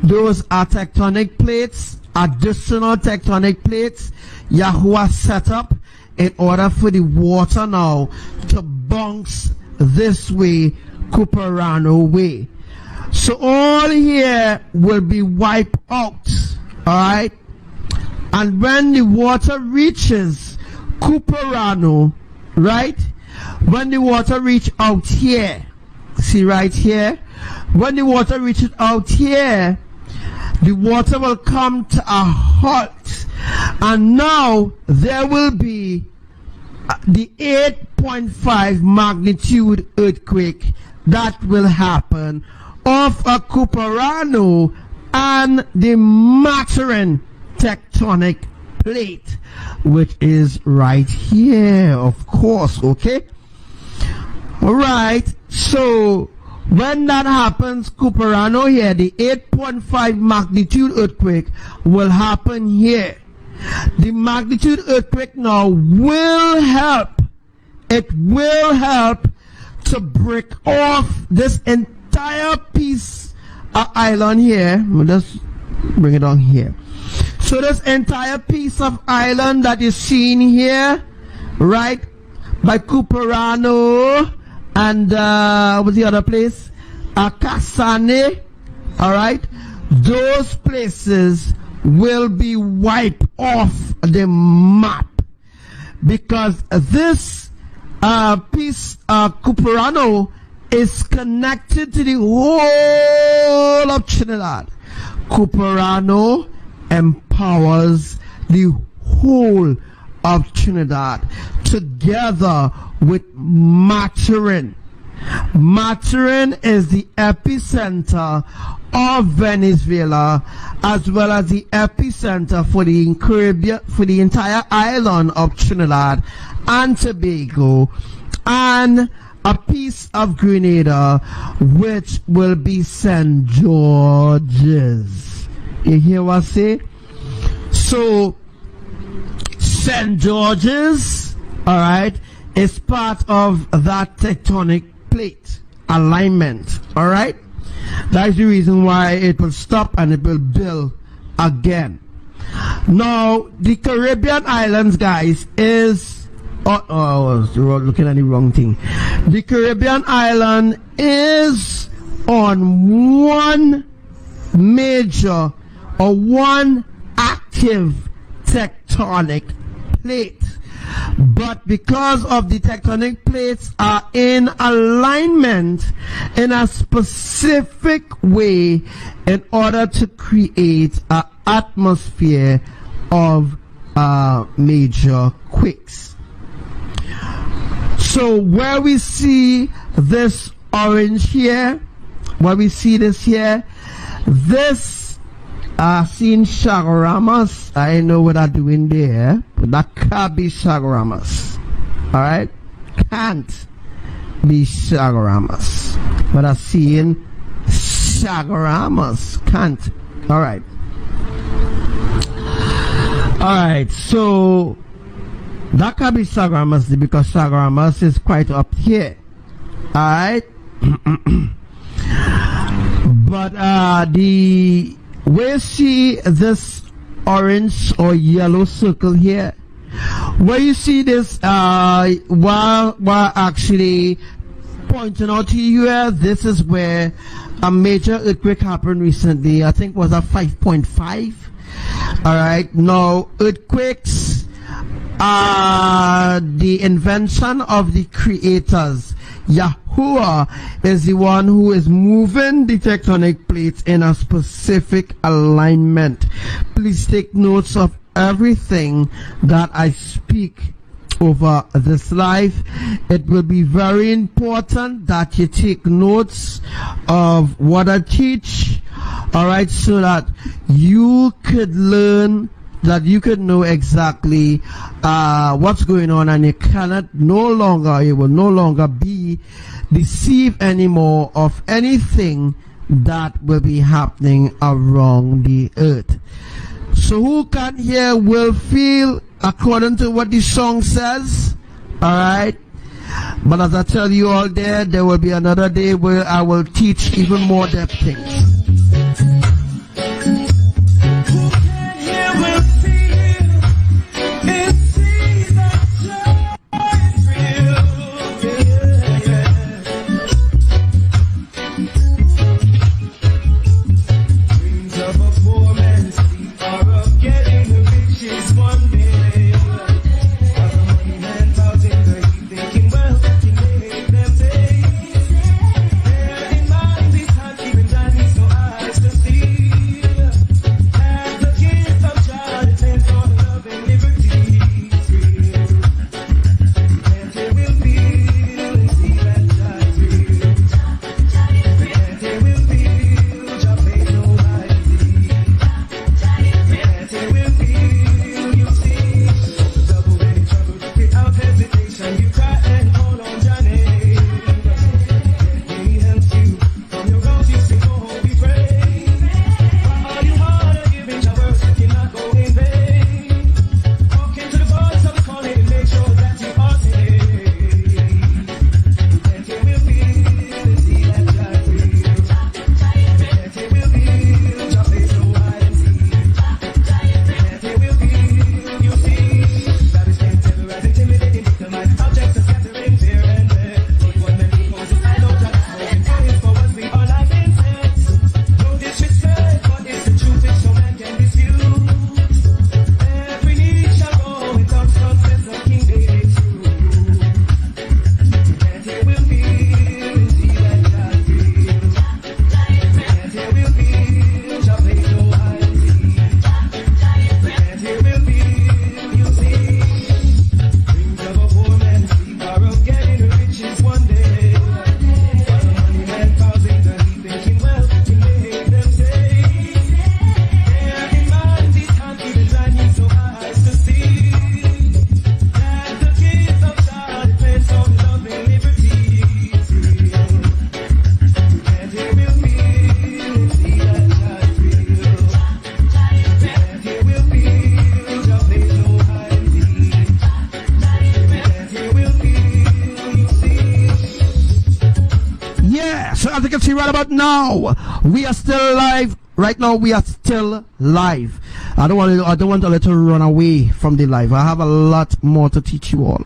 tectonic plates, additional tectonic plates Yahuwah set up in order for the water now to bounce this way, Cuperano way. So all here will be wiped out, alright? And when the water reaches Cuperano, right? When the water reach out here, see right here, when the water reaches out here, the water will come to a halt, and now there will be the 8.5 magnitude earthquake that will happen off a Cuperano and the Maturin tectonic plate, which is right here, of course. Okay, all right, so when that happens, Cuperano here, the 8.5 magnitude earthquake will happen here. The magnitude earthquake now will help, it will help to break off this entire piece of island here. We'll just bring it on here. So this entire piece of island that is seen here, right, by Cuperano and what's the other place? Kasane, alright, those places will be wiped off the map because this piece, Cuperano, is connected to the whole of Trinidad. Cuperano empowers the whole of Trinidad together with Maturin. Maturin is the epicenter of Venezuela, as well as the epicenter for the Caribbean, for the entire island of Trinidad and Tobago, and a piece of Grenada, which will be St. George's. You hear what I say? So, St. George's, alright, is part of that tectonic plate alignment, alright? That's the reason why it will stop and it will build again. Now, the Caribbean islands, guys, is I was looking at the wrong thing. The Caribbean island is on one major or one active tectonic plate. But because of the tectonic plates are in alignment in a specific way in order to create an atmosphere of major quakes. So where we see this orange here, where we see this here, this seen shagaramas. I know what I'm doing there, but that can't be shagaramas. Alright? Can't be shagaramas. But I'm seeing shagaramas. Can't. Alright. Alright, so that can be shagaramas because shagaramas is quite up here. Alright? But the we see this orange or yellow circle here, where you see this while actually pointing out to you here, this is where a major earthquake happened recently. I think it was a 5.5. Alright, now earthquakes are the invention of the creators. Yahuwah is the one who is moving the tectonic plates in a specific alignment. Please take notes of everything that I speak over this life. It will be very important that you take notes of what I teach, alright, so that you could learn, that you could know exactly what's going on, and you will no longer be deceived anymore of anything that will be happening around the earth. So who can hear will feel according to what the song says, alright? But as I tell you all there will be another day where I will teach even more depth things. So can see right about now, we are still live. Right now, we are still live. I don't want to let her run away from the live. I have a lot more to teach you all.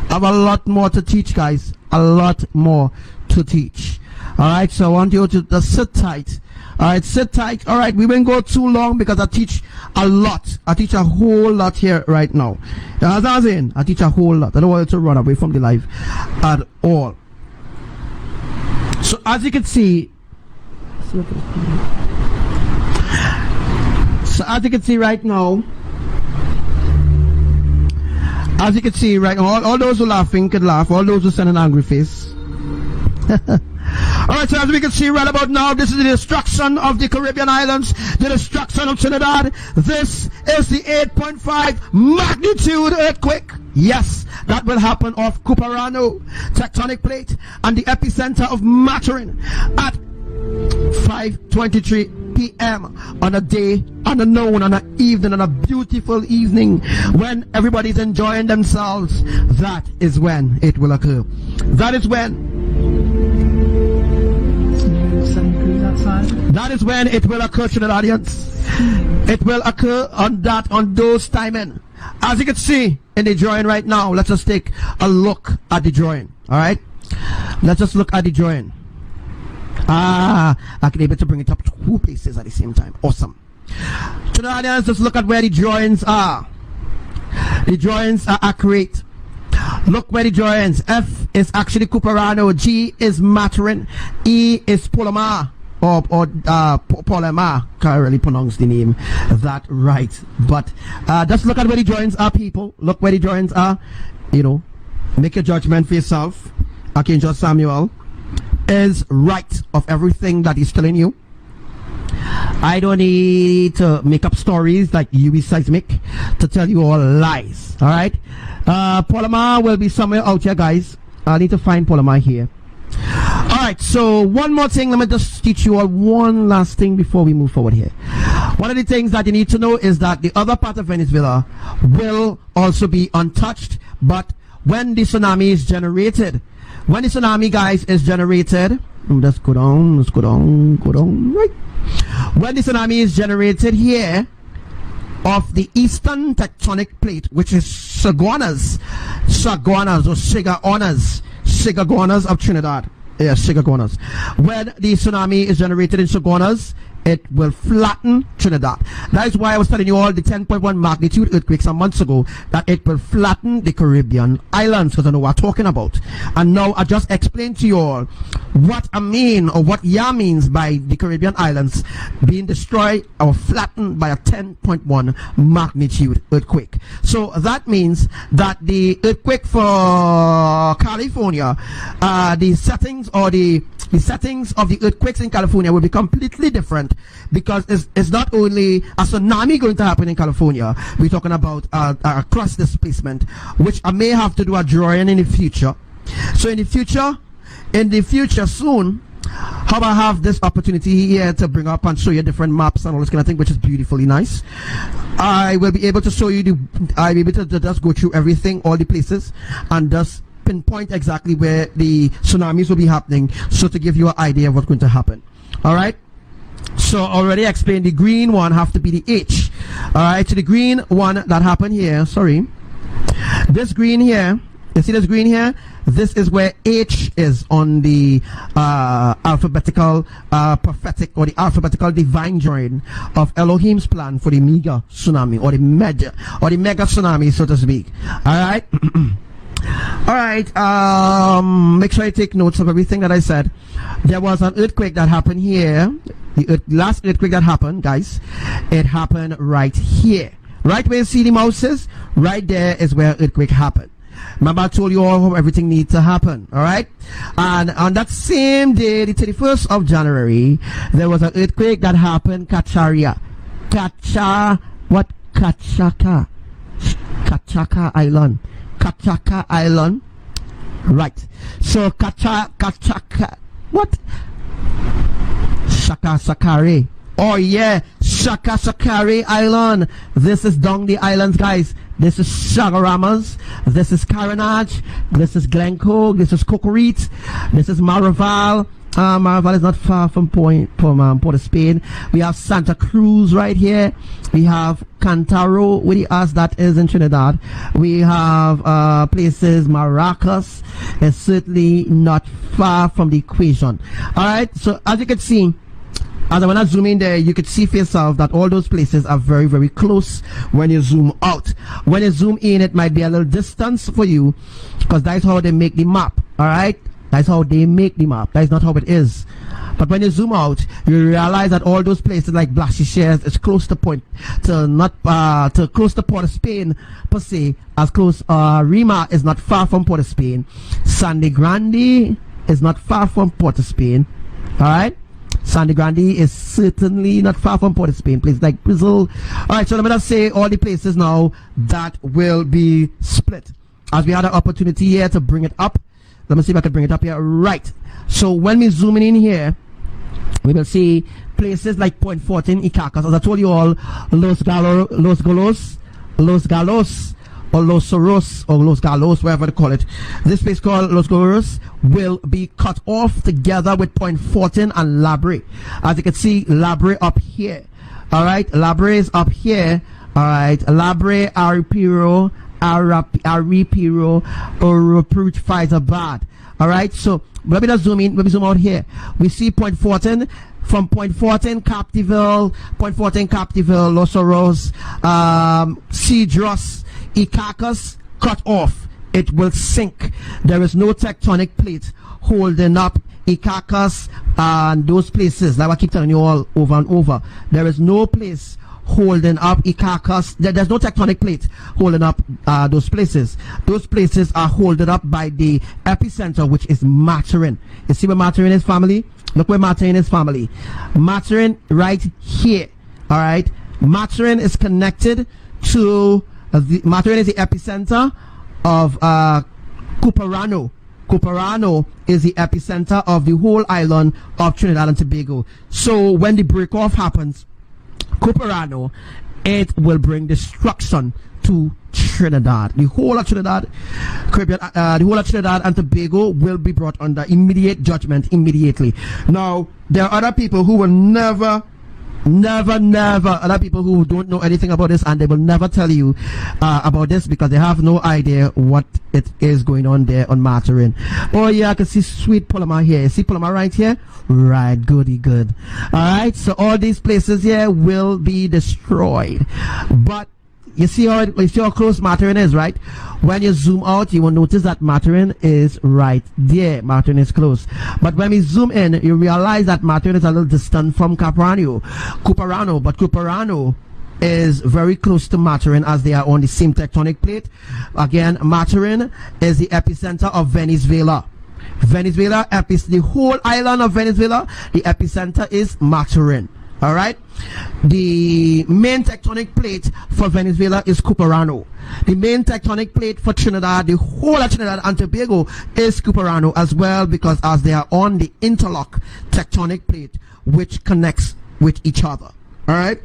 I have a lot more to teach, guys. A lot more to teach. All right, so I want you to just sit tight. All right, sit tight. All right, we won't go too long because I teach a lot. I teach a whole lot here right now. You know what I'm saying? I teach a whole lot. I don't want you to run away from the live at all. So as you can see, right now, all those who are laughing can laugh. All those who send an angry face. Alright, so as we can see right about now, this is the destruction of the Caribbean islands, the destruction of Trinidad. This is the 8.5 magnitude earthquake. Yes, that will happen off Cuperano tectonic plate and the epicenter of Maturin at 5:23 p.m. on a day, on a noon, on an evening, on a beautiful evening when everybody's enjoying themselves. That is when it will occur. That is when it will occur to the audience. It will occur on those timing. As you can see in the drawing right now, let's just take a look at the drawing. Alright? Let's just look at the drawing. I can be able to bring it up 2 places at the same time. Awesome. To the audience, just look at where the drawings are. The drawings are accurate. Look where the drawings. F is actually Cuperano. G is Maturin. E is Polomar. Or Polomar. Can't really pronounce the name that right. But just look at where the drawings are, people. Look where the drawings are. You know, make a judgment for yourself. Archangel Samuel is right of everything that he's telling you. I don't need to make up stories like UV Seismic to tell you all lies. Alright? Polomar will be somewhere out here, guys. I need to find Polomar here. Alright, so one more thing. Let me just teach you all one last thing before we move forward here. One of the things that you need to know is that the other part of Venezuela will also be untouched. But when the tsunami is generated, when the tsunami, guys, is generated, let's go down, right. When the tsunami is generated here of the eastern tectonic plate, which is Saguanas of Trinidad. Yes, Saguanas. When the tsunami is generated in Saguanas, it will flatten Trinidad. That is why I was telling you all the 10.1 magnitude earthquake some months ago, that it will flatten the Caribbean islands, because I know what I'm talking about. And now I just explained to you all what I mean, or what Ya means by the Caribbean islands being destroyed or flattened by a 10.1 magnitude earthquake. So that means that the earthquake for California, the settings of the earthquakes in California will be completely different, because it's not only a tsunami going to happen in California. We're talking about a crust displacement, which I may have to do a drawing in the future. So in the future soon, how about I have this opportunity here to bring up and show you different maps and all this kind of thing, which is beautifully nice. I will be able to show you I'll be able to just go through everything, all the places, and just pinpoint exactly where the tsunamis will be happening, so to give you an idea of what's going to happen. All right, so already explained the green one have to be the H. All right, so the green one that happened here, sorry, this green here, you see this green here, this is where H is on the alphabetical prophetic, or the alphabetical divine drawing of Elohim's plan for the mega tsunami, or the mega tsunami, so to speak. All right. Alright, make sure you take notes of everything that I said. There was an earthquake that happened here. The last earthquake that happened, guys, it happened right here. Right where you see the mouse is, right there is where earthquake happened. Remember I told you all how everything needs to happen, alright? And on that same day, the 31st of January, there was an earthquake that happened Kachaka Island. Kachaka Island, right? So Kachaka, what? Sakare. Oh yeah, Sakare Island. This is down the islands, guys. This is Sagaramas. This is Carenage. This is Glencoe. This is Cocorite. This is Maraval. Maraval is not far from Port of Spain. We have Santa Cruz right here. We have Cantaro, with the us that is in Trinidad. We have places, Maracas is certainly not far from the equation. Alright, so as you can see, as I want to zoom in there, you can see for yourself that all those places are very, very close when you zoom out. When you zoom in, it might be a little distance for you, because that's how they make the map. Alright, that's how they make the map. That's not how it is. But when you zoom out, you realize that all those places like Blashy Shares is close to close to Port of Spain per se. As close, Rima is not far from Port of Spain. Sandy Grande is not far from Port of Spain. Alright? Sandy Grande is certainly not far from Port of Spain. Places like Brazil. Alright, so let me just say all the places now that will be split. As we had an opportunity here to bring it up. Let me see if I can bring it up here. Right. So when we zoom in here, we will see places like Point 14, Icacos. As I told you all, Los Galos, or Los Soros, or Los Galos, wherever they call it. This place called Los Galos will be cut off together with Point 14 and Labre. As you can see, Labre up here. Alright, Labre is up here. Alright, Labre, Aripiro, or Reproach Faizabad. Alright, so let me just zoom in, let me zoom out here. We see Point 14, from Point 14, Captiville, Los Oros, Cedros, Icacos, cut off. It will sink. There is no tectonic plate holding up Icacos and those places. Like I keep telling you all over and over. There is no place holding up Icacos. There's no tectonic plate holding up those places. Those places are holding up by the epicenter, which is Maturin. You see where Maturin is, family? Look where Maturin is, family. Maturin right here. Alright? Maturin is connected to Maturin is the epicenter of Cuparano. Cuparano is the epicenter of the whole island of Trinidad and Tobago. So when the break off happens, Cuparano, it will bring destruction to Trinidad. The whole of Trinidad, Caribbean, the whole of Trinidad and Tobago will be brought under immediate judgment immediately. Now, there are other people who will never, other people who don't know anything about this, and they will never tell you about this because they have no idea what it is going on there on Maturin. Oh yeah, I can see Sweet Paloma here. See Paloma right here? Right, goody good. Alright, so all these places here will be destroyed. But you see how close Maturin is, right? When you zoom out, you will notice that Maturin is right there. Maturin is close. But when we zoom in, you realize that Maturin is a little distant from Cuparano. But Cuparano is very close to Maturin as they are on the same tectonic plate. Again, Maturin is the epicenter of Venezuela. The whole island of Venezuela, the epicenter is Maturin. Alright? The main tectonic plate for Venezuela is Cuparano. The main tectonic plate for Trinidad, the whole of Trinidad and Tobago, is Cuparano as well, because as they are on the interlock tectonic plate which connects with each other. Alright?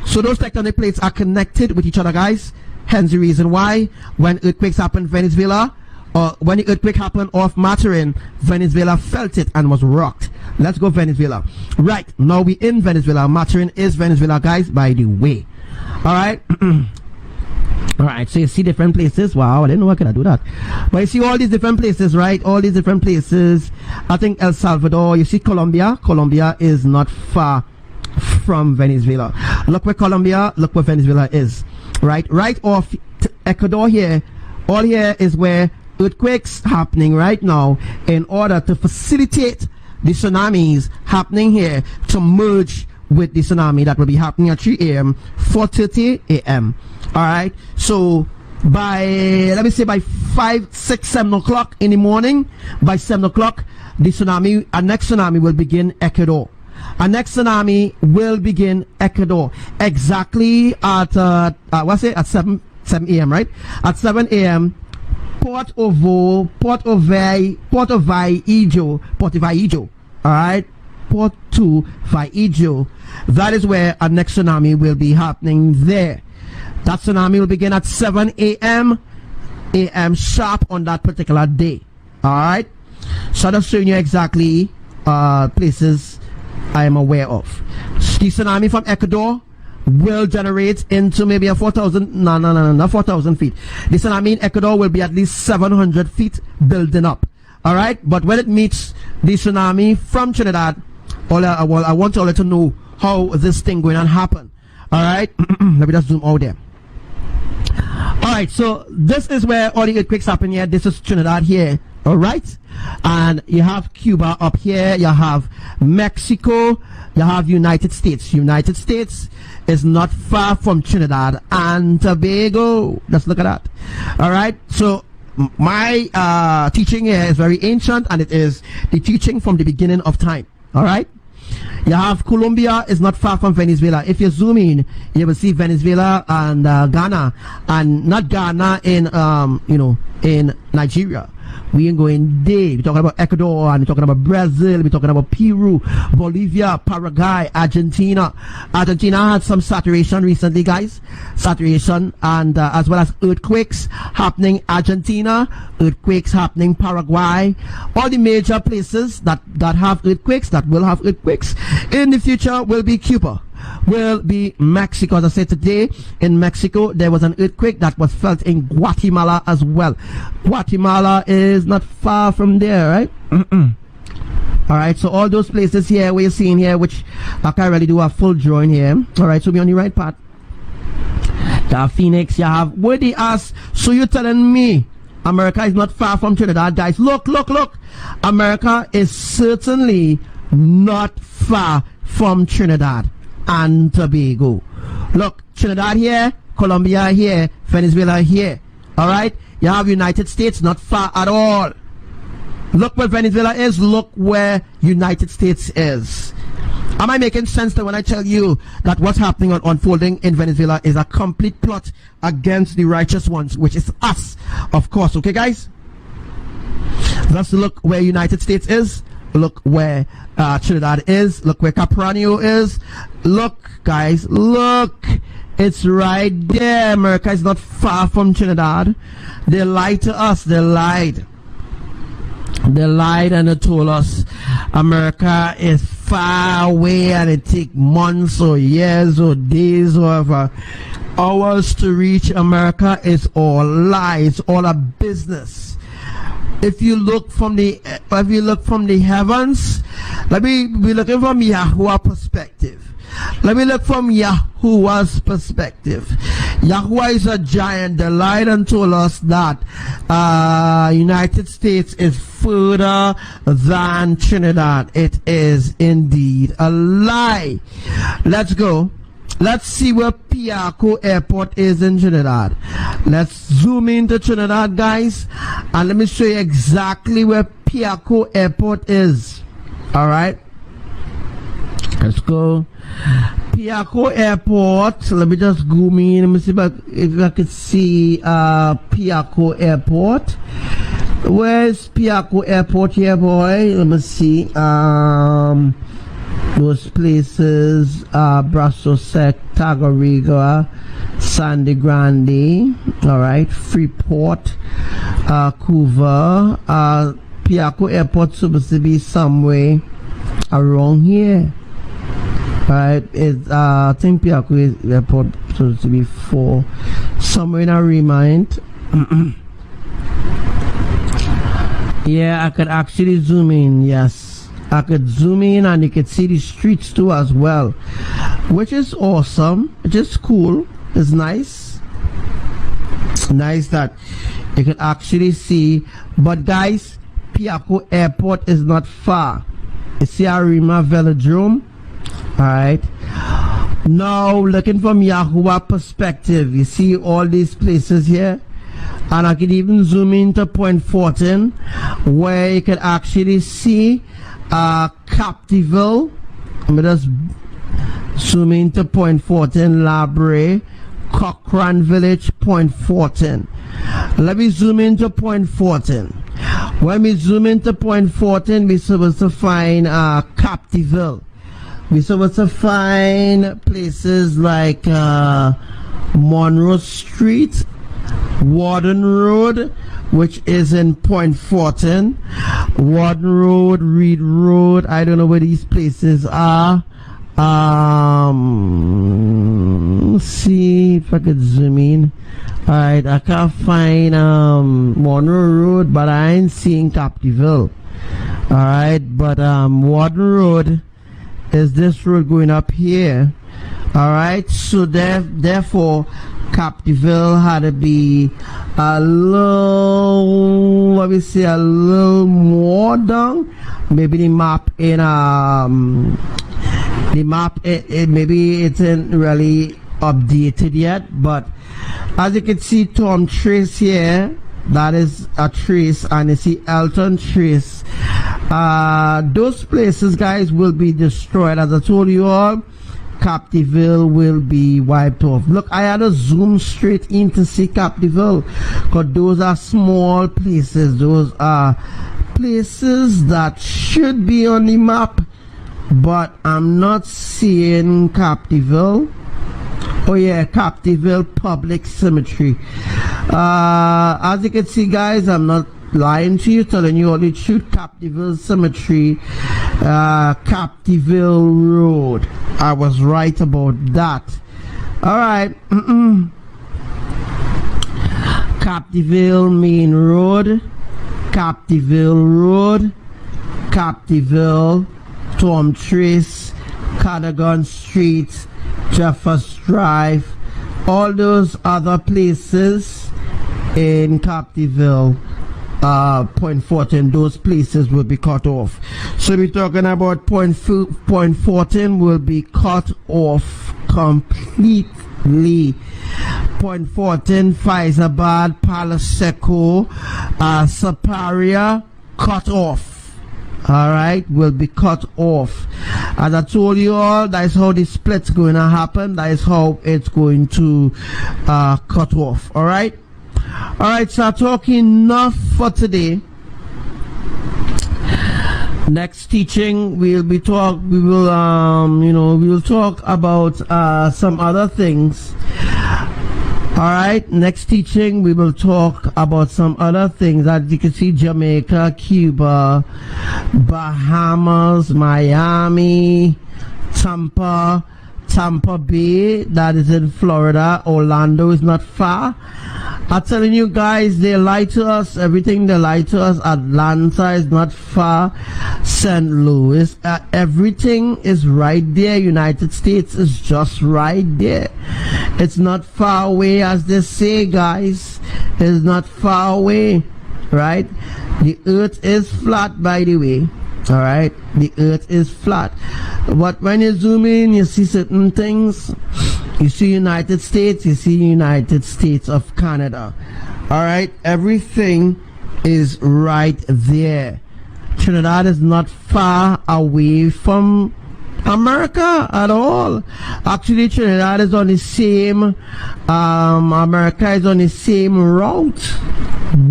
So those tectonic plates are connected with each other, guys. Hence the reason why when earthquakes happen in Venezuela, or when the earthquake happened off Maturin, Venezuela felt it and was rocked. Let's go Venezuela. Right, now we in Venezuela. Maturin is Venezuela, guys, by the way. Alright. Alright, so you see different places. Wow, I didn't know I could do that. But you see all these different places, right? All these different places. I think El Salvador. You see Colombia. Colombia is not far from Venezuela. Look where Colombia, look where Venezuela is. Right off Ecuador here. All here is where earthquakes happening right now in order to facilitate the tsunamis happening here to merge with the tsunami that will be happening at 3 a.m. 4:30 a.m. Alright, so by, let me say by 5, 6, 7 o'clock in the morning, by 7 o'clock, the tsunami, our next tsunami will begin Ecuador. Our next tsunami will begin Ecuador exactly at, at 7 a.m., right? At 7 a.m., Port Vaijo, alright? Port to Vaijo. That is where our next tsunami will be happening there. That tsunami will begin at 7 a.m. sharp on that particular day. Alright? So I'm just showing you exactly places I am aware of. The tsunami from Ecuador will generate into maybe a 4,000, not 4,000 feet. The tsunami in Ecuador will be at least 700 feet building up. All right, but when it meets the tsunami from Trinidad, I want you all to know how this thing going to happen. All right, let me just zoom out there. All right, so this is where all the earthquakes happen here. This is Trinidad here. All right, and you have Cuba up here, you have Mexico, you have United States. United States is not far from Trinidad and Tobago. Let's look at that. All right, so my teaching here is very ancient, and it is the teaching from the beginning of time. All right, you have Colombia is not far from Venezuela. If you zoom in, you will see Venezuela and Ghana, and not Ghana in in Nigeria. We ain't going there. We're talking about Ecuador, and we're talking about Brazil, we're talking about Peru, Bolivia, Paraguay, Argentina. Argentina had some saturation recently, guys. Saturation, and as well as earthquakes happening Argentina, earthquakes happening Paraguay. All the major places that have earthquakes, that will have earthquakes in the future, will be Cuba, will be Mexico. As I said today, in Mexico there was an earthquake that was felt in Guatemala as well. Guatemala is not far from there, right? All right, so all those places here where you're seeing here, which I can't really do a full drawing here. All right, so we're on the right path. You have Phoenix, you have where they ask. So you're telling me America is not far from Trinidad, guys? Look. America is certainly not far from Trinidad and Tobago. Look, Trinidad here, Colombia here, Venezuela here. All right, you have United States not far at all. Look where Venezuela is, look where United States is. Am I making sense that when I tell you that what's happening unfolding in Venezuela is a complete plot against the righteous ones, which is us, of course? Okay, guys, let's look where United States is. Look where Trinidad is. Look where Capranio is. Look, guys, look. It's right there. America is not far from Trinidad. They lied to us. They lied. They lied and they told us America is far away and it takes months or years or days or hours to reach America. It's all lies. It's all a business. If you look from the heavens, let me be looking from Yahuwah's perspective. Let me look from Yahuwah's perspective. Yahuwah is a giant. They lied and told us that United States is further than Trinidad. It is indeed a lie. Let's go. Let's see where Piaco Airport is in Trinidad. Let's zoom into Trinidad, guys, and let me show you exactly where Piaco Airport is. All right, let's go. Piaco Airport. Let me just zoom in. Let me see if I can see Piaco Airport. Where's Piaco Airport here, boy? Let me see. Those places, Brasso Sec, Tagariga, Sandy Grande, all right, Freeport, Couva, Piaco Airport supposed to be somewhere around here. All right, it's I think Piaco Airport supposed to be somewhere in a remind. Yeah, I could actually zoom in. Yes, I could zoom in and you could see the streets too as well, which is awesome. It's just cool. It's nice. Nice that you can actually see. But guys, Piaco Airport is not far. You see Arima Velodrome. Alright. Now looking from Yahuwah perspective, you see all these places here. And I could even zoom into Point 14 where you can actually see Captiville. Let me just zoom into Point 14, Labre, Cochrane Village, Point 14. Let me zoom into Point 14. When we zoom into Point 14, we're supposed to find Captiville. We're supposed to find places like Monroe Street, Warden Road, which is in Point 14. Warden Road, Reed Road. I don't know where these places are. Let's see if I could zoom in. Alright, I can't find Monroe Road, but I ain't seeing Captiville. Alright, but Warden Road is this road going up here. Alright, so therefore Captiville had to be a little, let me say, a little more down. Maybe the map in maybe it isn't really updated yet, but as you can see, Tom Trace here, that is a trace, and you see Elton Trace. Those places, guys, will be destroyed. As I told you all, Captiville will be wiped off. Look, I had to zoom straight in to see Captiville, because those are small places. Those are places that should be on the map, but I'm not seeing Captiville. Oh yeah, Captiville Public Cemetery. As you can see, guys, I'm not lying to you, telling you all the truth. Captiville Cemetery, Captiville Road. I was right about that. Alright. Captiville Main Road, Captiville Road, Captiville, Tom Trace, Cadogan Street, Jeffers Drive, all those other places in Captiville, Point 14, those places will be cut off. So we're talking about Point 14 will be cut off completely. Point 14, Faizabad, Palaseco, Saparia, cut off. Alright, will be cut off. As I told you all, that is how the split's going to happen. That is how it's going to cut off. Alright? Alright, so I'm talking enough for today. Next teaching we'll talk about some other things. Alright, next teaching we will talk about some other things. As you can see, Jamaica, Cuba, Bahamas, Miami, Tampa Bay, that is in Florida. Orlando is not far. I'm telling you guys, they lie to us. Everything they lie to us. Atlanta is not far. St. Louis, everything is right there. United States is just right there. It's not far away, as they say, guys. It's not far away, right? The earth is flat, by the way. Alright, the earth is flat, but when you zoom in, you see certain things. You see United States, you see United States of Canada. Alright, everything is right there. Trinidad is not far away from America at all. Actually, Trinidad is on the same America is on the same route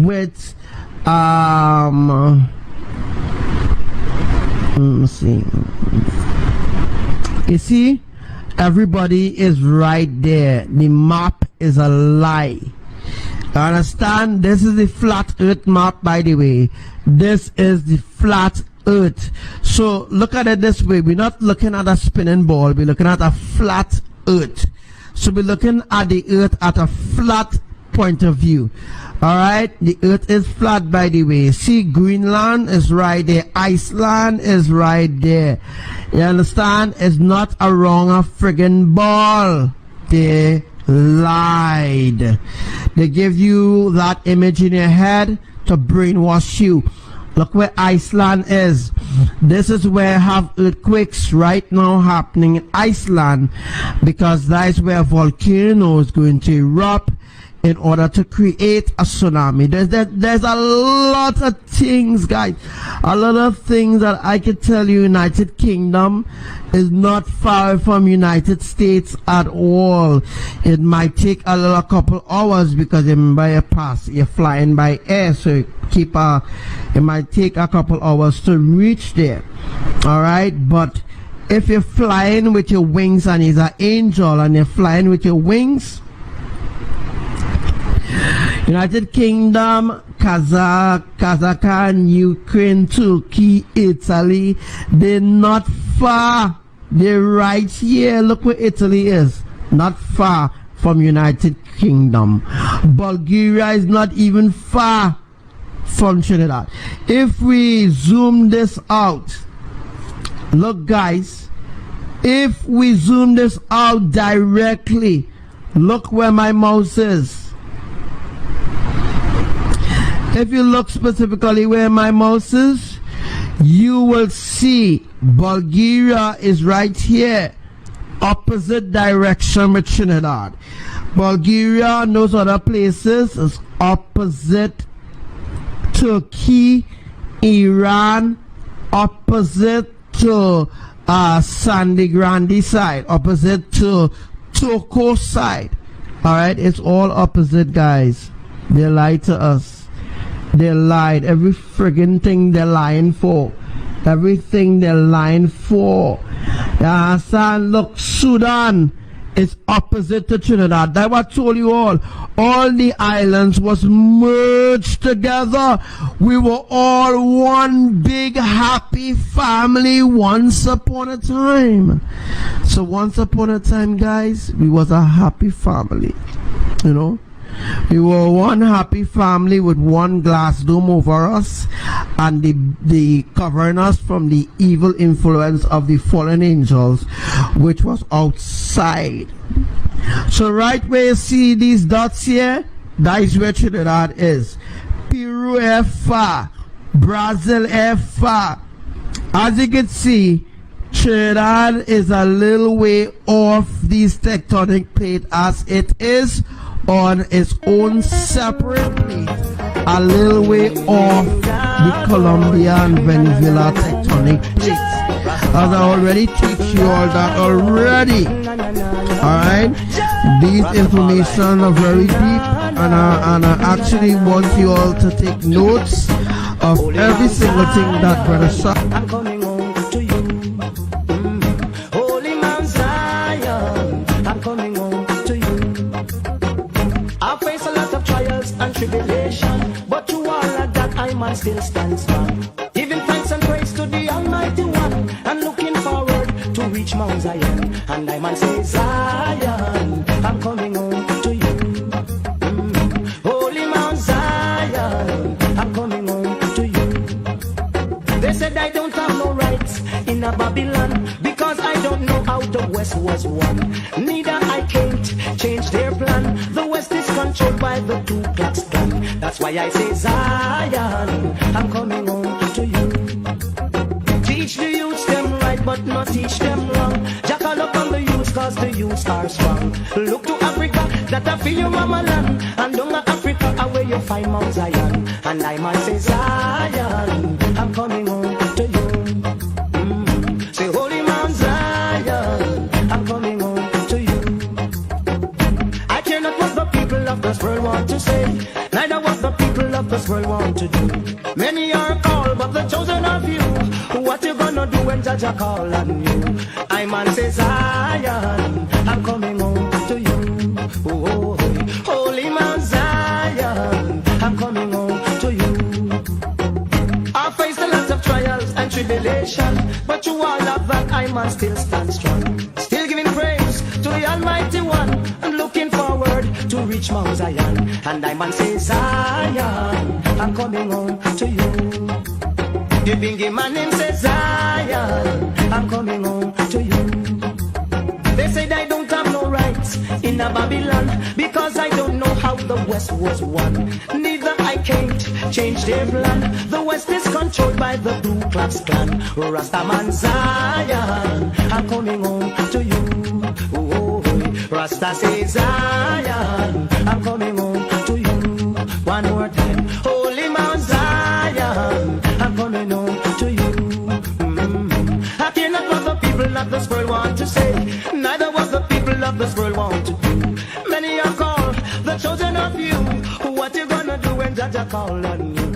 with let's see. You see, everybody is right there. The map is a lie. Understand? This is the flat earth map, by the way. This is the flat earth. So look at it this way. We're not looking at a spinning ball. We're looking at a flat earth. So we're looking at the earth at a flat point of view. Alright, the earth is flat, by the way. See, Greenland is right there. Iceland is right there. You understand? It's not a wrong a friggin' ball. They lied. They give you that image in your head to brainwash you. Look where Iceland is. This is where have earthquakes right now happening in Iceland, because that is where a volcano is going to erupt in order to create a tsunami. There's a lot of things, guys. A lot of things that I can tell you. United Kingdom is not far from United States at all. It might take a couple hours, because remember you're flying by air, so it might take a couple hours to reach there. Alright, but if you're flying with your wings, and he's an angel and you're flying with your wings, United Kingdom Kazakhstan, Ukraine, Turkey, Italy. They're not far. They're right here. Look where Italy is. Not far from United Kingdom. Bulgaria is not even far from Trinidad. If we zoom this out, look guys, if we zoom this out directly, look where my mouse is. If you look specifically where my mouse is, you will see Bulgaria is right here, opposite direction with Trinidad. Bulgaria and those other places is opposite Turkey, Iran, opposite to Sandy Grande side, opposite to Turco side. Alright, it's all opposite, guys. They lied to us. They lied. Every friggin' thing they're lying for. Everything they're lying for. You understand? Look, Sudan is opposite to Trinidad. That's what I told you all. All the islands was merged together. We were all one big happy family once upon a time. So once upon a time, guys, we was a happy family. You know? We were one happy family with one glass dome over us and the covering us from the evil influence of the fallen angels, which was outside. So right where you see these dots here, that is where Trinidad is. Peru is far, Brazil is far. As you can see, Trinidad is a little way off these tectonic plates as it is on its own separate plate, a little way off the Colombia and Venezuela tectonic plates. As I already teach you all that already. Alright? These information are very deep, and I actually want you all to take notes of every single thing that Brother I'm coming home to you. Holy Mount Zion, I'm coming home to you. I face a lot of trials and tribulation, but through all of that I might still stand strong. Giving thanks and praise to the Almighty One, and looking forward to reach Mount Zion. And I man say, Zion, I'm coming home to you. Holy Mount Zion, I'm coming home to you. They said I don't have no rights in a Babylon, because I don't know how the West was won. Neither I can't change their plan. The West is controlled by the Ku Klux Klan. That's why I say, Zion, I'm coming home to you. Teach the youths them right, but not teach them wrong. Jackal up on the youths, cause the youths are strong. Look to Africa, that I feel your mama land. And down Africa, where you find Mount Zion. And I might say, Zion, I'm coming home to you. Say, Holy Mount Zion, I'm coming home to you. I care not what the people of this world want to say, neither what the people of this world want to do. Many are called, but the chosen are few. What you gonna do when Jaja call on you? I man say, Zion, I'm coming home to you. Oh, Holy Mount Zion, I'm coming home to you. I faced a lot of trials and tribulation, but through all of that I must still stand strong. Still giving praise to the Almighty One, and looking forward to reach Mount Zion. And I man say, Zion, I'm coming home to you. The bingy man name says, Zion, I'm coming home to you. They said I don't have no rights in a Babylon, because I don't know how the West was won. Neither I can't change their plan. The West is controlled by the Ku Klux Klan. Rastaman Zion, I'm coming home to you. Oh, Rasta says, Zion, I'm coming home to you. One more time. Holy Mount Zion, I'm coming home to you. I care not what the people of this world want to say, neither what the people of this world want to do. Many are called, the chosen of you. What you gonna do when Jaja call on you?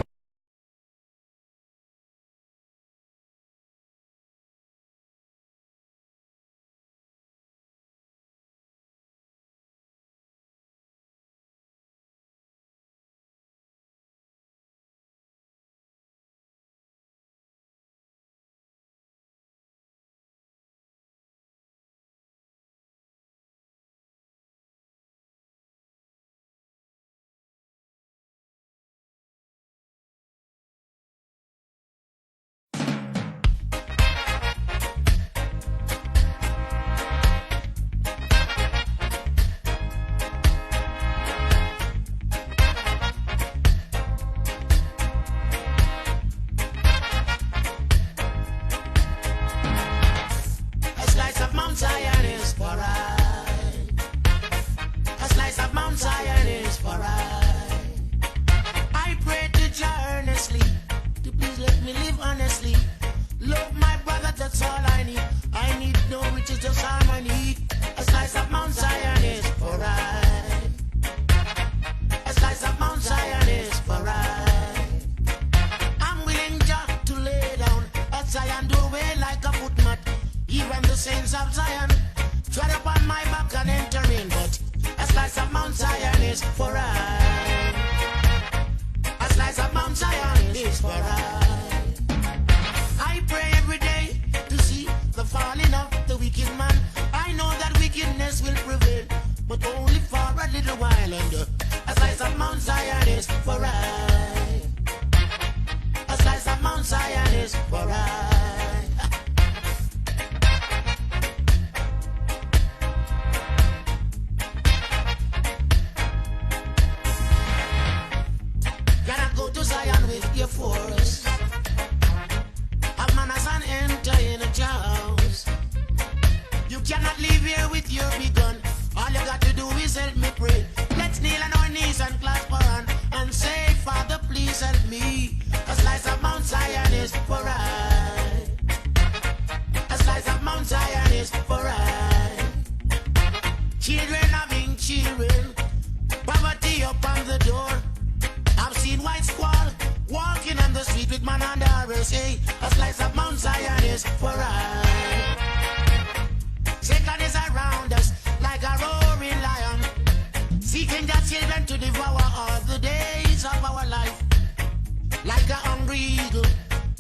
for I pray every day to see the falling of the wicked man. I know that wickedness will prevail, but only for a little while. And a slice of Mount Zion is for a slice of Mount Zion is for Gotta go to Zion with your force. A man as an enter in a house. You cannot leave here with your big gun. All you got to do is help me pray. Let's kneel on our knees and clasp our hand and say, Father, please help me. A slice of Mount Zion is for A slice of Mount Zion is for Children having children. Poverty up on the door. I've seen white squall walking on the street with man under arrest. Hey, a slice of Mount Zion is for Satan is around us like a roaring lion, seeking their children to devour all the days of our life. Like a hungry eagle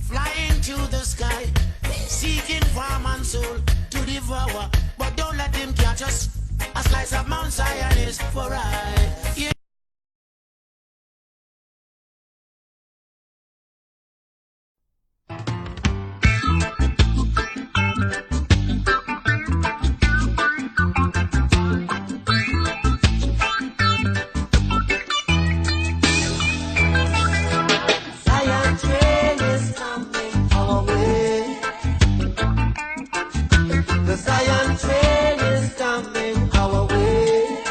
flying to the sky, seeking for man's soul to devour. But don't let him catch us. A slice of Mount Zion is for Yeah. Zion train is coming our way. The Zion train is coming our way.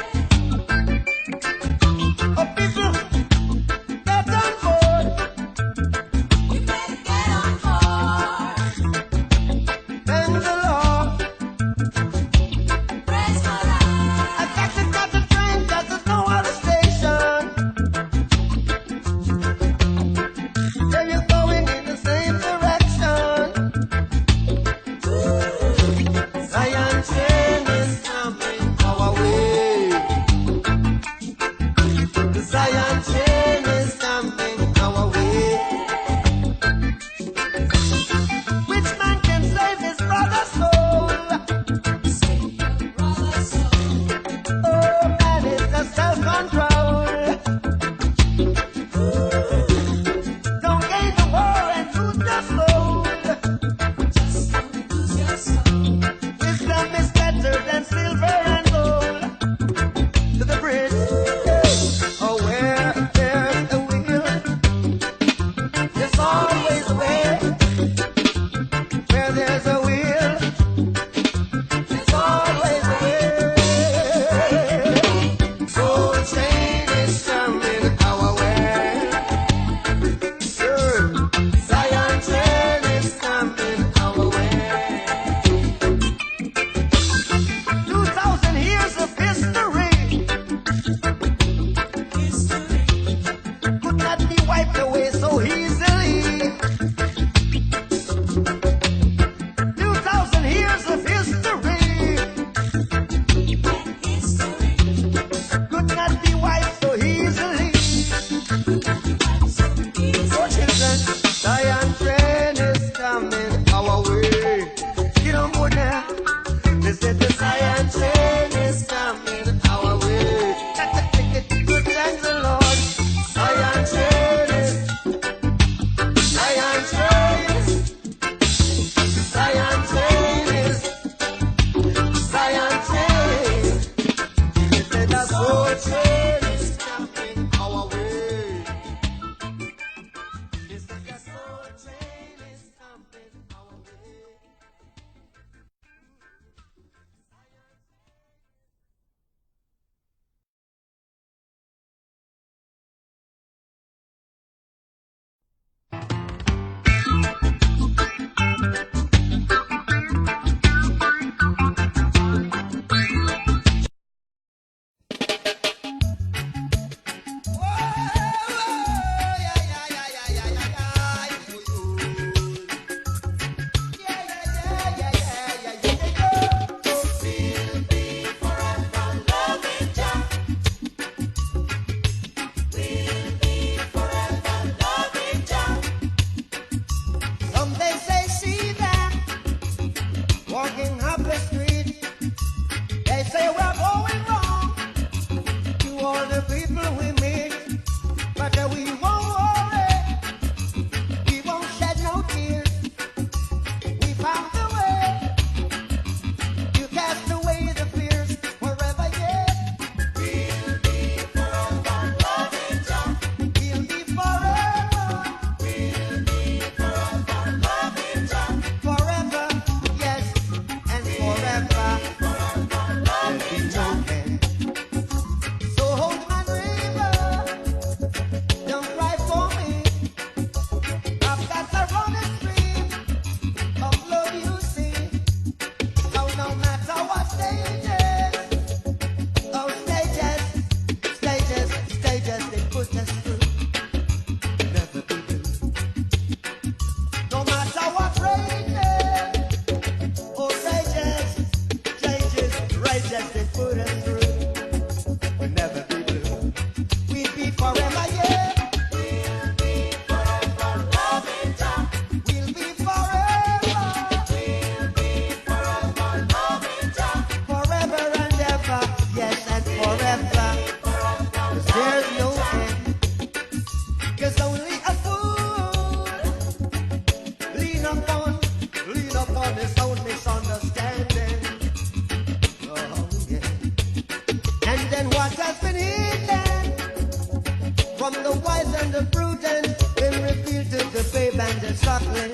planted suckling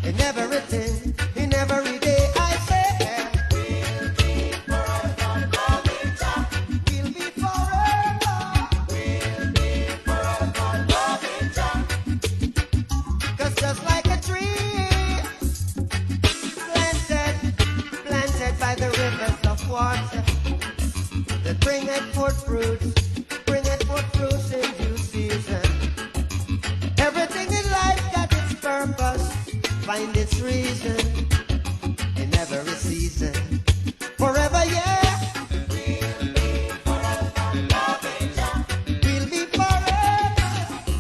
in everything, in every day. I say, we'll be forever loving Jah. We'll be forever. We'll be forever loving Jah. 'Cause just like a tree planted by the rivers of water, that bringeth forth fruits in due season. Everything in life got its purpose, find its reason in every season. Forever, yeah. We'll be forever loving Jah. We'll be forever.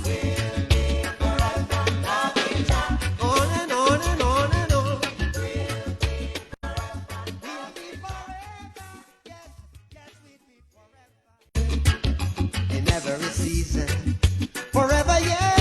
We'll be forever loving Jah. On and on and on and on. We'll be forever. Yes, yes, we'll be forever. In every season. Forever, yeah.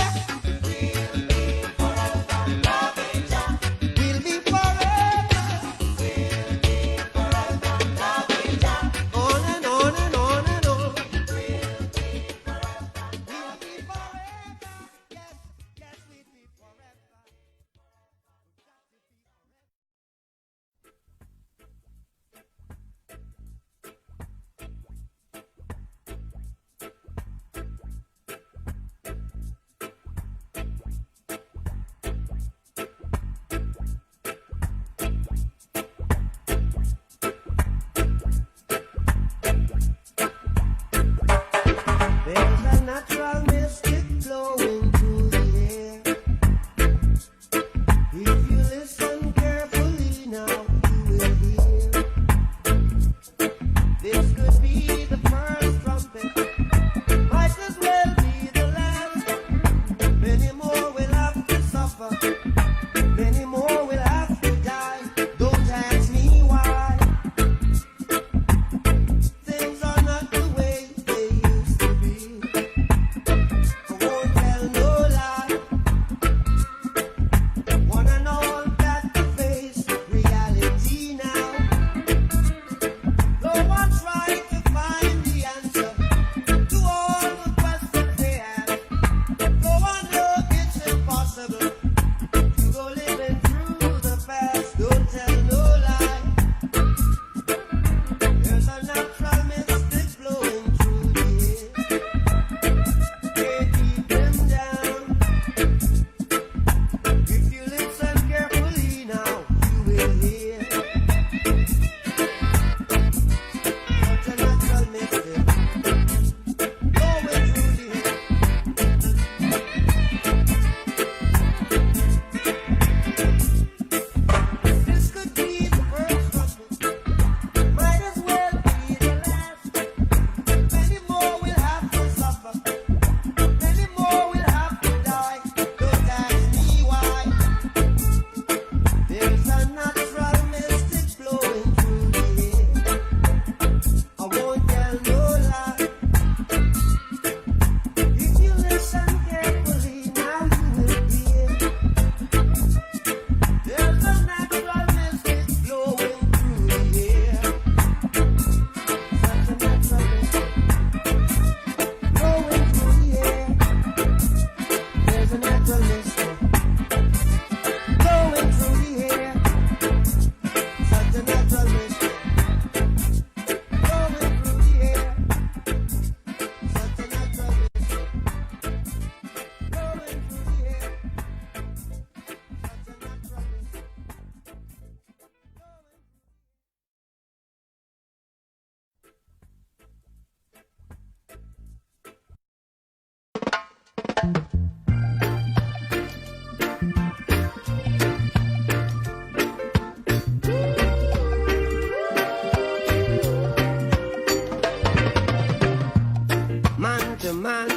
Man to man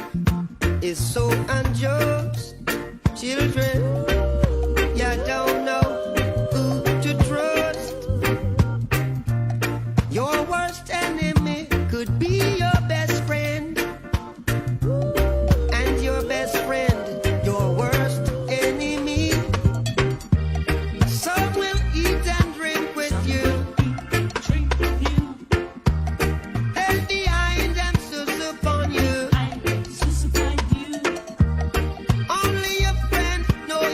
is so unjust. Children, you don't know who to trust. Your worst enemy could be your best friend, and your best friend, your worst enemy. Some will eat and drink with you, and behind them sus upon you. Only your friend knows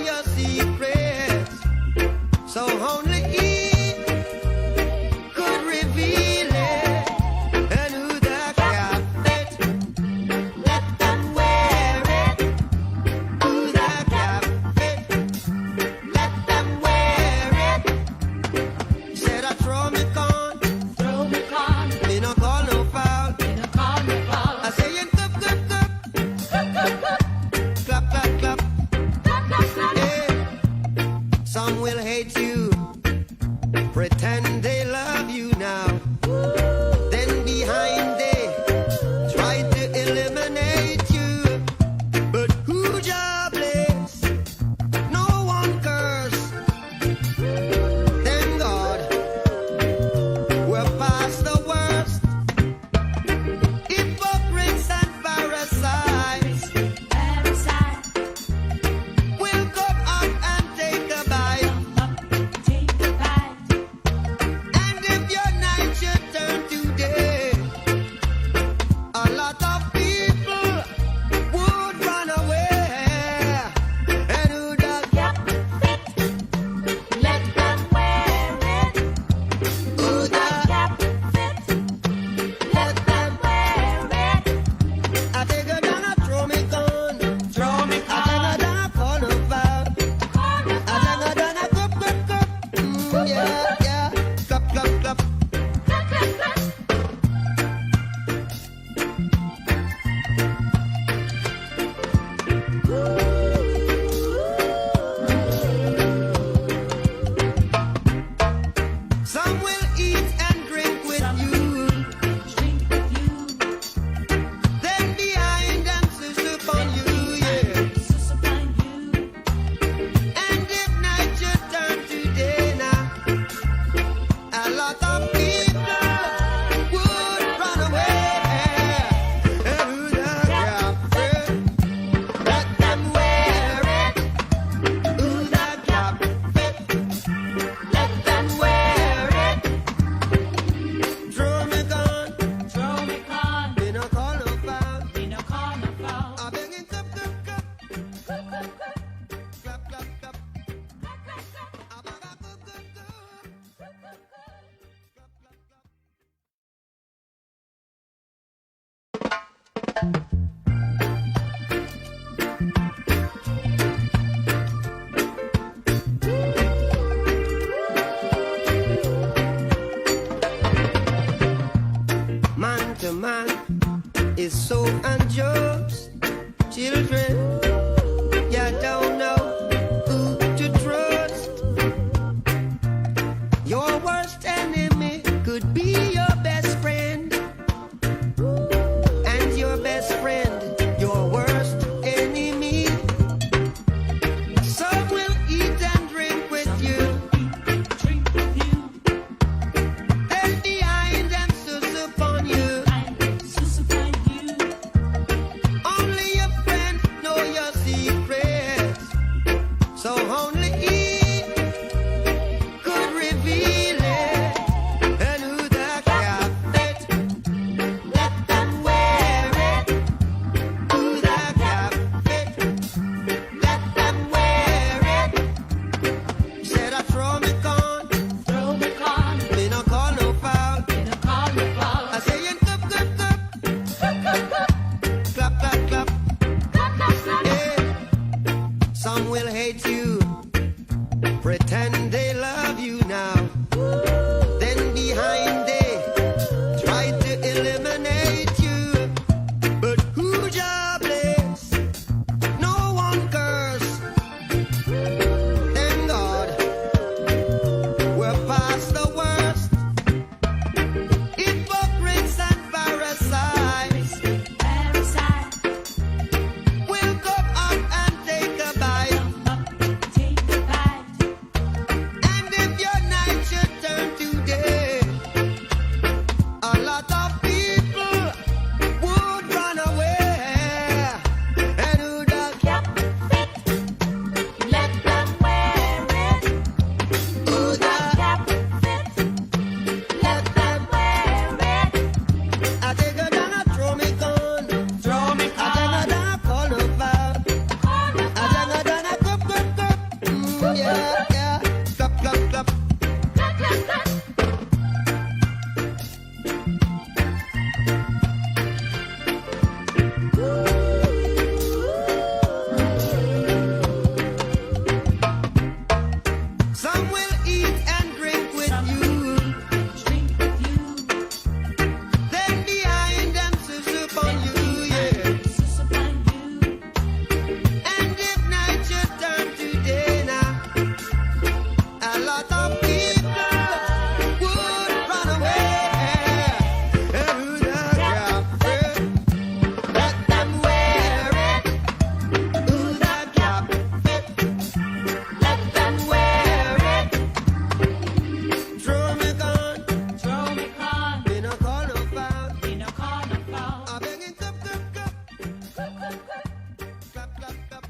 Man to man is so unjust. Children, you don't know who to trust. Your worst enemy could be your best friend, and your best friend, your worst enemy. Some will eat and drink with you, and behind them sus upon you. Only your friends know your secrets, so only he could reveal it. And who that can fit, let them wear it. Who that can fit, let them wear it. Said I throw me con, me no call no foul. I say you cup, cup, cup, clap, clap, clap. Yeah. Some will hate you, pretend they love you now. Then behind they try to eliminate you. But who jobless? No one curse. Thank God we're past the worst. Hypocrites and parasites will come up and take a bite. And if your night should turn to day, a lot of people would run away. And who does let them wear it? Who does let them wear it? I take a down, I throw me gun. I take a down, I call no foul. I take a down, I cup, cup, cup. Yeah, yeah. Clap, clap, clap. Some will eat and drink with you. Then behind them sus upon you, yeah. And if night should turn to day now, a lot of people would run away. And who that can fit, let them wear it. Who that can fit, let them wear it. Throw me gun, me no call no foul. I beg in cup, cup, cup. Clap, clap, clap. I beg a cup, cup, cup.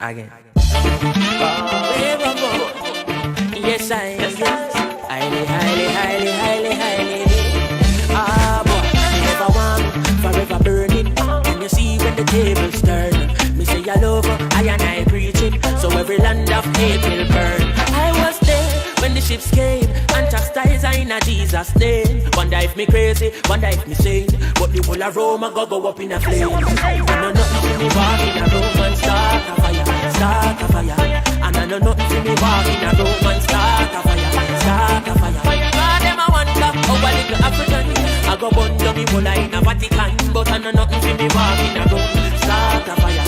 Again. Yes, I am. Yes. Highly. Ah, boy, never warm, forever burning. And you see when the tables turn, me say I love her, I and I preaching. So every land of hate will burn. I was there when the ships came, and chastise in a Jesus' name. Wonder if me crazy, wonder if me sane, but the whole of Rome go up in a flame. I know nothing for me walk in a room and start a fire. And I know nothing for me walk in a room and start a fire. God, them a wonder how a little African I go burn down the whole in a Vatican, but I know nothing for me walk in a room. Start a fire.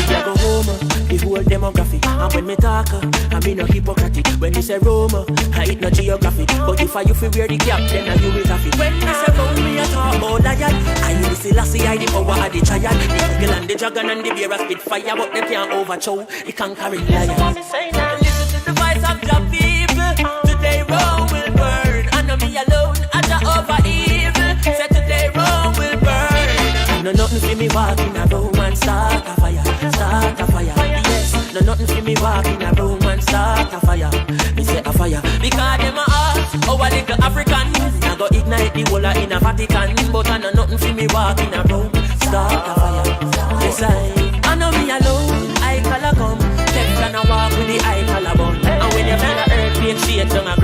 I go home, the whole demography. And when me talk, I mean no hypocrite. When me say Roma, I eat no geography. But if I you feel wear the cap, then I you will have it. When me say Roma, me a talk about lion. I use the Sulawasi, I the power of the giant. The eagle and the dragon and the bear a spit fire, but they can't overthrow the conquering lion. Listen to the voice of the people. Today Rome will burn, and not me alone. I over evil. Say today Rome will burn. No nothing for me walk in a room and start a fire. Yes, no nothing for me walk in a room and start a fire. Me say a fire because them a ask how a little African I go ignite the whole in a Vatican, but I know nothing for me walk in a room start a fire. Yes, I know me alone. I call a come, text and I walk with the eye color.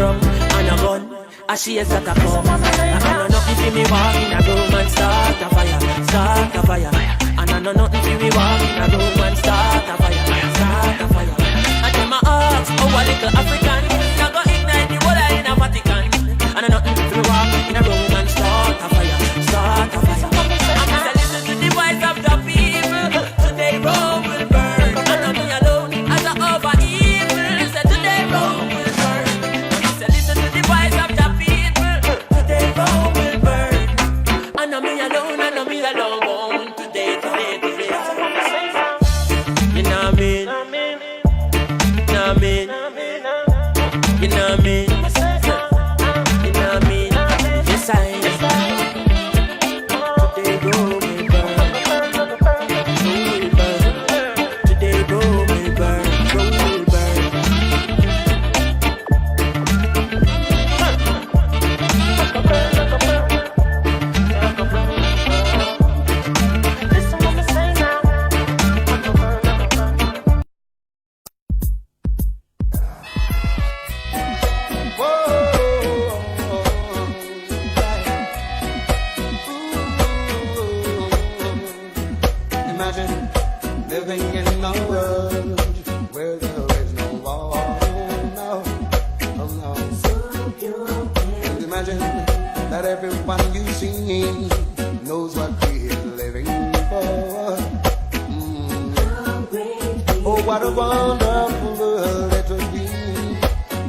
rum and a gun. A chase that a come. And I know nothing for me walk in a room and start a fire, start a fire. And I know nothing for me walk in a room and start a fire, start a fire. And them a ask, oh a little African, I go ignite the water in a Vatican. And I know nothing for me walk in a room and start a fire, start a fire. And I listen to the voice of the people. Today Rome will burn, and I'm me alone as I over evil. Listen, today Rome will burn. Listen to the voice of the people. Today Rome will burn, and I'm me alone, and I'm me alone. Today, today, today. You know what I mean? You know what I mean? You know what I mean? You know what I mean? Yes, I. Today Rome will burn. Rome will burn. Today Rome will burn. Rome will burn. Listen what me say now. Imagine living in a world where there is no war, no, oh no. And imagine that everyone you see knows what we are living for. Oh, what a wonderful world it would be,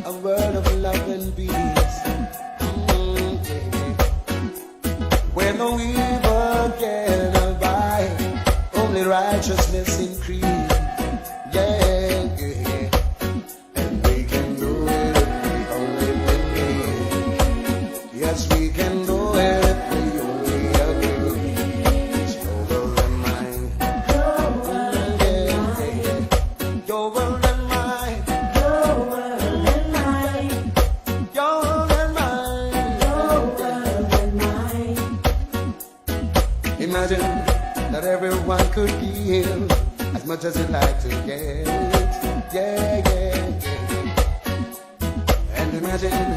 a world of love and peace. Where no evil can abide, only righteousness increase. Yeah, yeah. And we can do it if we only believe. Yes, we can do it if we only agree. It's your world and mine. Yeah, yeah. Your world and mine. Your world and mine. Your world and mine. Your world and mine. Imagine that everyone could give as much as they'd like to get. Yeah, yeah, yeah. And imagine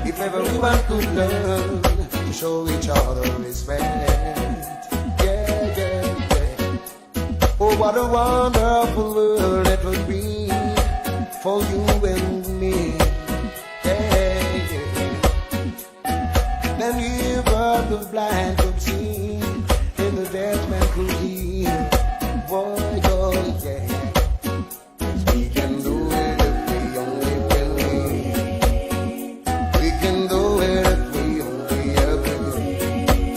if everyone could learn to show each other respect. Yeah, yeah, yeah. Oh, what a wonderful world it would be for you and me. Yeah, yeah. Then even the blind could see, and the dead man could heal. Boy, oh, yeah. We can do it if we only believe. We can do it if we only agree.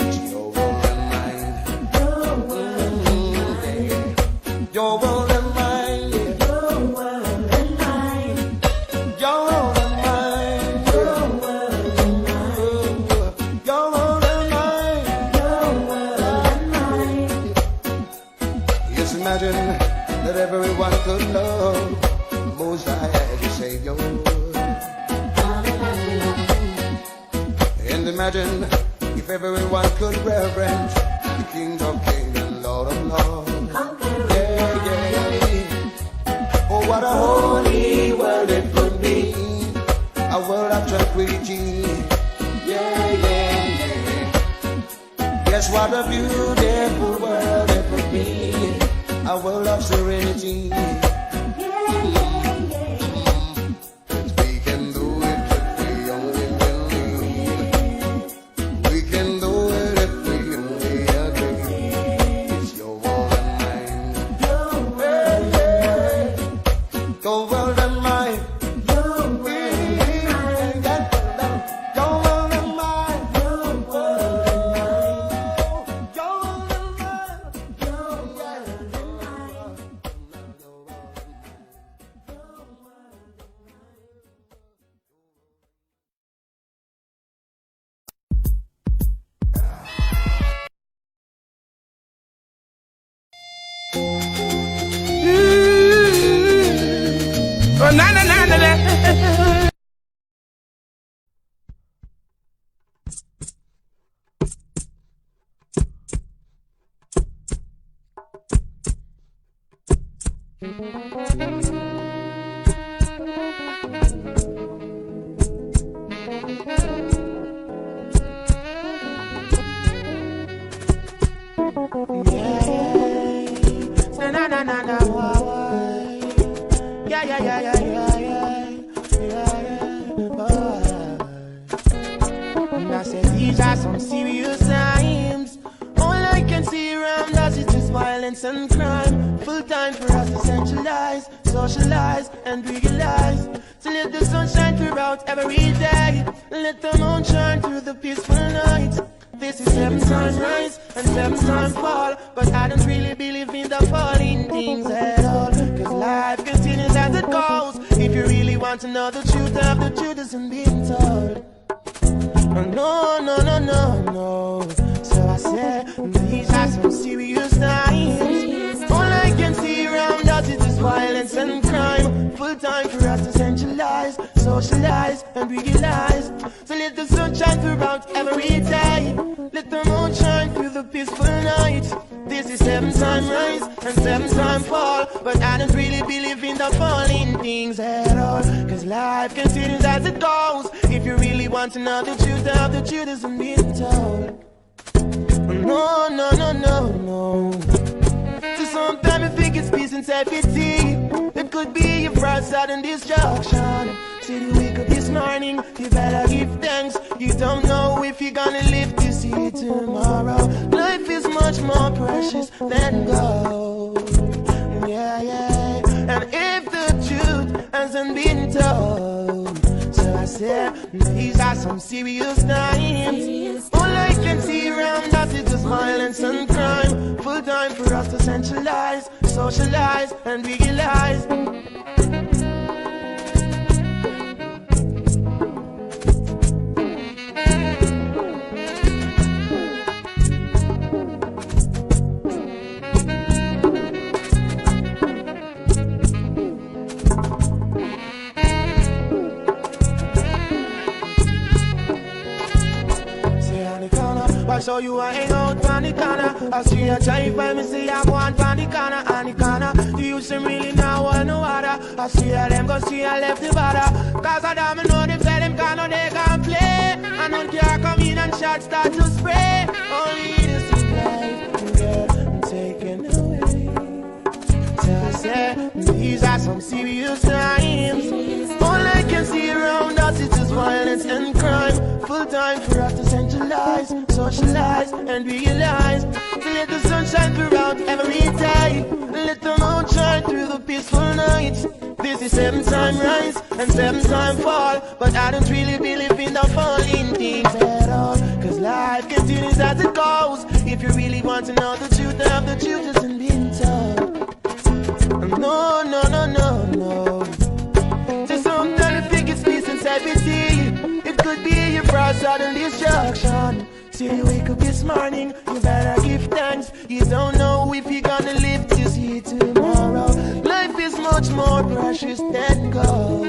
It's your world and mine. Your world, yeah. Your world and mine, yeah. Your world and mine. Your world and mine. Your world and mine. Your world and mine. Your world and mine. Yes, imagine that everyone could love Most High as your Savior. And imagine if everyone could reverence the King of Kings and Lord of Lords. Yeah, yeah. Oh, what a holy world it could be, a world of tranquility. Yeah, yeah, yeah. Yes, what a beautiful world it would be, a world of serenity. We can do it if we only believe. We can do it if we only agree. It's your world and mine. Your world and mine. Your world and mine. Your world and mine. Your world and mine. Your world and mine. Your world and mine. Your world and mine. Oh, na na na na na. These are some serious times. All I can see around us is just violence and crime. Full time for us to centralize, socialize, and realize. So let the sun shine throughout every day. Let the moon shine through the peaceful night. This is 7 times rise and 7 times fall. But I don't really believe in the falling things at all. Cause life continues as it goes. If you really want to know the truth of the truth isn't being told. No, no, no, no, no. So I said, these are some serious times. All I can see around us is just violence and crime. Full time for us to centralize, socialize, and realize. So let the sun shine throughout every day. Let the moon shine through the peaceful night. This is 7 times rise and 7 times fall. But I don't really believe in the falling things at all. Cause life continues as it goes. If you really want to know the truth of the truth isn't being told. No, no, no, no, no. So sometimes I think it's peace and safety. It could be your first sudden destruction. See you wake up this morning, you better give thanks. You don't know if you're gonna live to see tomorrow. Life is much more precious than gold. Yeah, yeah. And if the truth hasn't been told, so I said, these are some serious times. All I can see around us is just violence and crime. Full time for us to centralize, socialize, and realize. I saw you hang out on the corner. I see a drive by me, say I want on the corner, on the corner. You used to really now want no water. I see a them go see I left the border. Cause I don't know them say them can't they can play. And don't care come in and shots start to spray. Only this is life, yeah, taken away. So I said, these are some serious times. All I can see around us is just violence and crime. Full time for us to centralize, socialize, and realize. To let the sun shine throughout every day. Let the moon shine through the peaceful nights. This is 7 times rise and 7 times fall. But I don't really believe in the falling things at all. Cause life continues as it goes. If you really want to know the truth of the truth isn't being told. No, no, no, no, no. So sometimes I think it's peace and safety. It could be your first sudden destruction. Till you wake up this morning, you better give thanks. You don't know if you're gonna live to see tomorrow. Life is much more precious than gold.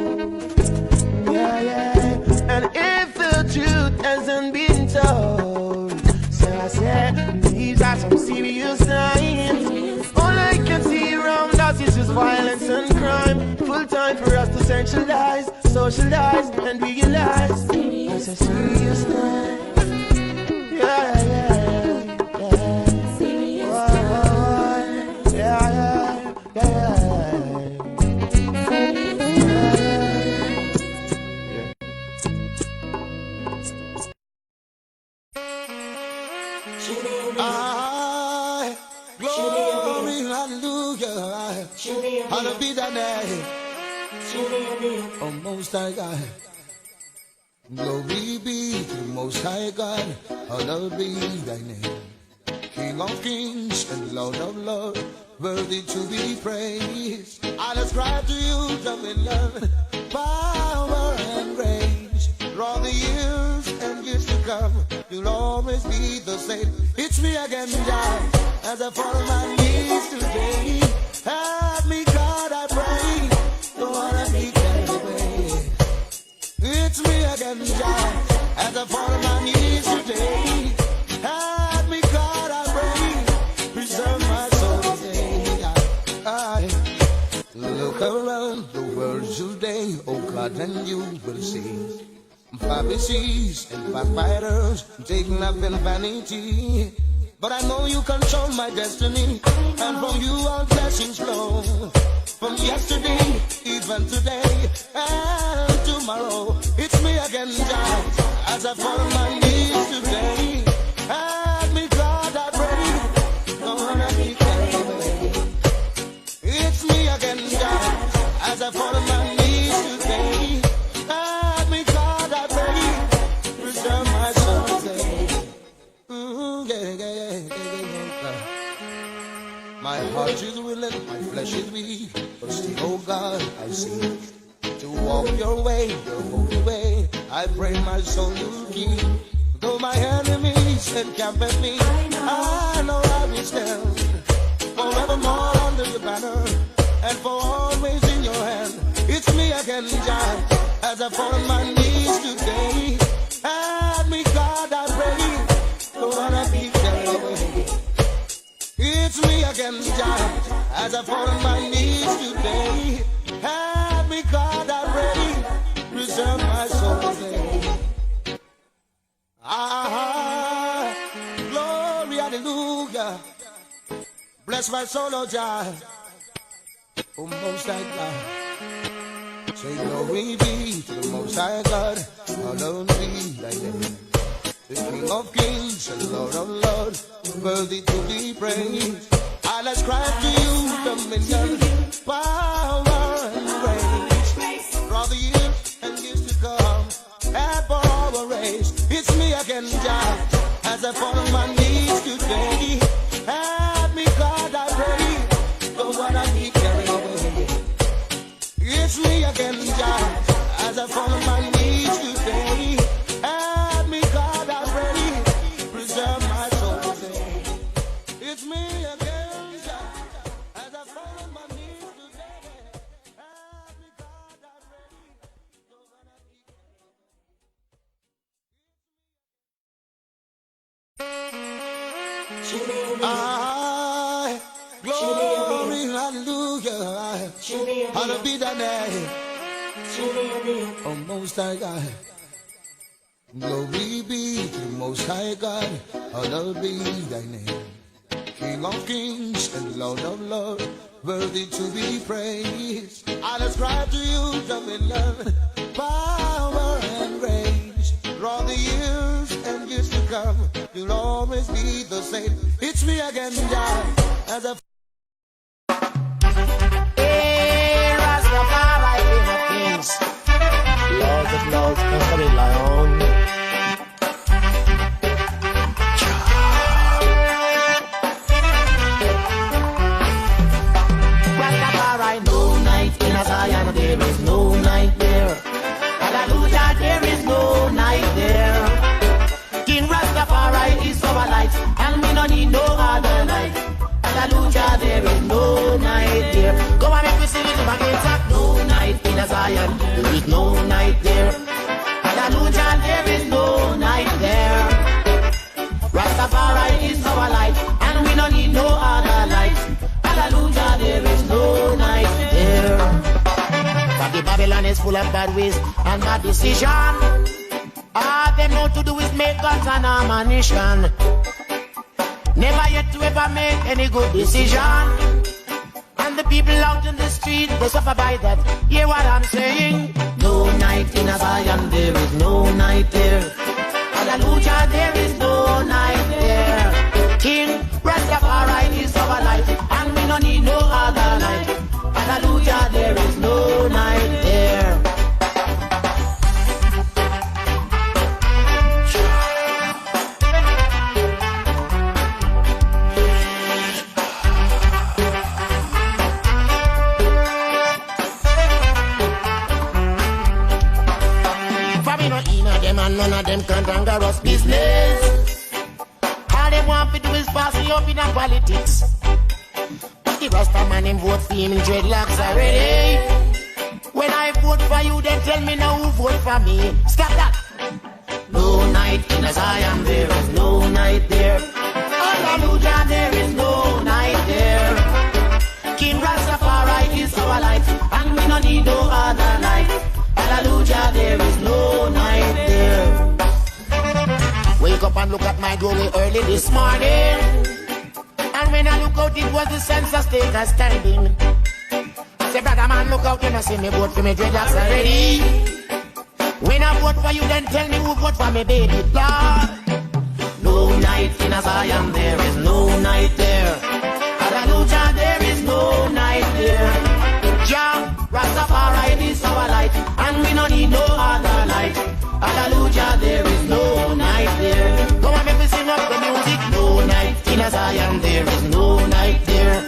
Yeah, yeah. And if the truth hasn't been told, so I said, these are some serious times. All I can see around us is just violence and crime. Full time for us to centralize, socialize, and realize. It's a serious time. Yeah, yeah, yeah. Serious time. Yeah, yeah, yeah. Glory, hallelujah. Hallowed be thy name. Oh, Most High God. Glory be to the Most High God. Hallowed be thy name. King of kings and Lord of lords, worthy to be praised. I ascribe to you dominion, power and grace. Through all the years and years to come, you'll always be the same. It's me again, God, as I fall on my knees today. Help me, God, I pray. Don't wanna be carried away. It's me again, God, as I fall on my knees today. Help me, God, I pray. Preserve my soul today. I look around the world today, oh God, and you will see Pharisees and backbiters take nothing vanity. But I know you control my destiny, and from you all blessings flow. From yesterday, even today, and tomorrow, it's me again, God, as I fall on my knees heart is willing, my flesh is weak, but still, oh God, I seek to walk your way, your holy way. I pray my soul will keep. Though my enemies encamp at me, I know I will stand forevermore under your banner, and for always in your hand. It's me again, Jah, as I fall on my knees today. Help me, God, I pray, don't wanna be carried away. It's me again, Jah, as I fall on my knees today. Help me, God, I pray, preserve my soul today. Ah, glory, hallelujah. Bless my soul, oh Jah, oh Most High God. Say glory be to the Most High God, hallowed be thy name. The King of Kings and Lord of Lords, worthy to be praised. I'll ascribe to you dominion, power and praise. For the years and years to come, and for our race. It's me again, Jah, as I fall on my knees today. Help me, God, I pray, don't wanna be carried away. It's me again, Jah, as I fall on my knees today. Help me, God, I pray, preserve my soul today. It's me again, Jah, as I fall on my knees today. Help me, God, I pray, don't wanna be glory, hallelujah, hallowed be thy name, oh Most High God. Glory be to the Most High God, hallowed be thy name. King of kings and Lord of lords, worthy to be praised. I'll ascribe to you dominion, power and grace. Through the years and years to come, you'll always be the same. It's me again, Jah, as a Hey, Rastafari, King of Kings, Lord of Lords, conquering lion. Rastafari, no night in a Zion, there is no night there. Hallelujah, there is no night there. King Rastafari is our light, and we don't need no other light. Hallelujah, there is no night there. Go on, make me sing it again. No night in a Zion, there is no night there. Hallelujah, there is no night there. Rastafari is our light, and we don't need no other light. Hallelujah, there is no night there. But the Babylon is full of bad ways and bad decision. All they know to do is make guns and ammunition. Never yet to ever make any good decision. And the people out in the street, they suffer by that. Hear what I'm saying? No night in a Zion, there is no night there. Hallelujah, there is no night there. King Rastafari is our light, and we don't need no other light. Hallelujah, there is no night there. And none of them can anger us business. All they want to do is pass me up in a politics. But the Rasta man him vote for him in dreadlocks already. When I vote for you, then tell me now who vote for me. Stop that. No night in a Zion, there is no night there. Hallelujah, there is no night there. King Rastafari is our light, and we don't need no other light. Hallelujah, there is no night there. Wake up and look at my glory early this morning. And when I look out, it was the census taker standing. I say, brother man, look out, you know, see me vote for me dreadlocks already. When I vote for you, then tell me who vote for me, baby, Lord. No night in a Zion, there is no night there. Hallelujah, there is no night there. Jah, Rastafari is our light, and we don't need no other light. Hallelujah, there is no night there. Go on, make me sing up the music. No night in a Zion, there is no night there.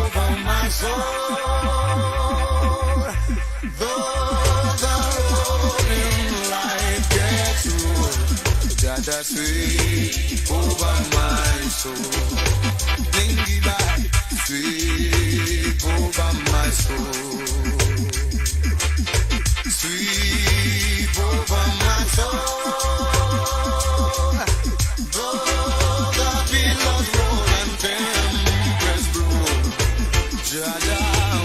over my soul. Though the rolling light gets old, Jaja sweep over my soul. Dingy back, sweep over my soul. Sweep over my soul. Though the billows roll and tempest blow, Jaja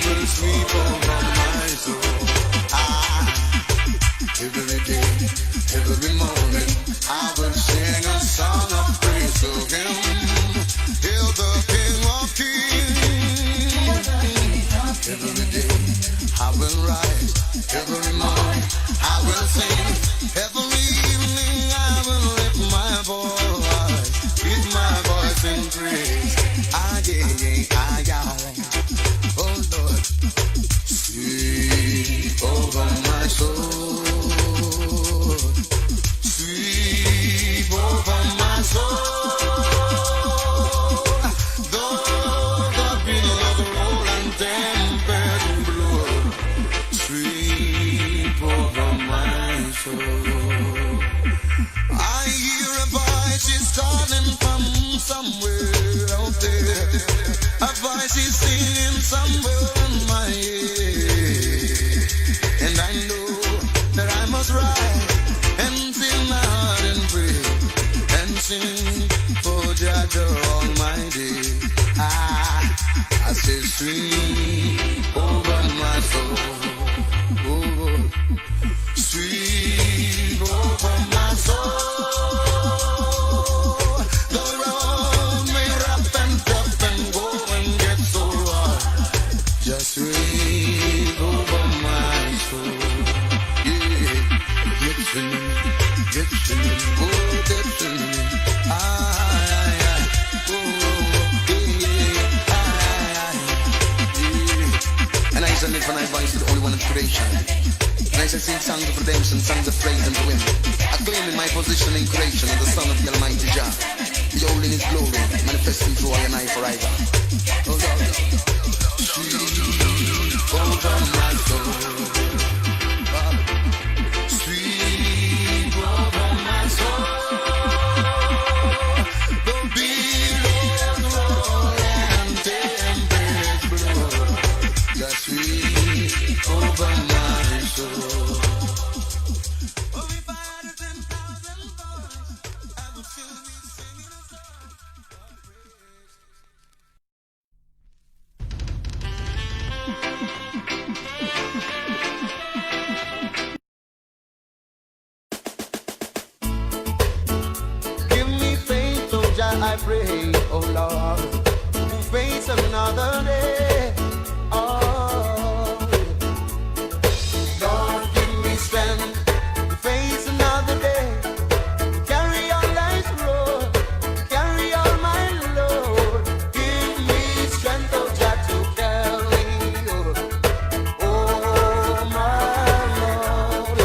will sweep over my soul. Every day, every morning, I will sing a song of praise to Him. Hail the King of Kings. Every day, I will rise. Every morning, I will sing. Every evening, I will lift my voice. Give my voice in praise. Oh Lord, sweep over my soul. Sweep over my soul. Though the billows roll and tempest blow, sweep over my soul. I hear a voice is calling from somewhere out there. A voice is singing somewhere in my ear. And I know that I must rise and fill my heart and pray and sing for Jaja Almighty. I say sweep over my soul. Oh, sweep over my soul. The road may rough and tough and go and get so hard. Just sweep over my soul. Yeah, get to me, oh, get to me. And I send it for my voice to the only one of creation. And I shall sing songs of redemption, songs of praise unto Him. Acclaiming my position in creation as the Son of the Almighty Jah. Beholding His glory, manifesting through I and I forever. Oh Lord, sweep over my soul. Sweep over my soul. The billows roll and tempest blow. Just sweep over my soul. Oh, if I had 10,000 voices, I would still be singing a song of praise. Give me faith, oh Jah, I pray, oh Lord, to face another day. Oh, Lord, give me strength to face another day. Carry on life's road, carry on my load. Give me strength, oh Jah, to carry on. Oh, my Lord.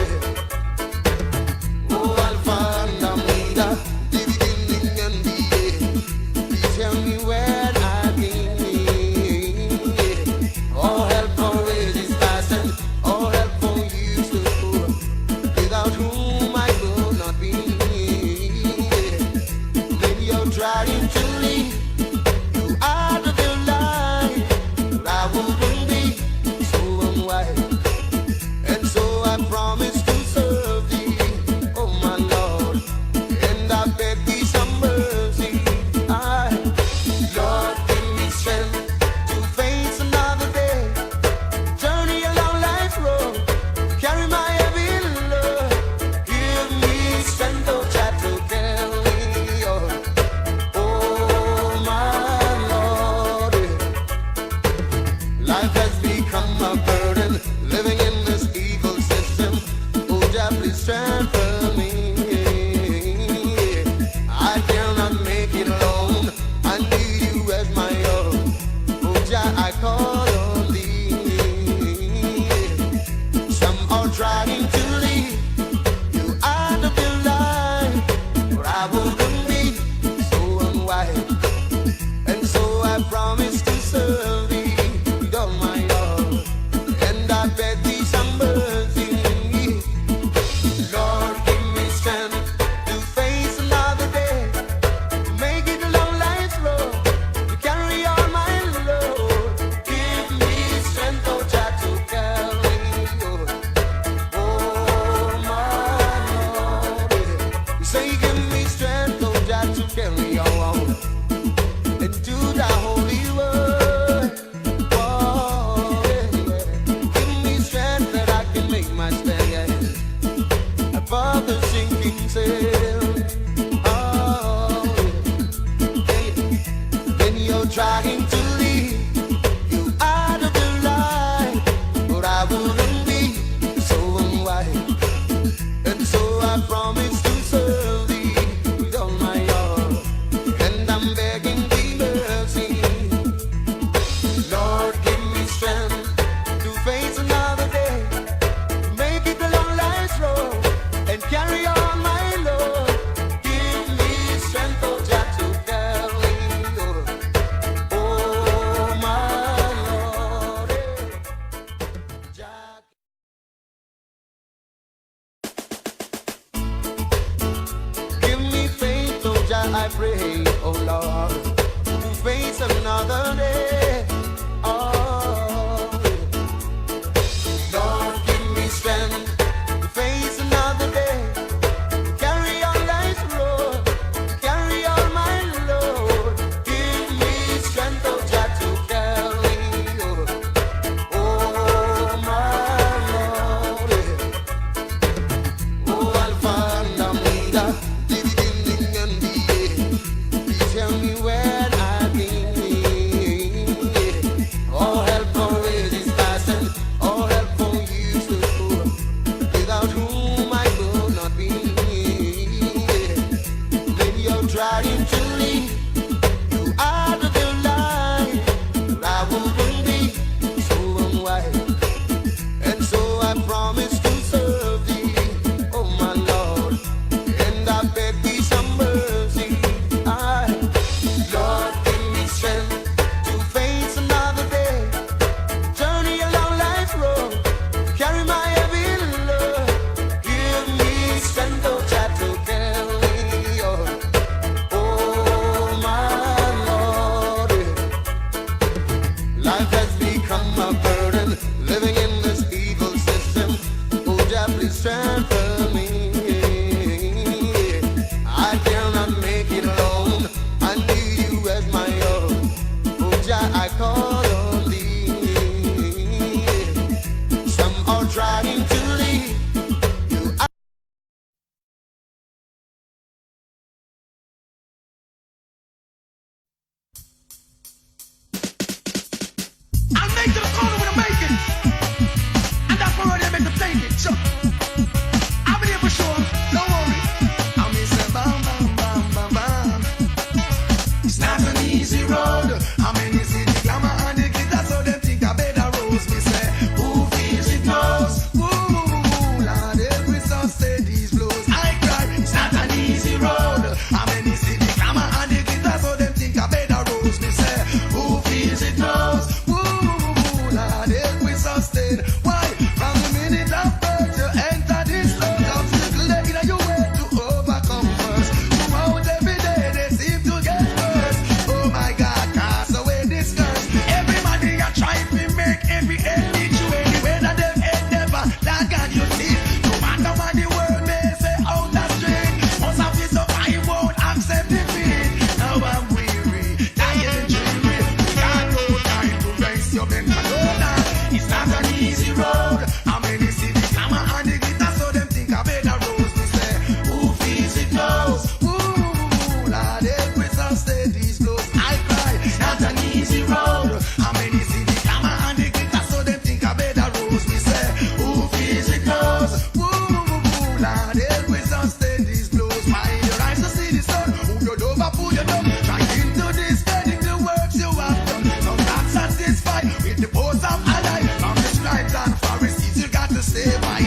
Oh, Alpha and Omega, the beginning and the end. Please tell me where I've been. All help for wages passing, all help for you to go. Without whom I could not be. Maybe you're trying to leave. You are the light, but I wouldn't be so unwise. And so I promise to serve thee, oh my Lord, and I beg thee some mercy. Lord, give me strength to face another day. Journey along life's road, carry my heavy load. Give me strength, oh Jah, to carry on. Oh my Lord, life has become a burden, living in this evil system. Oh Jah, please strengthen me. I cannot make it alone. I need you as my own. Oh Jah, I call on thee. Some are trying to leave. You are the light, but I wouldn't be so unwise. And so I promise to serve thee. who will be so unwise. And so I promise to serve thee, oh my Lord, and I beg thee some mercy. Lord, give me strength to face another day, journey along life's road, carry my heavy load. Give me strength, oh Jah, to carry on. Oh my Lord, life has become a burden, living in this evil system. Oh Jah, please strengthen me. I cannot make it alone. I need you as my own. Oh Jah, I call on thee. Some are trying to leave you. I'll make to the corner with a making, and that's where they make them take it. Sure. I'll be there for sure. Don't worry. I'll miss that bam, bam, bam, bam, bam. It's not an easy road. How many see the glamour and the glitter, so them think I better rose. Me say, who feels it knows? Ooh, Lord, every sun say these blows. I cry. It's not an easy road. How many see the glamour and the glitter, so them think I better rose. Me say, who feels it knows? Lord, every sustain. Why? From the minute of birth you enter this world, obstacle they in your way to overcome first. Throughout every day they seem to get worse. Oh my God, cast away this curse. Everybody are trying to make every end meet you anywhere that them endeavor. That God you see. No matter what the world may say out that straight, most of this up I won't accept defeat. Now I'm weary, dying and dreary. Got no time to raise your mental. It's not an easy road. How many see the glamour and the glitter, so them think I better rose. Me say, who feels it knows? Ooh, Lord, every sustain these blows. I cry. It's not an easy road. How many see the glamour and the glitter, so them think I better rose. Me say, who feels it knows? Ooh, Lord, every sustain these blows. My your eyes to see the sun. Who you love, who you don't. Try into this, studying the works you have done. Some not satisfied with the pose of ally. From the scribes and Pharisees, you got to stay wide.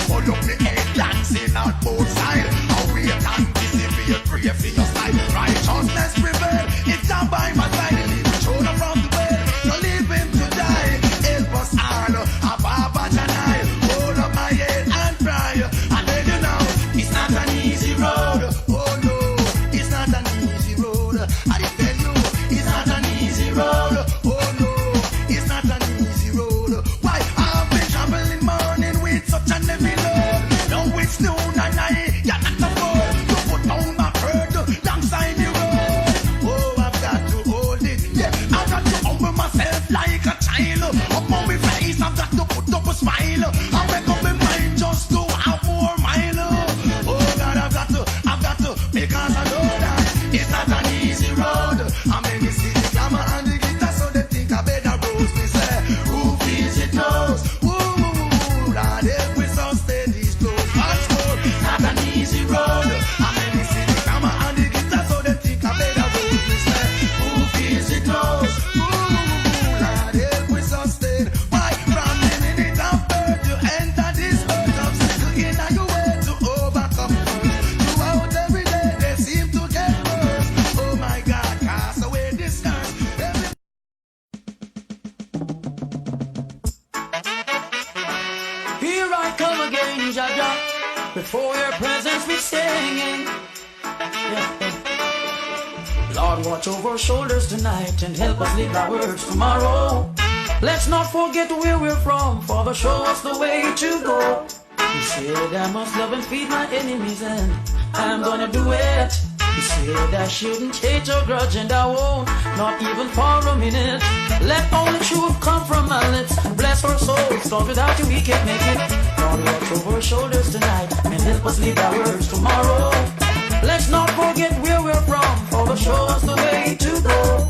Hold up the head, dancing out both sides. How we anticipate, pray for your side. Righteousness prevail. It's down by my side. Leave the shoulder from the bed. You leave him to die. Help us all. Ababa Janai. Hold up my head and cry. And then you know, it's not an easy road. Oh no, it's not an easy road. I tell you, it's not an easy road. Oh no, it's not an easy road. Why I've been traveling morning with such an heavy load. Now it's noon and night, you're not afford to put down my burden alongside the road. Oh, I've got to hold it, yeah. I've got to humble myself like a child. Up on my face, I've got to put up a smile. I make up my mind just to have more mile. Oh God, I've got to, because I know that it's not an easy road. I many see the glamour and the glitter, so they think I better rose. Me say, who feels it knows? Ooh, Lord, every sustain these blows. What's more, it's not an easy road. I many see the glamour and the glitter, so they think I better rose. Me say, who feels it knows? Ooh, Lord, every sustain. Why? From the minute of birth you enter this world, obstacle in your way to overcome first. Throughout every day they seem to get worse. Oh my God, cast away this curse. Here I come again, Jaja. Before your presence we singing. Lord, watch over our shoulders tonight and help us live our words tomorrow. Let's not forget where we're from, Father, show us the way to go. He said I must love and feed my enemies, and I'm gonna do it. He said I shouldn't hate or grudge, and I won't, not even for a minute. Let only truth come from my lips. Bless our souls, cause without you we can't make it. Lord, watch over our shoulders tonight and help us live our words tomorrow. Let's not forget where we're from, Father, show us the way to go.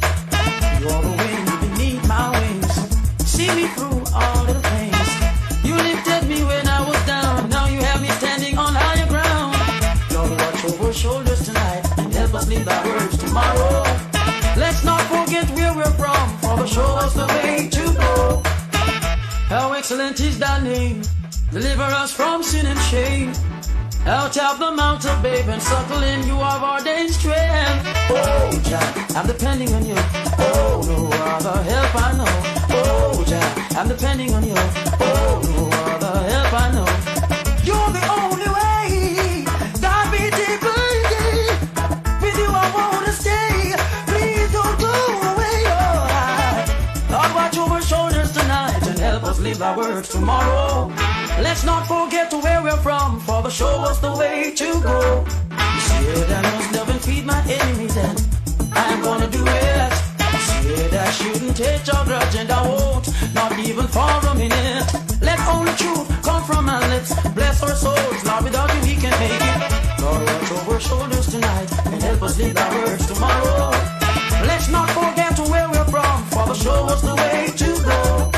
You're the wind beneath my wings, see me through all the things. You lifted me when I was down, now you have me standing on higher ground. Lord, watch over our shoulders tonight and help us live our words tomorrow. Let's not forget where we're from, Father, show us the way Excellent is thy name. Deliver us from sin and shame. Out of the mouth of babe and suckle in you have ordained strength. Oh, Jah, I'm depending on you. Oh, no other help I know. Oh, Jah, I'm depending on you. Oh, no other help I know. You're the only way. God be deeply. With you I wanna stay. Please don't go away. Oh, Lord, watch over shoulders tonight and help us live our words tomorrow. Let's not forget where we're from, for the show us the way to go. You said I must love and feed my enemies, and I'm gonna do it. You said I shouldn't take your grudge, and I won't, not even for a minute. Let only truth come from my lips. Bless our souls, Lord, without you we can make it. Lord, watch over our shoulders tonight, and help us live our words tomorrow. Let's not forget where we're from, for the show us the way to go.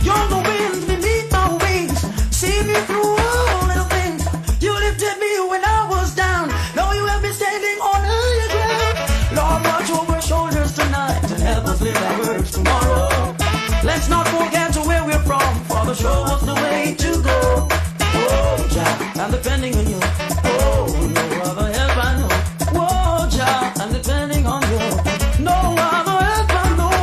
You're the wind beneath my wings. See me through all little things. You lifted me when I was down. Now you have me standing on higher ground. Lord, watch over shoulders tonight and help us live our words tomorrow. Let's not forget where we're from, for the show us the way to go. Oh, Jah, I'm depending on you. Oh, no other help I know. Oh, Jah, I'm depending on you. No other help I know.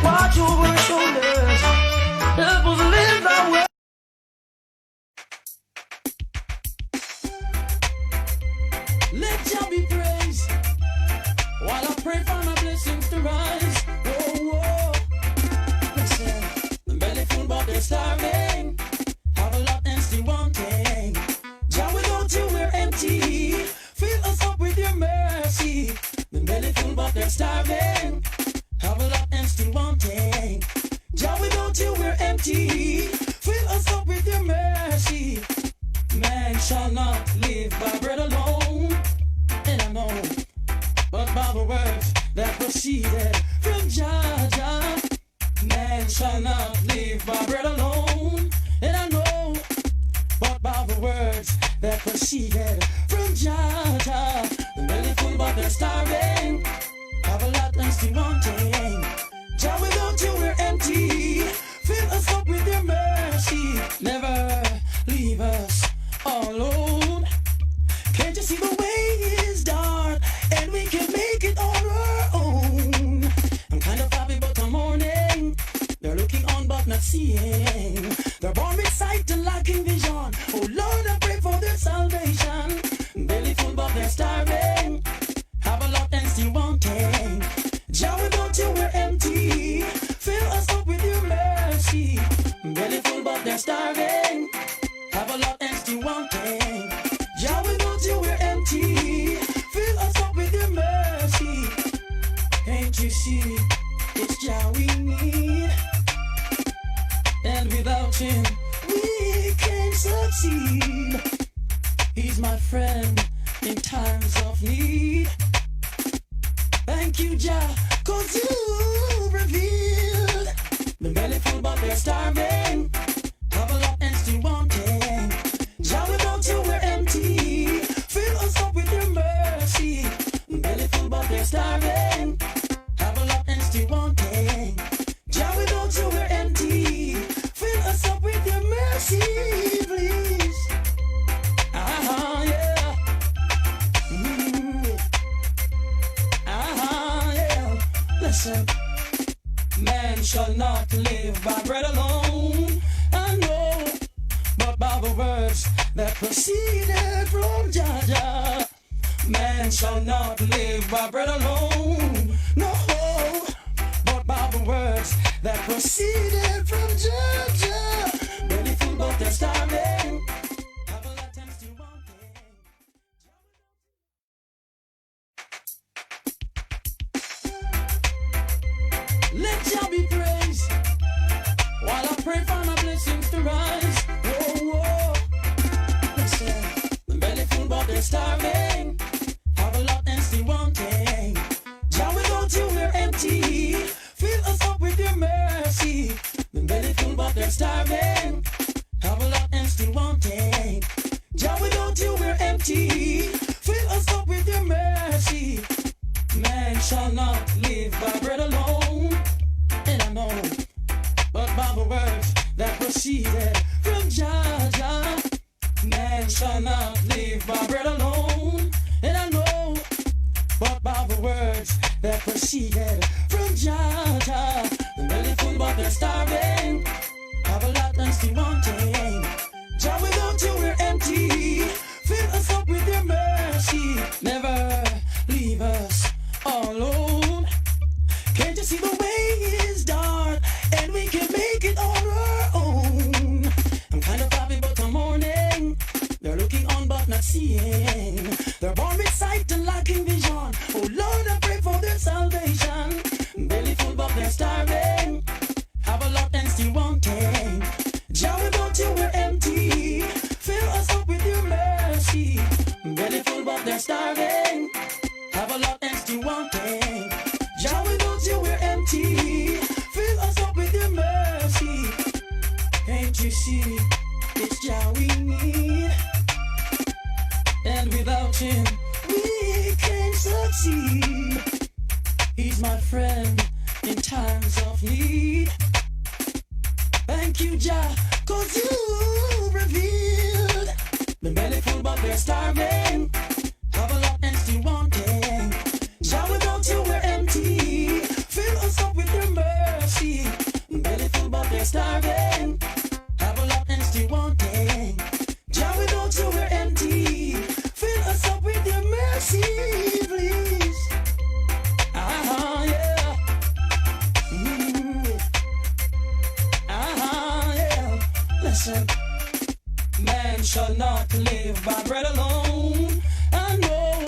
Watch over our shoulders, help us live our way. Let Jah be praised while I pray for my blessings to rise. Oh, oh. Listen, the belly full but they're starving. Have a lot and still wanting. Jah, without you we're empty. Fill us up with your mercy. The belly full but they're starving. Have a lot and still wanting. Jah, without you we're empty. Fill us up with your mercy. Man shall not live by bread alone, and I know, but by the words that proceeded from Jah, Jah. Man shall not live by bread alone, and I know, but by the words that proceeded from Jah, Jah. The belly full but they're starving. Have a lot and still wanting. Jah, without you we're empty. Fill us up with your mercy. Never leave us alone. Can't you see the way is dark and we can make it on our own? I'm kind of happy but I'm mourning. They're looking on but not seeing. They're born with sight and lacking vision. Oh Lord, I pray for their salvation. Belly full but they're starving. Have a lot and still wanting. Jah, without you we're empty. Fill us up with your mercy. Belly full but they're starving. Have a lot and still wanting. Jah, without you we're empty. Fill us up with your mercy. Can't you see it's Jah we need? And without him we can't succeed. He's my friend in times of need. Thank you, Jah, 'cause you revealed the belly full but they're starving. Have a lot and still wanting. Jah, without you we're empty. Fill us up with your mercy. Belly full but they're starving. Have a lot and still wanting. Jah, without you we're empty. Fill us up with your mercy, please. Yeah. Yeah. Listen. Man shall not live by bread alone, I know, but by the words that proceeded from Jah, Jah. Man shall not live by bread alone, no, but by the words that proceeded from Jah, Jah. Belly full but they're starving. Have a lot and still wanting. Let Jah be praised while I pray for my blessings to rise. Oh, oh. Listen, the belly full but they're starving. Have a lot and still wanting. Jah, without you we're empty. Fill us up with your mercy. The belly full but they're starving. Have a lot and still wanting. Jah, without you we're empty. Fill us up with your mercy. Man that proceeded from Georgia. The belly full but they're starving. Have a lot and still wanting. Jah, without you we're empty. Fill us up with your mercy. Never leave us alone. Can't you see the way is dark and we can make it on our own? I'm kind of happy but I'm mourning. They're looking on but not seeing. They're born with sight and lacking vision. Oh Lord, I pray for their salvation. Belly full but they're starving. Have a lot and still wanting. Jah, without you we're empty. Fill us up with your mercy. Belly full but they're starving. Have a lot and still wanting. Jah, without you we're empty. Fill us up with your mercy. Can't you see? It's Jah we need. And without him we can't succeed. He's my friend in times of need. Thank you, Jah, cause you revealed the belly full but they're starving. Have a lot and still wanting. Jah, without you we're empty. Fill us up with your mercy. Belly full but they're starving. Have a lot and still wanting. Jah, without you we're empty. Fill us up with your mercy, please. Yeah. Yeah. Listen. Man shall not live by bread alone. I know,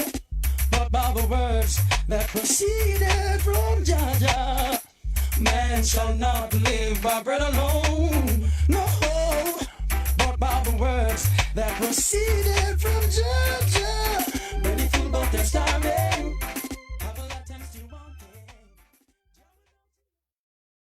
but by the words that proceeded from Jah. Man shall not live by bread alone.